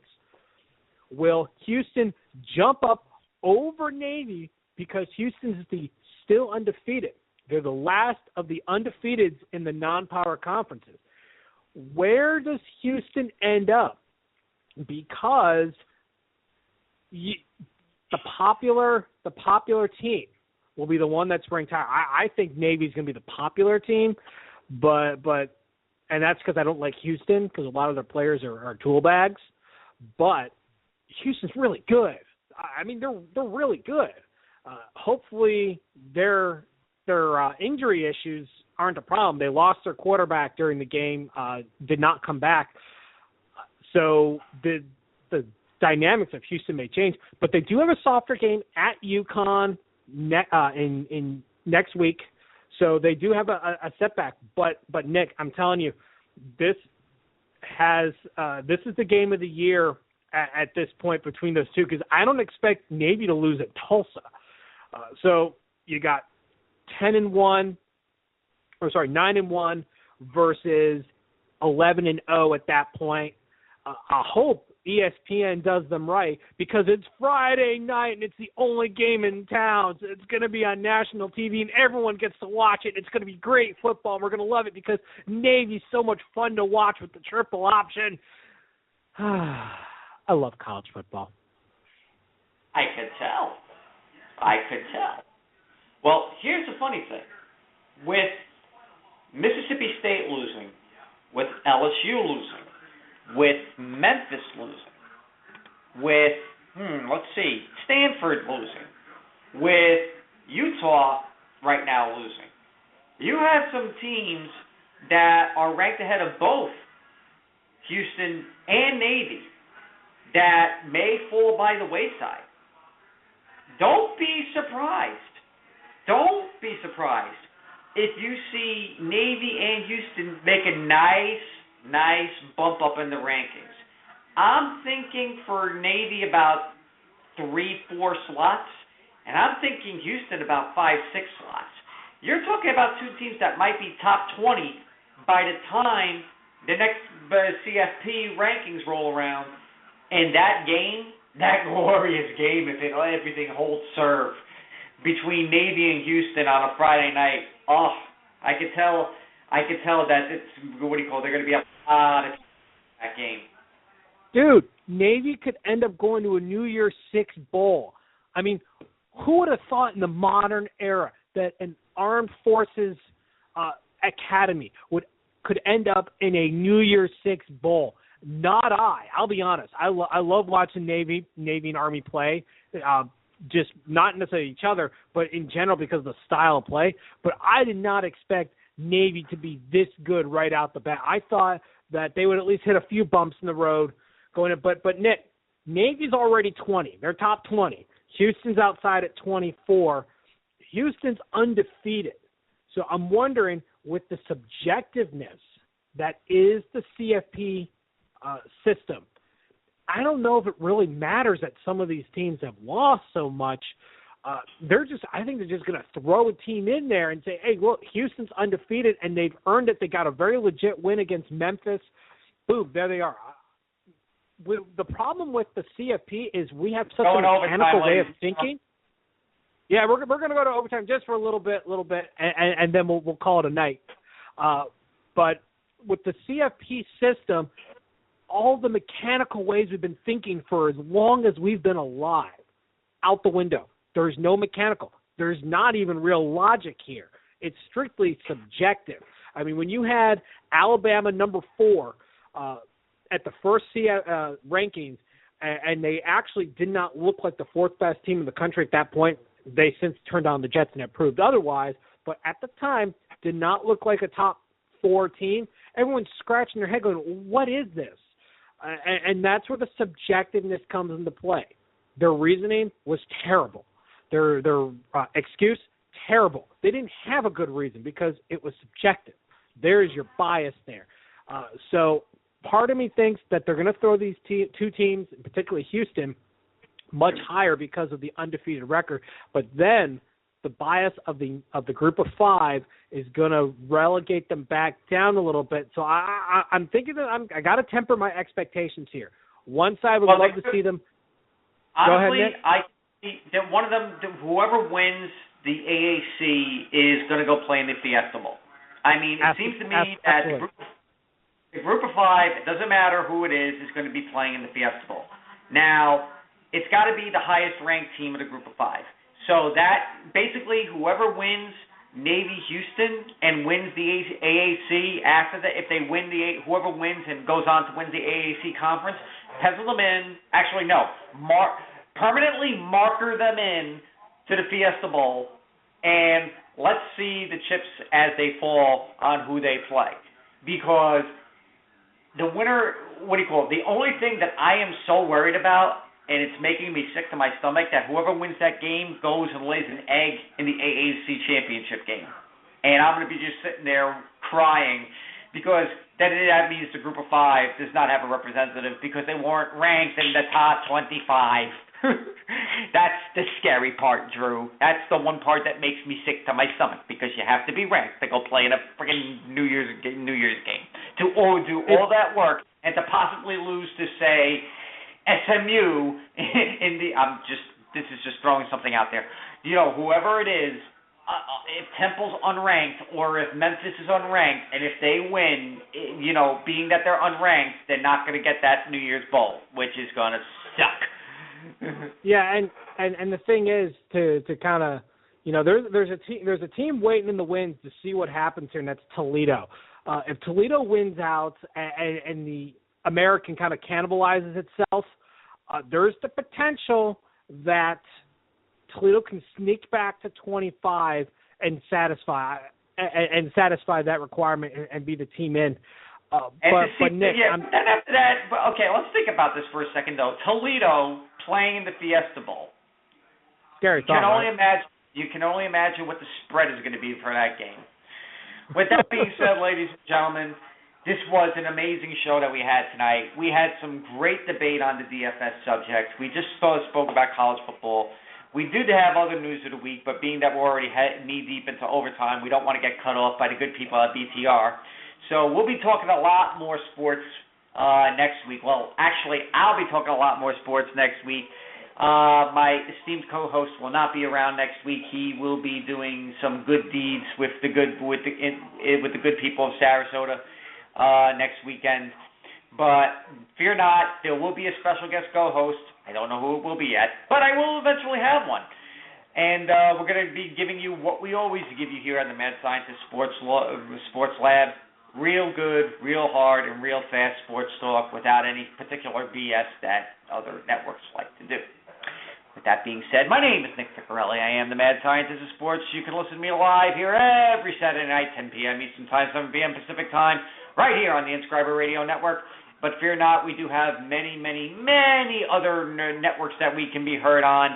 Speaker 8: Will Houston jump up over Navy because Houston's still undefeated? They're the last of the undefeateds in the non-power conferences. Where does Houston end up? Because the popular team will be the one that's ranked higher. I think Navy's going to be the popular team, but and that's because I don't like Houston because a lot of their players are tool bags. But Houston's really good. I mean, they're really good. Hopefully their injury issues aren't a problem. They lost their quarterback during the game, did not come back. So the dynamics of Houston may change, but they do have a softer game at UConn in next week, so they do have a setback. But Nick, I'm telling you, this is the game of the year at this point between those two, because I don't expect Navy to lose at Tulsa. So you got 9-1 versus 11-0 at that point. I hope ESPN does them right, because it's Friday night and it's the only game in town. So it's going to be on national TV and everyone gets to watch it. It's going to be great football. We're going to love it because Navy's so much fun to watch with the triple option. I love college football.
Speaker 5: I could tell. Well, here's the funny thing. With Mississippi State losing, with LSU losing, with Memphis losing, with, Stanford losing, with Utah right now losing, you have some teams that are ranked ahead of both Houston and Navy that may fall by the wayside. Don't be surprised. If you see Navy and Houston make a nice bump up in the rankings. I'm thinking for Navy about 3-4 slots, and I'm thinking Houston about 5-6 slots. You're talking about two teams that might be top 20 by the time the next CFP rankings roll around. And that game, that glorious game, if everything holds serve between Navy and Houston on a Friday night, I could tell that it's, they're going to be up a lot of that game.
Speaker 8: Dude, Navy could end up going to a New Year's Six bowl. I mean, who would have thought in the modern era that an armed forces academy would could end up in a New Year's Six bowl. Not I. I'll be honest. I love watching Navy and Army play, just not necessarily each other, but in general because of the style of play. But I did not expect Navy to be this good right out the bat. I thought that they would at least hit a few bumps in the road going in. But Nick, Navy's already 20. They're top 20. Houston's outside at 24. Houston's undefeated. So I'm wondering, with the subjectiveness that is the CFP system, I don't know if it really matters that some of these teams have lost so much. I think they're just going to throw a team in there and say, hey, look, Houston's undefeated, and they've earned it. They got a very legit win against Memphis. Boom, there they are. The problem with the CFP is we have such a mechanical way of thinking. Yeah, we're going to go to overtime just for a little bit, and then we'll call it a night. But with the CFP system, all the mechanical ways we've been thinking for as long as we've been alive, out the window. There's no mechanical. There's not even real logic here. It's strictly subjective. I mean, when you had Alabama number 4 at the first rankings, and they actually did not look like the 4th best team in the country at that point. They since turned on the Jets and have proved otherwise. But at the time, did not look like a top 4 team. Everyone's scratching their head going, what is this? And that's where the subjectiveness comes into play. Their reasoning was terrible. Their excuse, terrible. They didn't have a good reason because it was subjective. There's your bias there. So part of me thinks that they're going to throw these two teams, particularly Houston, much higher because of the undefeated record. But then the bias of the group of 5 is going to relegate them back down a little bit. So I'm thinking that I got to temper my expectations here. One side would love to see them.
Speaker 5: Honestly,
Speaker 8: go ahead, Nick.
Speaker 5: I think that one of them, whoever wins the AAC, is going to go play in the Fiesta Bowl. I mean, it seems to me that the group of 5, it doesn't matter who it is going to be playing in the Fiesta Bowl. Now, it's got to be the highest ranked team of the group of 5. So that basically whoever wins Navy Houston and wins the AAC after that, if they win whoever wins and goes on to win the AAC conference, pencil them in. Actually, no, permanently marker them in to the Fiesta Bowl, and let's see the chips as they fall on who they play. Because the winner, the only thing that I am so worried about, and it's making me sick to my stomach, that whoever wins that game goes and lays an egg in the AAC championship game. And I'm going to be just sitting there crying because that means the group of 5 does not have a representative because they weren't ranked in the top 25. That's the scary part, Drew. That's the one part that makes me sick to my stomach because you have to be ranked to go play in a freaking New Year's game. To do all that work and to possibly lose to, say, SMU this is just throwing something out there. Whoever it is, if Temple's unranked or if Memphis is unranked, and if they win, being that they're unranked, they're not going to get that New Year's Bowl, which is going to suck.
Speaker 8: Yeah, and the thing is to kind of, there's a team waiting in the wings to see what happens here, and that's Toledo. If Toledo wins out and the American kind of cannibalizes itself, there's the potential that Toledo can sneak back to 25 and satisfy that requirement and be the team in. But Nick,
Speaker 5: and after that, okay, let's think about this for a second though. Toledo playing in the Fiesta Bowl.
Speaker 8: Scary thought.
Speaker 5: You can only imagine what the spread is going to be for that game. With that being said, ladies and gentlemen, this was an amazing show that we had tonight. We had some great debate on the DFS subject. We just spoke about college football. We did have other news of the week, but being that we're already knee-deep into overtime, we don't want to get cut off by the good people at BTR. So we'll be talking a lot more sports next week. Well, actually, I'll be talking a lot more sports next week. My esteemed co-host will not be around next week. He will be doing some good deeds with the good people of Sarasota next weekend. But fear not, there will be a special guest co-host. I don't know who it will be yet, but I will eventually have one. And we're going to be giving you what we always give you here on the Mad Scientist Sports Lab, real good, real hard, and real fast sports talk without any particular BS that other networks like to do. With that being said, my name is Nick Ficcarelli. I am the Mad Scientist of Sports. You can listen to me live here every Saturday night, 10 p.m. Eastern Time, 7 p.m. Pacific Time, right here on the Inscriber Radio Network. But fear not, we do have many, many, many other networks that we can be heard on.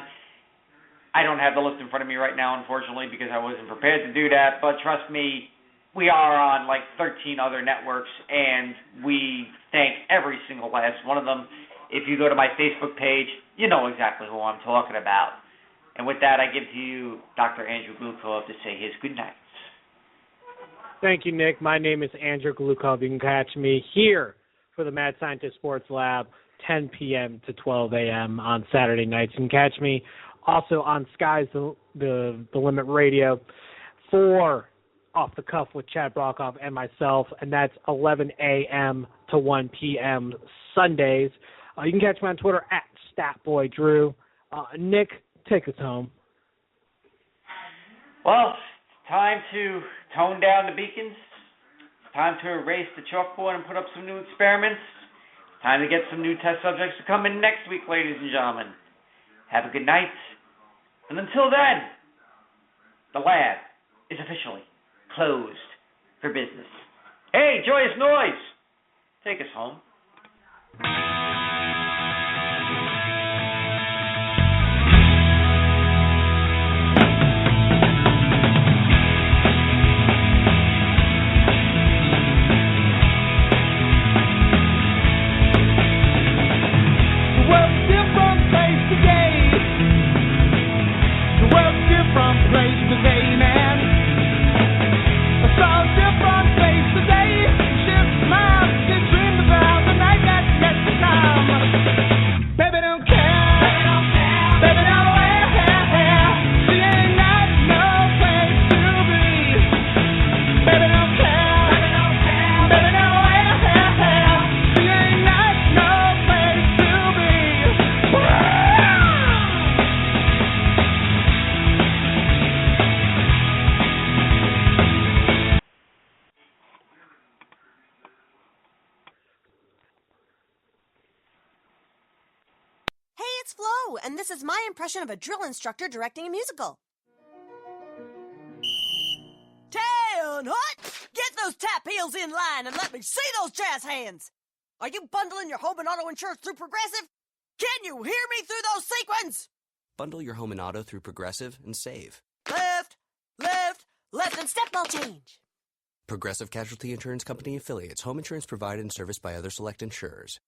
Speaker 5: I don't have the list in front of me right now, unfortunately, because I wasn't prepared to do that. But trust me, we are on like 13 other networks, and we thank every single last one of them. If you go to my Facebook page, you know exactly who I'm talking about. And with that, I give to you Dr. Andrew Glukov to say his good nights.
Speaker 8: Thank you, Nick. My name is Andrew Glukov. You can catch me here for the Mad Scientist Sports Lab, 10 p.m. to 12 a.m. on Saturday nights. You can catch me also on Sky's the Limit Radio for Off the Cuff with Chad Brokoff and myself, and that's 11 a.m. to 1 p.m. Sundays. You can catch me on Twitter at StatBoyDrew. Nick, take us home.
Speaker 5: Well, it's time to tone down the beacons. It's time to erase the chalkboard and put up some new experiments. It's time to get some new test subjects to come in next week, ladies and gentlemen. Have a good night. And until then, the lab is officially closed for business. Hey, Joyous Noise, take us home.
Speaker 1: And this is my impression of a drill instructor directing a musical. 10 hut! Get those tap heels in line and let me see those jazz hands! Are you bundling your home and auto insurance through Progressive? Can you hear me through those sequins?
Speaker 2: Bundle your home and auto through Progressive and save.
Speaker 1: Left, left, left, and step ball change.
Speaker 2: Progressive Casualty Insurance Company affiliates. Home insurance provided and serviced by other select insurers.